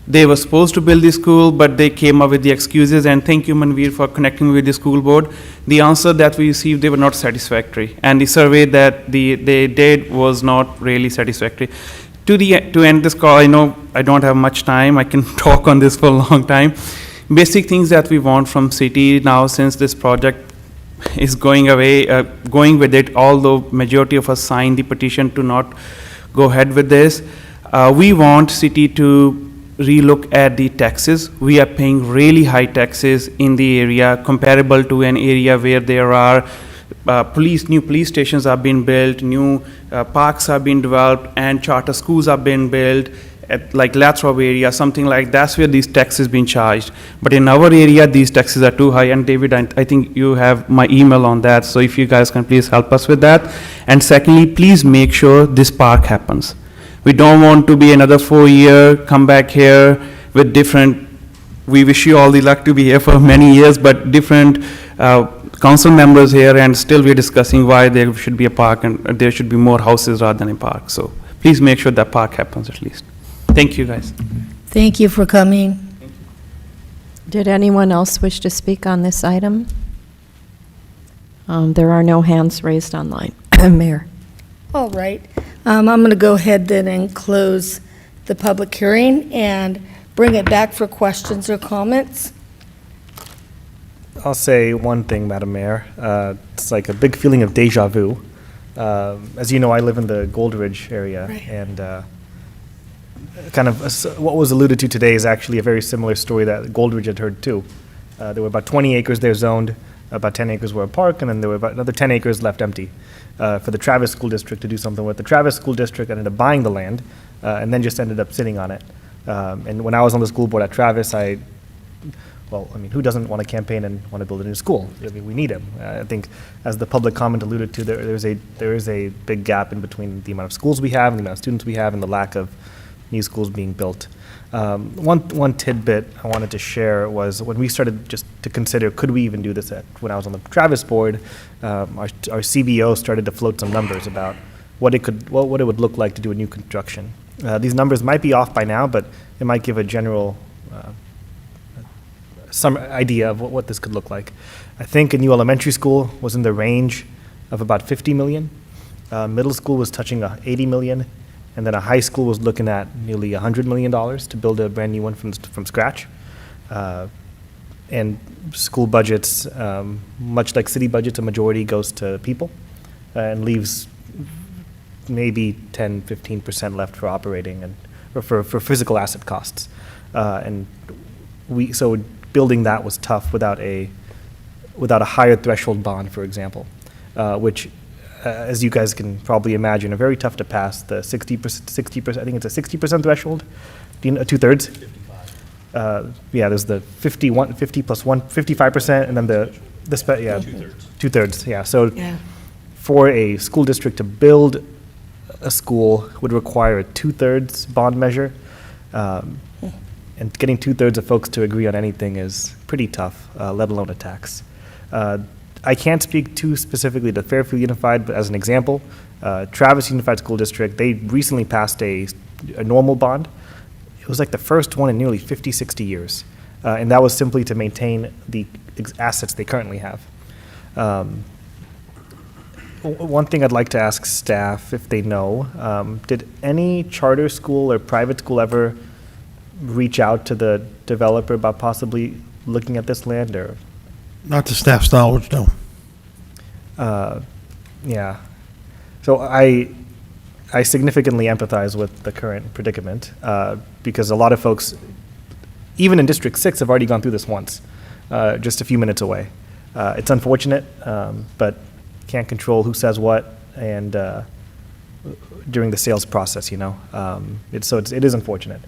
They were supposed to build the school, but they came up with the excuses, and thank you, Manveer, for connecting with the school board. The answer that we received, they were not satisfactory, and the survey that they did was not really satisfactory. To end this call, I know I don't have much time. I can talk on this for a long time. Basic things that we want from city now, since this project is going away, going with it, although majority of us signed the petition to not go ahead with this. We want city to relook at the taxes. We are paying really high taxes in the area, comparable to an area where there are new police stations are being built, new parks are being developed, and charter schools are being built at like Lathrop area, something like that's where these taxes being charged. But in our area, these taxes are too high. And David, I think you have my email on that, so if you guys can please help us with that. And secondly, please make sure this park happens. We don't want to be another 4 year, come back here with different, we wish you all the luck to be here for many years, but different council members here, and still we're discussing why there should be a park and there should be more houses rather than a park. So please make sure that park happens at least. Thank you, guys. Thank you for coming. Did anyone else wish to speak on this item? There are no hands raised online. Mayor. All right. I'm going to go ahead then and close the public hearing and bring it back for questions or comments. I'll say one thing, Madam Mayor. It's like a big feeling of deja vu. As you know, I live in the Gold Ridge area, Right. and kind of what was alluded to today is actually a very similar story that Gold Ridge had heard too. There were about 20 acres there zoned, about 10 acres were a park, and then there were about another 10 acres left empty for the Travis School District to do something with. The Travis School District ended up buying the land and then just ended up sitting on it. And when I was on the school board at Travis, who doesn't want to campaign and want to build a new school? I mean, we need them. I think, as the public comment alluded to, there is a big gap in between the amount of schools we have and the amount of students we have and the lack of new schools being built. One tidbit I wanted to share was when we started just to consider, could we even do this when I was on the Travis board, our CBO started to float some numbers about what it would look like to do a new construction. These numbers might be off by now, but it might give a general some idea of what this could look like. I think a new elementary school was in the range of about 50 million. Middle school was touching 80 million. And then a high school was looking at nearly $100 million to build a brand new one from scratch. And school budgets, much like city budgets, a majority goes to people and leaves maybe 10, 15% left for operating and for physical asset costs. So building that was tough without a higher threshold bond, for example, which, as you guys can probably imagine, are very tough to pass. The 60%, I think it's a 60% threshold, 2/3. 55. There's the 50 plus 55%, and then the 2/3. Yeah. So for a school district to build a school would require a 2/3 bond measure. And getting 2/3 of folks to agree on anything is pretty tough, let alone a tax. I can't speak too specifically to Fairfield Unified, but as an example, Travis Unified School District, they recently passed a normal bond. It was like the first one in nearly 50, 60 years. And that was simply to maintain the assets they currently have. One thing I'd like to ask staff, if they know, did any charter school or private school ever reach out to the developer about possibly looking at this land, or? Not to staff's knowledge, no. Yeah. So I significantly empathize with the current predicament because a lot of folks, even in District 6, have already gone through this once. just a few minutes away. It's unfortunate, but can't control who says what and during the sales process, you know. It is unfortunate.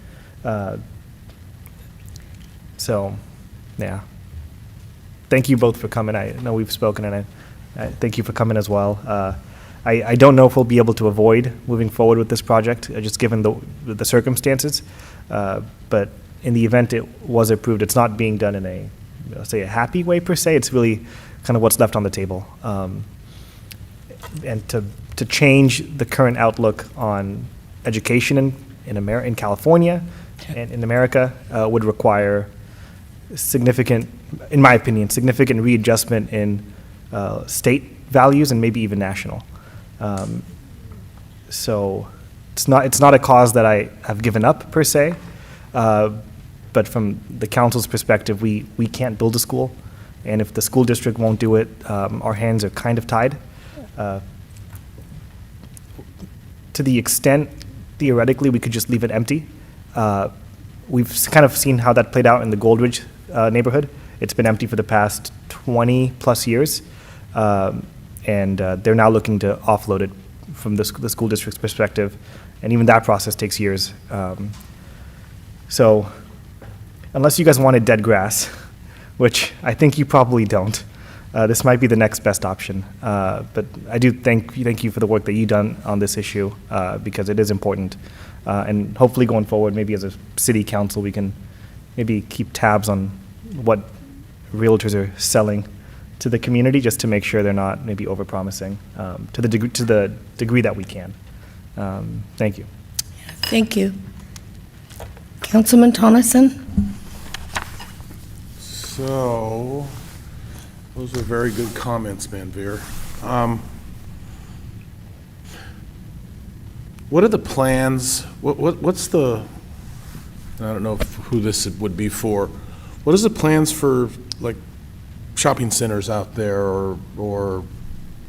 So, yeah. Thank you both for coming. I know we've spoken, and I thank you for coming as well. I don't know if we'll be able to avoid moving forward with this project, just given the circumstances. But in the event it was approved, it's not being done in a, say, a happy way per se. It's really kind of what's left on the table. And to change the current outlook on education in California and in America would require significant, in my opinion, significant readjustment in state values and maybe even national. So it's not a cause that I have given up per se, but from the council's perspective, we can't build a school, and if the school district won't do it, our hands are kind of tied. To the extent, theoretically, we could just leave it empty. We've kind of seen how that played out in the Goldridge neighborhood. It's been empty for the past 20 plus years, and they're now looking to offload it from the school district's perspective, and even that process takes years. So unless you guys wanted dead grass, which I think you probably don't, this might be the next best option. But I do thank you for the work that you've done on this issue, because it is important. And hopefully going forward, maybe as a city council, we can maybe keep tabs on what realtors are selling to the community, just to make sure they're not maybe overpromising to the degree that we can. Thank you. Thank you. Councilman Tonneson? So, those were very good comments, Manveer. What are the plans? What's the? I don't know who this would be for. What is the plans for, like, shopping centers out there, or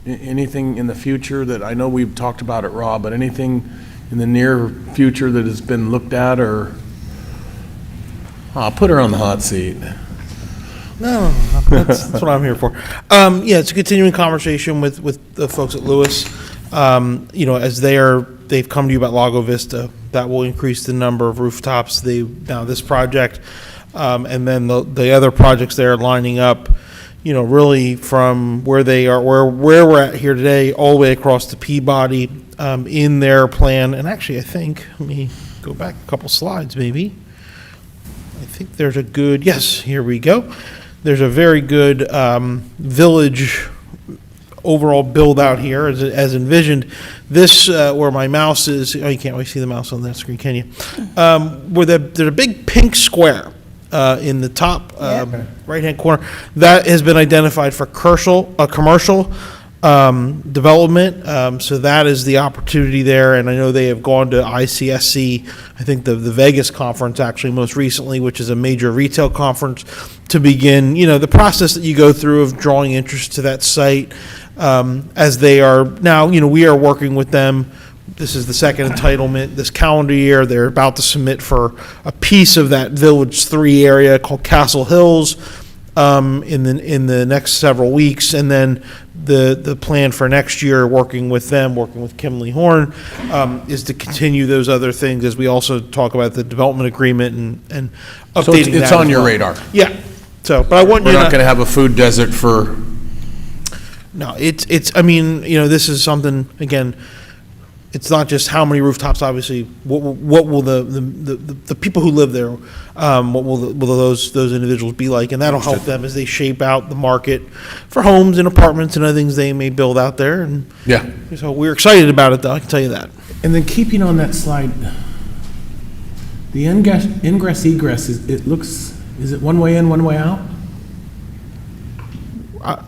anything in the future that I know we've talked about it, Rob, but anything in the near future that has been looked at, or? I'll put her on the hot seat. No, that's what I'm here for. Yeah, it's a continuing conversation with the folks at Lewis. As they've come to you about Lago Vista, that will increase the number of rooftops. Now this project, and then the other projects they're lining up, really from where they are, where we're at here today, all the way across to Peabody, in their plan. And actually, I think, let me go back a couple slides, maybe. I think there's a good, yes, here we go. There's a very good village overall build out here as envisioned. This, where my mouse is, you can't really see the mouse on that screen, can you? Where there's a big pink square in the top right-hand corner. That has been identified for commercial development. So that is the opportunity there. And I know they have gone to ICSC, I think the Vegas conference actually most recently, which is a major retail conference, to begin, the process that you go through of drawing interest to that site. As they are now, we are working with them. This is the second entitlement this calendar year. They're about to submit for a piece of that Village 3 area called Castle Hills in the next several weeks, and then the plan for next year, working with Kimley Horn, is to continue those other things as we also talk about the development agreement and updating So that. it's on as your well. radar. Yeah. So, but I want We're you not going to have a food desert for. No, I mean, this is something, again, it's not just how many rooftops, obviously, what will the people who live there, what will those individuals be like, and that'll help them as they shape out the market for homes and apartments and other things they may build out there. And yeah, so we're excited about it, though, I can tell you that. And then keeping on that slide, the ingress egress, is it one way in, one way out?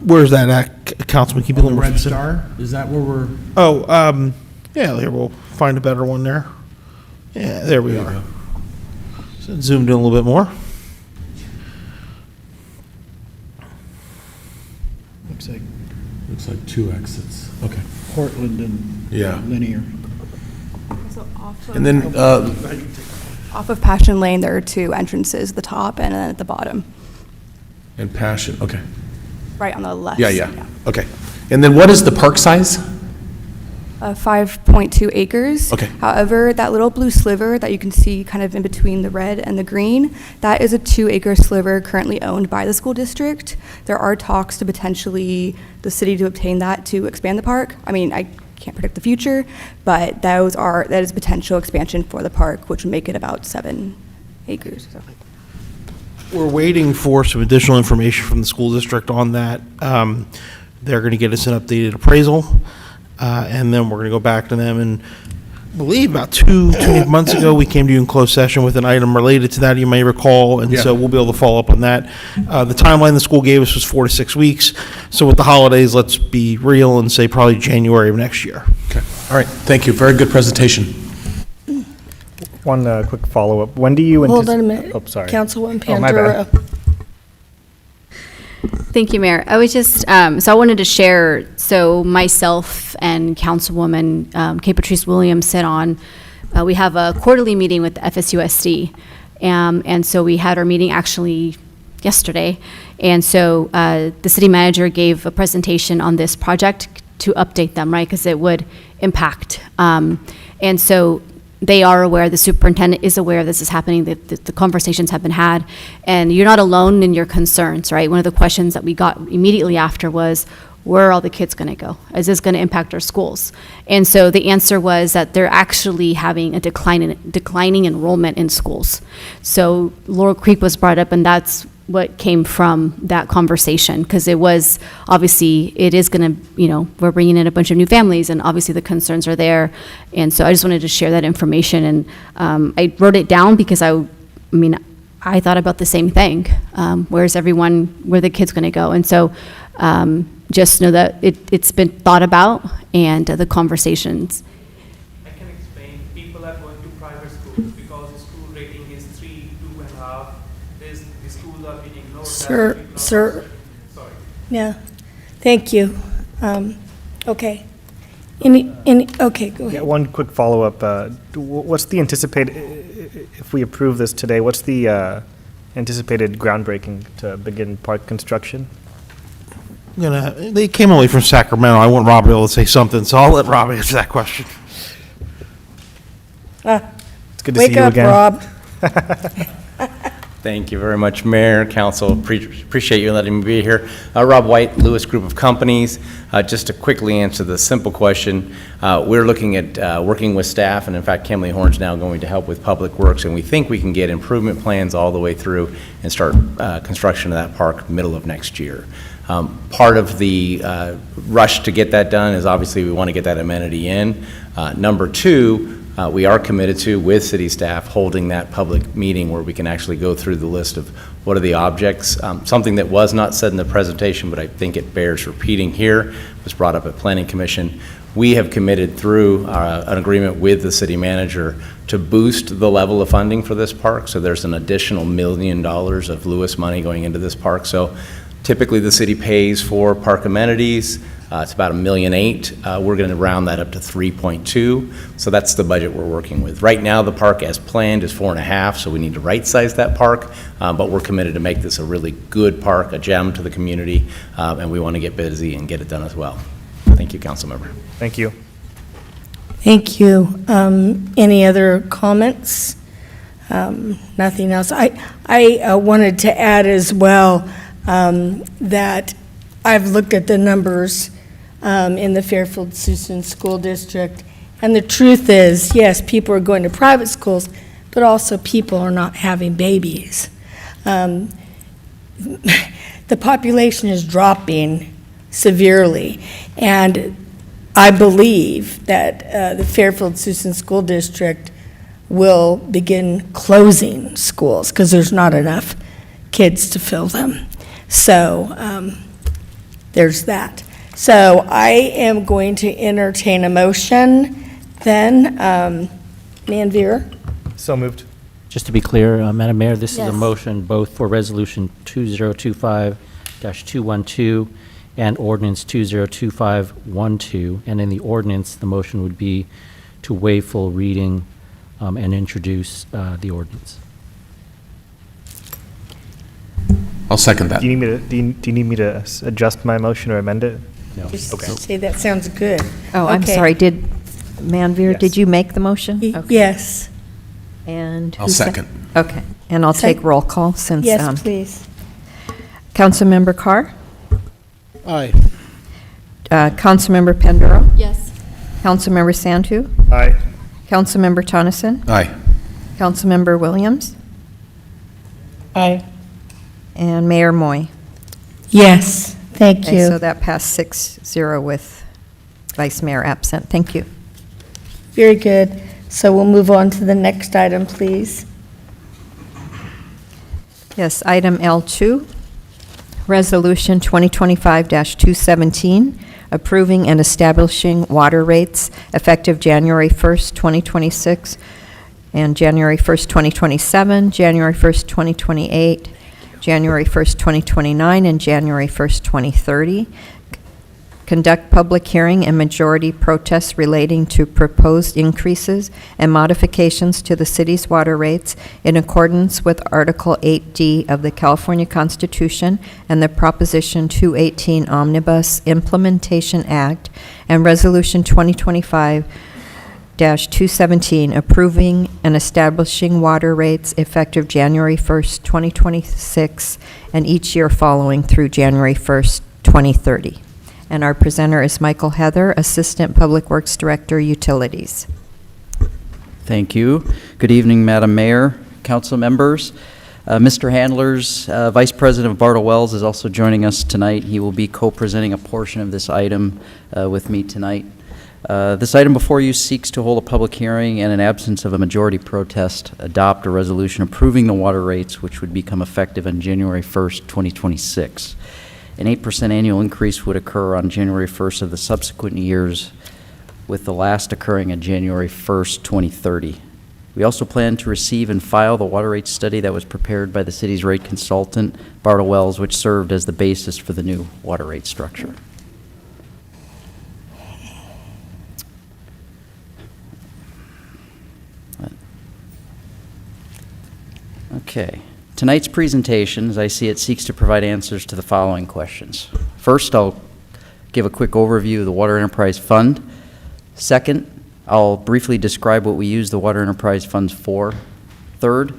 Where's that at, Councilman? Keep it On the red star? Is that where we're? Oh, yeah, here, we'll find a better one there. Yeah, there we are. So zoomed in a little bit more. Looks like two exits. Okay. Portland and Yeah. Linear. And then Off of Passion Lane, there are two entrances, the top and then at the bottom. And Passion, okay. right on the left. Yeah, yeah, okay. And then what is the park size? 5.2 acres. Okay. However, that little blue sliver that you can see kind of in between the red and the green, that is a 2-acre sliver currently owned by the school district. There are talks to potentially the city to obtain that to expand the park. I mean, I can't predict the future, but that is potential expansion for the park, which would make it about 7 acres. So. We're waiting for some additional information from the school district on that. They're going to get us an updated appraisal, and then we're going to go back to them. And I believe about two months ago, we came to you in closed session with an item related to that, you may recall, and so we'll be able to follow up on that. The timeline the school gave us was 4 to 6 weeks. So with the holidays, let's be real and say probably January of next year. Okay, all right, thank you, very good presentation. One quick follow-up. When do you Hold on a minute. Oh, sorry. Councilwoman Oh, my bad. Panduro. Thank you, Mayor. I was just, so I wanted to share, so myself and Councilwoman Kay Patrice Williams sit on, we have a quarterly meeting with the FSUSD. And so we had our meeting actually yesterday. And so the city manager gave a presentation on this project to update them, right? Because it would impact. And so they are aware, the superintendent is aware this is happening, the conversations have been had, and you're not alone in your concerns, right? One of the questions that we got immediately after was, where are all the kids going to go? Is this going to impact our schools? And so the answer was that they're actually having a declining enrollment in schools. So Laurel Creek was brought up, and that's what came from that conversation, because it was, obviously, it is going to, we're bringing in a bunch of new families, and obviously the concerns are there. And so I just wanted to share that information, and I wrote it down because I thought about the same thing. Where's everyone, where the kids going to go? And so just know that it's been thought about, and the conversations. I can explain. People are going to private schools because the school rating is 3, 2.5. The schools are being ignored. Sir. Sorry. Yeah, thank you. Okay. Okay, go ahead. Yeah, one quick follow-up. What's the anticipated, if we approve this today, what's the anticipated groundbreaking to begin park construction? They came away from Sacramento. I want Rob to be able to say something, so I'll let Rob answer that question. It's good to see you again. Wake up, Rob. Thank you very much, Mayor, Council. Appreciate you letting me be here. Rob White, Lewis Group of Companies. Just to quickly answer the simple question, we're looking at working with staff, and in fact, Kimberly Horn's now going to help with Public Works, and we think we can get improvement plans all the way through and start construction of that park middle of next year. Part of the rush to get that done is obviously we want to get that amenity in. Number two, we are committed to, with city staff, holding that public meeting where we can actually go through the list of what are the objects. Something that was not said in the presentation, but I think it bears repeating here, was brought up at Planning Commission. We have committed through an agreement with the city manager to boost the level of funding for this park. So there's an additional $1 million of Lewis money going into this park. So typically the city pays for park amenities. It's about $1.8 million. We're going to round that up to 3.2. So that's the budget we're working with. Right now, the park as planned is 4.5, so we need to right-size that park. But we're committed to make this a really good park, a gem to the community, and we want to get busy and get it done as well. Thank you, Council Member. Thank you. Thank you. Any other comments? Nothing else. I wanted to add as well that I've looked at the numbers in the Fairfield Susan School District, and the truth is, yes, people are going to private schools, but also people are not having babies. The population is dropping severely, and I believe that the Fairfield Susan School District will begin closing schools because there's not enough kids to fill them. So there's that. So I am going to entertain a motion then. Manveer? So moved. Just to be clear, Madam Mayor, this is a Yes. motion both for Resolution 2025-212 and Ordinance 2025-12. And in the ordinance, the motion would be to waive full reading and introduce the ordinance. I'll second that. Do you need me to adjust my motion or amend it? No. Just Okay. say that sounds good. Oh, I'm Okay. sorry, did Manveer, Yes. did you make the motion? Okay. Yes. And I'll who sec- second. Okay, and I'll take roll call since. Yes, please. Councilmember Carr? Aye. Councilmember Pendero? Yes. Councilmember Santu? Aye. Councilmember Tonneson? Aye. Councilmember Williams? Aye. And Mayor Moy? Yes, thank Okay, so you. that passed 6-0 with Vice Mayor absent. Thank you. Very good. So we'll move on to the next item, please. Yes, item L2, Resolution 2025-217, approving and establishing water rates effective January 1st, 2026, and January 1st, 2027, January 1st, 2028, January 1st, 2029, and January 1st, 2030. Conduct public hearing and majority protests relating to proposed increases and modifications to the city's water rates in accordance with Article 8D of the California Constitution and the Proposition 218 Omnibus Implementation Act and Resolution 2025-217 approving and establishing water rates effective January 1st, 2026, and each year following through January 1st, 2030. And our presenter is Michael Heather, Assistant Public Works Director, Utilities. Thank you. Good evening, Madam Mayor, council members. Mr. Handlers, Vice President of Bartle Wells, is also joining us tonight. He will be co-presenting a portion of this item with me tonight. This item before you seeks to hold a public hearing and, in absence of a majority protest, adopt a resolution approving the water rates, which would become effective on January 1st, 2026. An 8% annual increase would occur on January 1st of the subsequent years, with the last occurring on January 1st, 2030. We also plan to receive and file the water rate study that was prepared by the city's rate consultant, Bartle Wells, which served as the basis for the new water rate structure. Okay. Tonight's presentation, as I see it, seeks to provide answers to the following questions. First, I'll give a quick overview of the Water Enterprise Fund. Second, I'll briefly describe what we use the Water Enterprise Funds for. Third,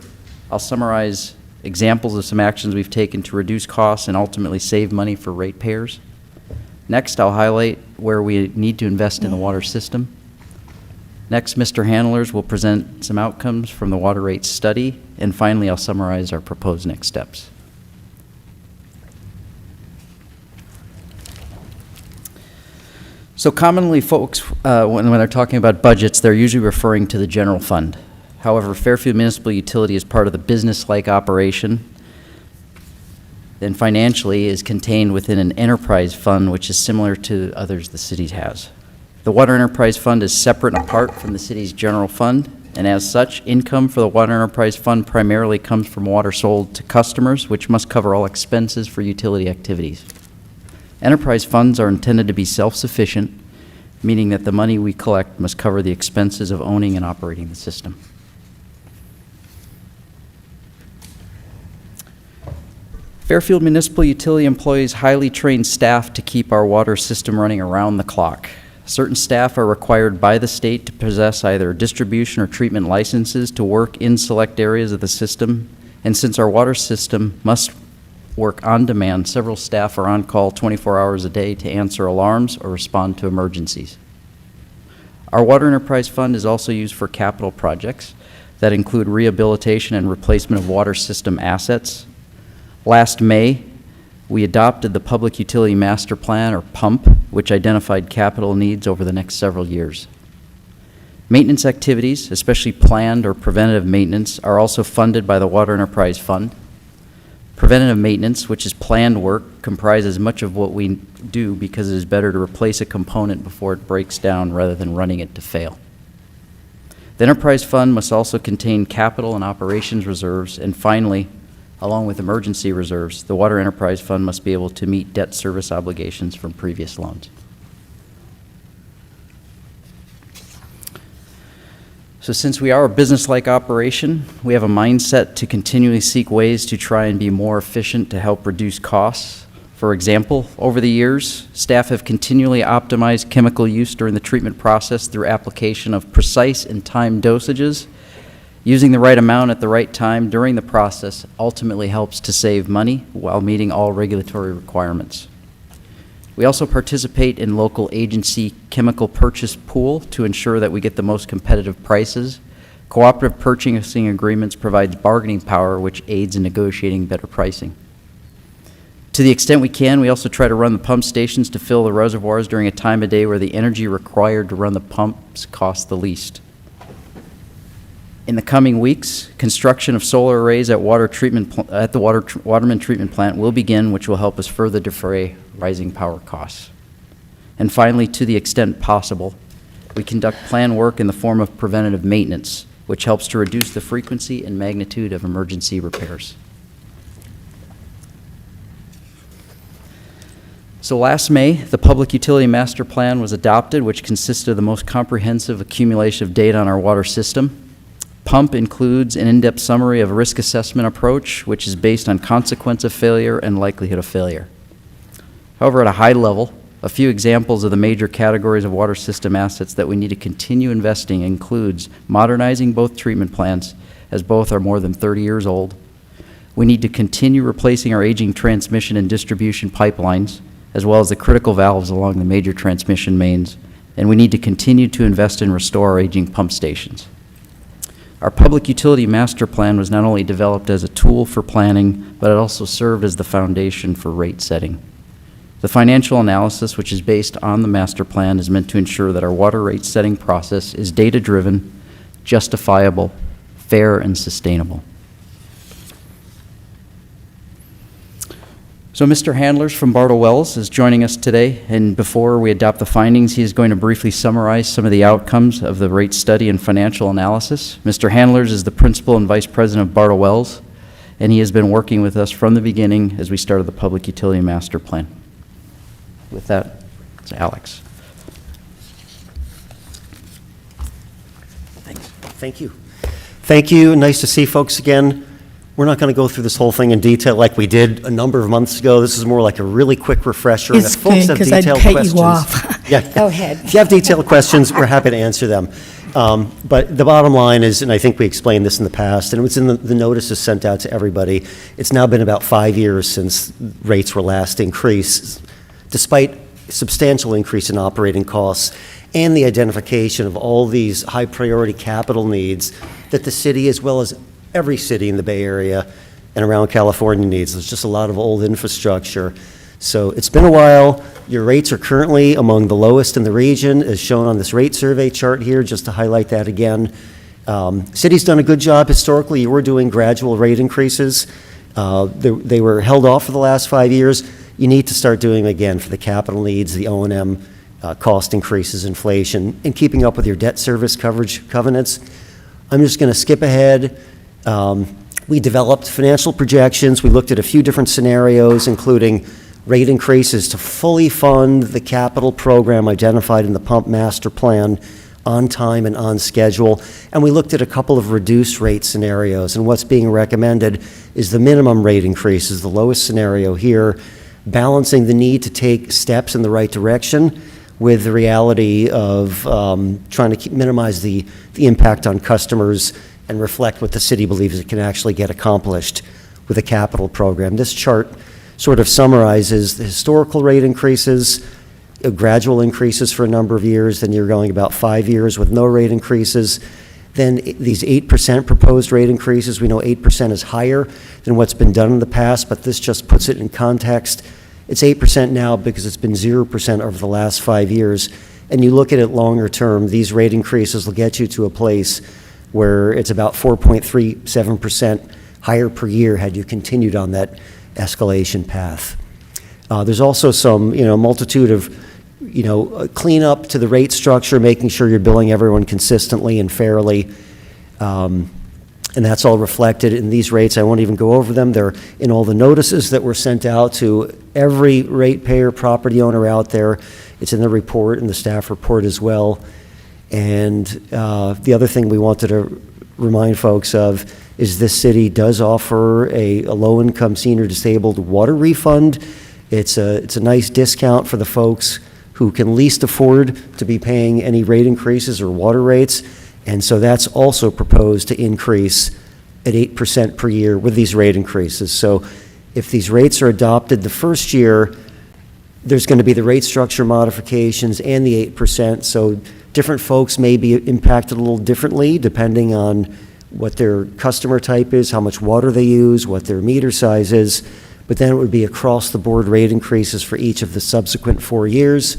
I'll summarize examples of some actions we've taken to reduce costs and ultimately save money for ratepayers. Next, I'll highlight where we need to invest in the water system. Next, Mr. Handlers will present some outcomes from the water rate study, and finally, I'll summarize our proposed next steps. So commonly, folks, when they're talking about budgets, they're usually referring to the general fund. However, Fairfield Municipal Utility is part of the business-like operation, and financially is contained within an enterprise fund, which is similar to others the city has. The Water Enterprise Fund is separate and apart from the city's general fund, and as such, income for the Water Enterprise Fund primarily comes from water sold to customers, which must cover all expenses for utility activities. Enterprise funds are intended to be self-sufficient, meaning that the money we collect must cover the expenses of owning and operating the system. Fairfield Municipal Utility employs highly trained staff to keep our water system running around the clock. Certain staff are required by the state to possess either distribution or treatment licenses to work in select areas of the system, and since our water system must work on demand, several staff are on call 24 hours a day to answer alarms or respond to emergencies. Our Water Enterprise Fund is also used for capital projects that include rehabilitation and replacement of water system assets. Last May, we adopted the Public Utility Master Plan, or PUMP, which identified capital needs over the next several years. Maintenance activities, especially planned or preventative maintenance, are also funded by the Water Enterprise Fund. Preventative maintenance, which is planned work, comprises much of what we do because it is better to replace a component before it breaks down rather than running it to fail. The Enterprise Fund must also contain capital and operations reserves, and finally, along with emergency reserves, the Water Enterprise Fund must be able to meet debt service obligations from previous loans. So since we are a business-like operation, we have a mindset to continually seek ways to try and be more efficient to help reduce costs. For example, over the years, staff have continually optimized chemical use during the treatment process through application of precise and timed dosages. Using the right amount at the right time during the process ultimately helps to save money while meeting all regulatory requirements. We also participate in local agency chemical purchase pool to ensure that we get the most competitive prices. Cooperative purchasing agreements provides bargaining power, which aids in negotiating better pricing. To the extent we can, we also try to run the pump stations to fill the reservoirs during a time of day where the energy required to run the pumps costs the least. In the coming weeks, construction of solar arrays at the Waterman Treatment Plant will begin, which will help us further defray rising power costs. And finally, to the extent possible, we conduct planned work in the form of preventative maintenance, which helps to reduce the frequency and magnitude of emergency repairs. So last May, the Public Utility Master Plan was adopted, which consisted of the most comprehensive accumulation of data on our water system. PUMP includes an in-depth summary of a risk assessment approach, which is based on consequence of failure and likelihood of failure. However, at a high level, a few examples of the major categories of water system assets that we need to continue investing includes modernizing both treatment plants, as both are more than 30 years old. We need to continue replacing our aging transmission and distribution pipelines, as well as the critical valves along the major transmission mains, and we need to continue to invest and restore our aging pump stations. Our Public Utility Master Plan was not only developed as a tool for planning, but it also served as the foundation for rate setting. The financial analysis, which is based on the master plan, is meant to ensure that our water rate setting process is data-driven, justifiable, fair, and sustainable. So Mr. Handlers from Bartle Wells is joining us today, and before we adopt the findings, he is going to briefly summarize some of the outcomes of the rate study and financial analysis. Mr. Handlers is the principal and vice president of Bartle Wells, and he has been working with us from the beginning as we started the Public Utility Master Plan. With that, it's Alex. Thanks. Thank you. Thank you. Nice to see folks again. We're not going to go through this whole thing in detail like we did a number of months ago. This is more like a really quick refresher. It's good, because I'd cut you off. Yeah. Go ahead. If you have detailed questions, we're happy to answer them. But the bottom line is, and I think we explained this in the past, and it was in the notices sent out to everybody, it's now been about 5 years since rates were last increased, despite substantial increase in operating costs and the identification of all these high-priority capital needs that the city, as well as every city in the Bay Area and around California, needs. There's just a lot of old infrastructure. So it's been a while. Your rates are currently among the lowest in the region, as shown on this rate survey chart here, just to highlight that again. City's done a good job historically. You were doing gradual rate increases. They were held off for the last 5 years. You need to start doing them again for the capital needs, the O&M cost increases, inflation, and keeping up with your debt service coverage covenants. I'm just going to skip ahead. We developed financial projections. We looked at a few different scenarios, including rate increases to fully fund the capital program identified in the Pump Master Plan on time and on schedule. And we looked at a couple of reduced rate scenarios. And what's being recommended is the minimum rate increases, the lowest scenario here, balancing the need to take steps in the right direction with the reality of trying to minimize the impact on customers and reflect what the city believes it can actually get accomplished with a capital program. This chart sort of summarizes the historical rate increases, gradual increases for a number of years, then you're going about 5 years with no rate increases. Then these 8% proposed rate increases, we know 8% is higher than what's been done in the past, but this just puts it in context. It's 8% now because it's been 0% over the last 5 years. And you look at it longer term, these rate increases will get you to a place where it's about 4.37% higher per year had you continued on that escalation path. There's also some, multitude of, cleanup to the rate structure, making sure you're billing everyone consistently and fairly. And that's all reflected in these rates. I won't even go over them. They're in all the notices that were sent out to every ratepayer, property owner out there. It's in the report, in the staff report as well. And the other thing we wanted to remind folks of is this city does offer a low-income senior disabled water refund. It's a nice discount for the folks who can least afford to be paying any rate increases or water rates. And so that's also proposed to increase at 8% per year with these rate increases. So if these rates are adopted the first year, there's going to be the rate structure modifications and the 8%. So different folks may be impacted a little differently depending on what their customer type is, how much water they use, what their meter size is. But then it would be across-the-board rate increases for each of the subsequent 4 years.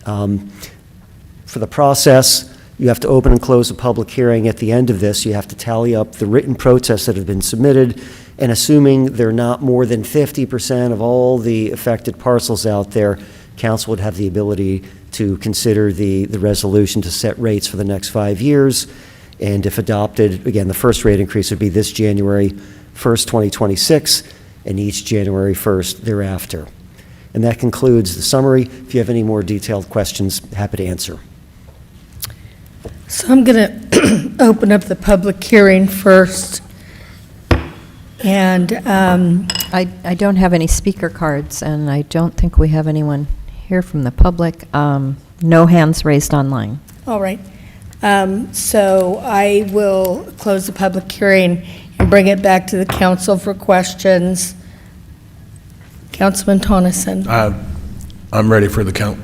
For the process, you have to open and close a public hearing. At the end of this, you have to tally up the written protests that have been submitted, and assuming they're not more than 50% of all the affected parcels out there, council would have the ability to consider the resolution to set rates for the next 5 years. And if adopted, again, the first rate increase would be this January 1st, 2026, and each January 1st thereafter. And that concludes the summary. If you have any more detailed questions, happy to answer. So I'm going to open up the public hearing first. And I don't have any speaker cards, and I don't think we have anyone here from the public. No hands raised online. all right. So I will close the public hearing and bring it back to the council for questions. Councilman Tonneson. I'm ready for the count.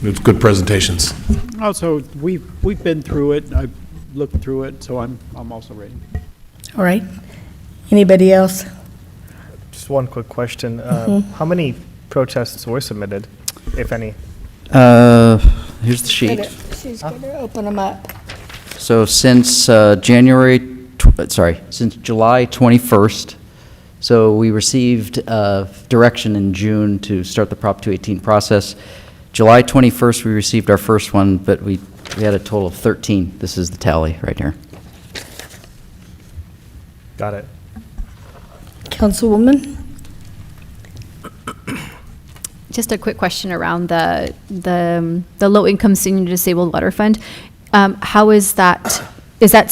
It's good presentations. Also, we've been through it. I've looked through it, so I'm also ready. All right. Anybody else? Just one quick question. Mhm. How many protests were submitted, if any? Here's the sheet. She's going to open them up. So since since July 21st, so we received direction in June to start the Prop 218 process. July 21st, we received our first one, but we had a total of 13. This is the tally right here. Got it. Councilwoman? Just a quick question around the low-income senior disabled water fund. How is that? Is that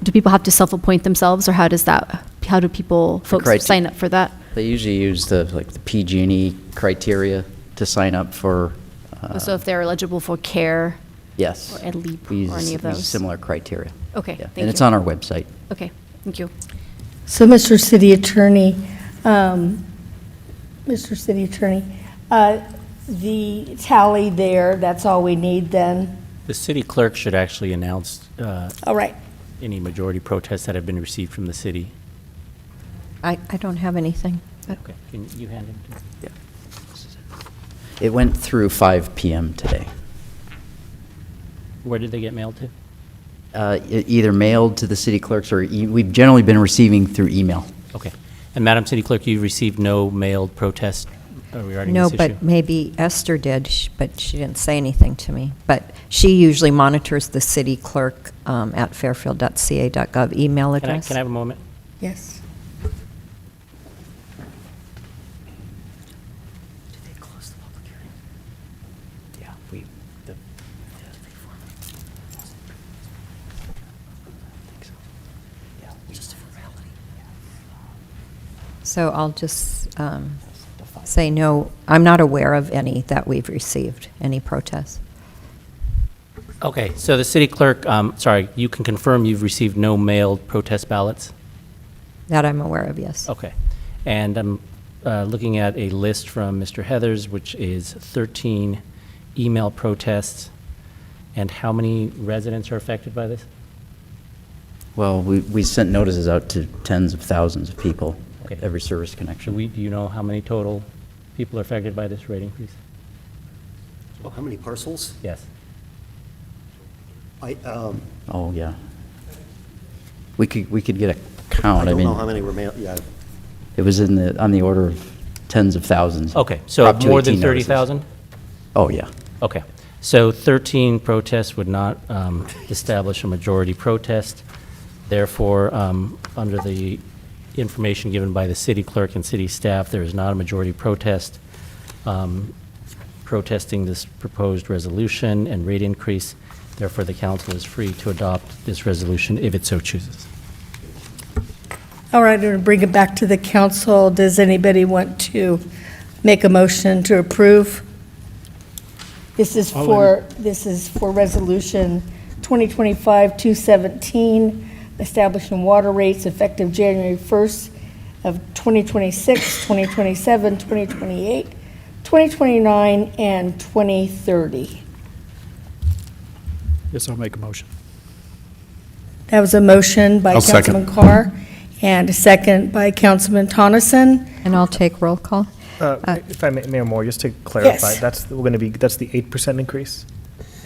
do people have to self-appoint themselves, or how do folks sign up for that? They usually use the PG&E criteria to sign up for. So if they're eligible for CARE? Yes. Or LEAP, We use or any of we use those? similar criteria. Okay, Yeah. thank And it's you. on our website. Okay, thank you. So, Mr. City Attorney, the tally there, that's all we need then? The city clerk should actually announce All right. any majority protests that have been received from the city. I don't have anything. Okay, can you hand it to me? Yeah. It went through 5 p.m. today. Where did they get mailed to? Either mailed to the city clerks, or we've generally been receiving through email. Okay. And Madam City Clerk, you received no mailed protest regarding this No, issue? but maybe Esther did, but she didn't say anything to me. But she usually monitors the city clerk at fairfield.ca.gov email address. Can I have a moment? Yes. So I'll just say no, I'm not aware of any that we've received, any protests. Okay, so the city clerk, you can confirm you've received no mailed protest ballots? That I'm aware of, yes. Okay. And I'm looking at a list from Mr. Heathers, which is 13 email protests. And how many residents are affected by this? Well, we sent notices out to tens of thousands of people. Okay. Every service connection. Do you know how many total people are affected by this rate increase? Oh, how many parcels? Yes. Oh, yeah. We could get a count. I don't mean, know how many were mailed, yeah. It was on the order of tens of thousands. Okay, so Prop more than 218 notices. 30,000? Oh, yeah. Okay, so 13 protests would not establish a majority protest. Therefore, under the information given by the city clerk and city staff, there is not a majority protest protesting this proposed resolution and rate increase. Therefore, the council is free to adopt this resolution if it so chooses. All right, I'm going to bring it back to the council. Does anybody want to make a motion to approve? This is for Resolution 2025-217, establishing water rates effective January 1st of 2026, 2027, 2028, 2029, and 2030. Yes, I'll make a motion. That was a motion by I'll second. Councilman Carr and a second by Councilman Tonneson. And I'll take roll call. If I may, Mayor Moore, just to clarify, Yes. that's the 8% increase?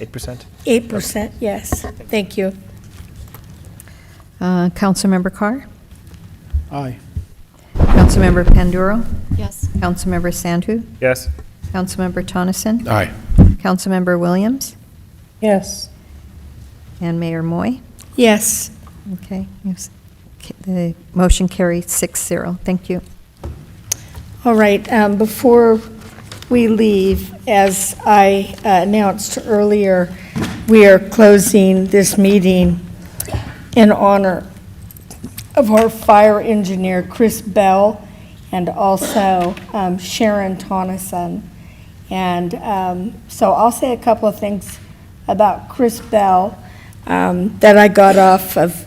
8%? 8%, yes. Thank you. Councilmember Carr? Aye. Councilmember Panduro? Yes. Councilmember Sandhu? Yes. Councilmember Tonneson? Aye. Councilmember Williams? Yes. And Mayor Moy? Yes. Okay, yes. The motion carries 6-0. Thank you. All right, before we leave, as I announced earlier, we are closing this meeting in honor of our fire engineer, Chris Bell, and also Sharon Tonneson. And so I'll say a couple of things about Chris Bell that I got off of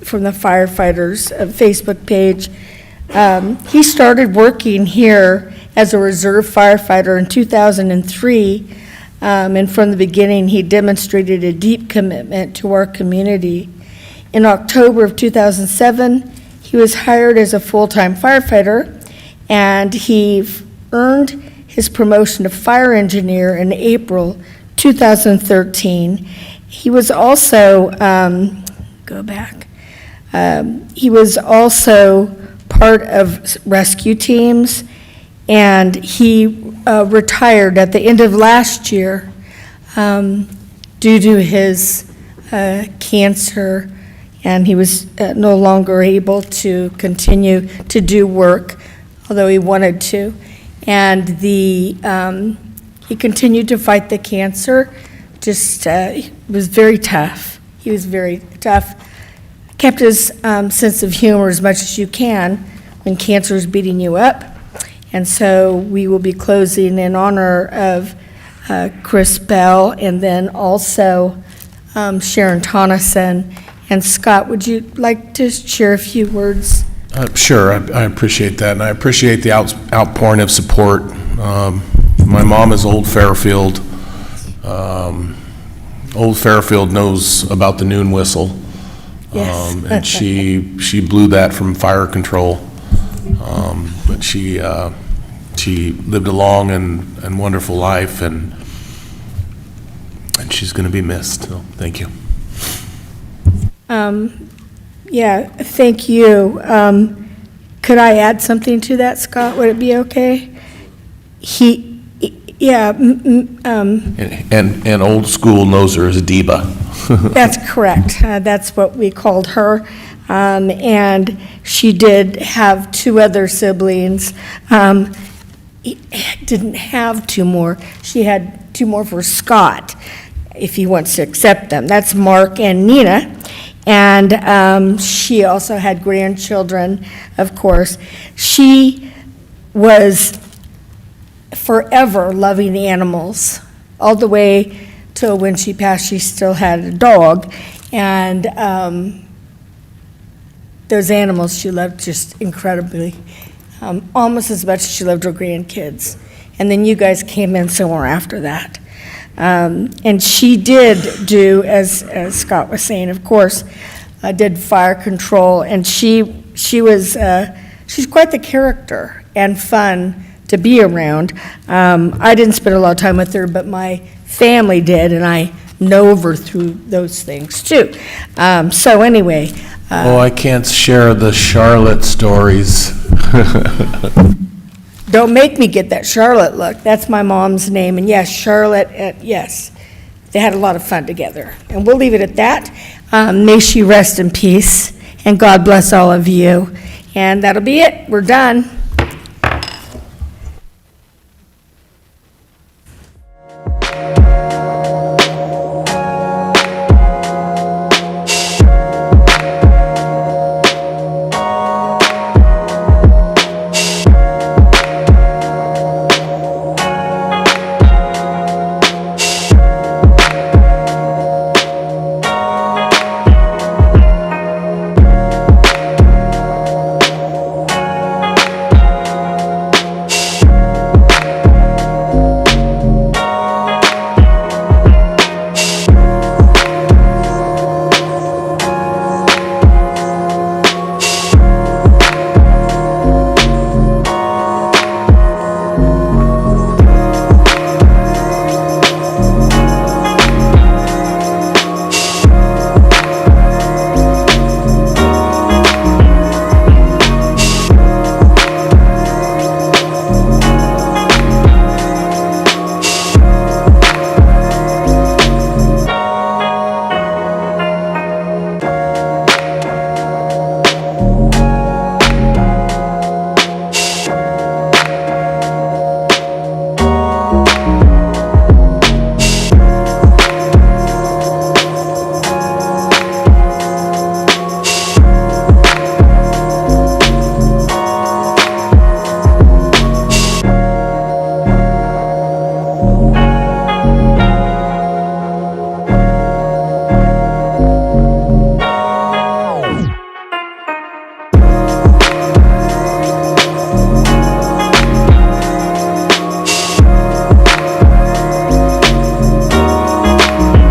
from the firefighters' Facebook page. He started working here as a reserve firefighter in 2003, and from the beginning, he demonstrated a deep commitment to our community. In October of 2007, he was hired as a full-time firefighter, and he earned his promotion to fire engineer in April 2013. He was also, he was also part of rescue teams, and he retired at the end of last year due to his cancer, and he was no longer able to continue to do work, although he wanted to. And he continued to fight the cancer. Just it was very tough. He was very tough. Kept his sense of humor as much as you can when cancer is beating you up. And so we will be closing in honor of Chris Bell, and then also Sharon Tonneson. And Scott, would you like to share a few words? Sure, I appreciate that, and I appreciate the outpouring of support. My mom is Old Fairfield. Old Fairfield knows about the noon whistle. Yes. And she blew that from fire control. But she lived a long and wonderful life, and she's going to be missed. So thank you. Yeah, thank you. Could I add something to that, Scott? Would it be okay? And old school knows her as a diva. That's correct. That's what we called her. And she did have two other siblings. Didn't have two more. She had two more for Scott, if he wants to accept them. That's Mark and Nina. And she also had grandchildren, of course. She was forever loving animals, all the way till when she passed. She still had a dog, and those animals she loved just incredibly, almost as much as she loved her grandkids. And then you guys came in somewhere after that. And she did do, as Scott was saying, of course, did fire control, and she's quite the character and fun to be around. I didn't spend a lot of time with her, but my family did, and I know her through those things too. So anyway. I can't share the Charlotte stories. Don't make me get that Charlotte look. That's my mom's name, and yes, Charlotte, yes. They had a lot of fun together, and we'll leave it at that. May she rest in peace, and God bless all of you. And that'll be it. We're done.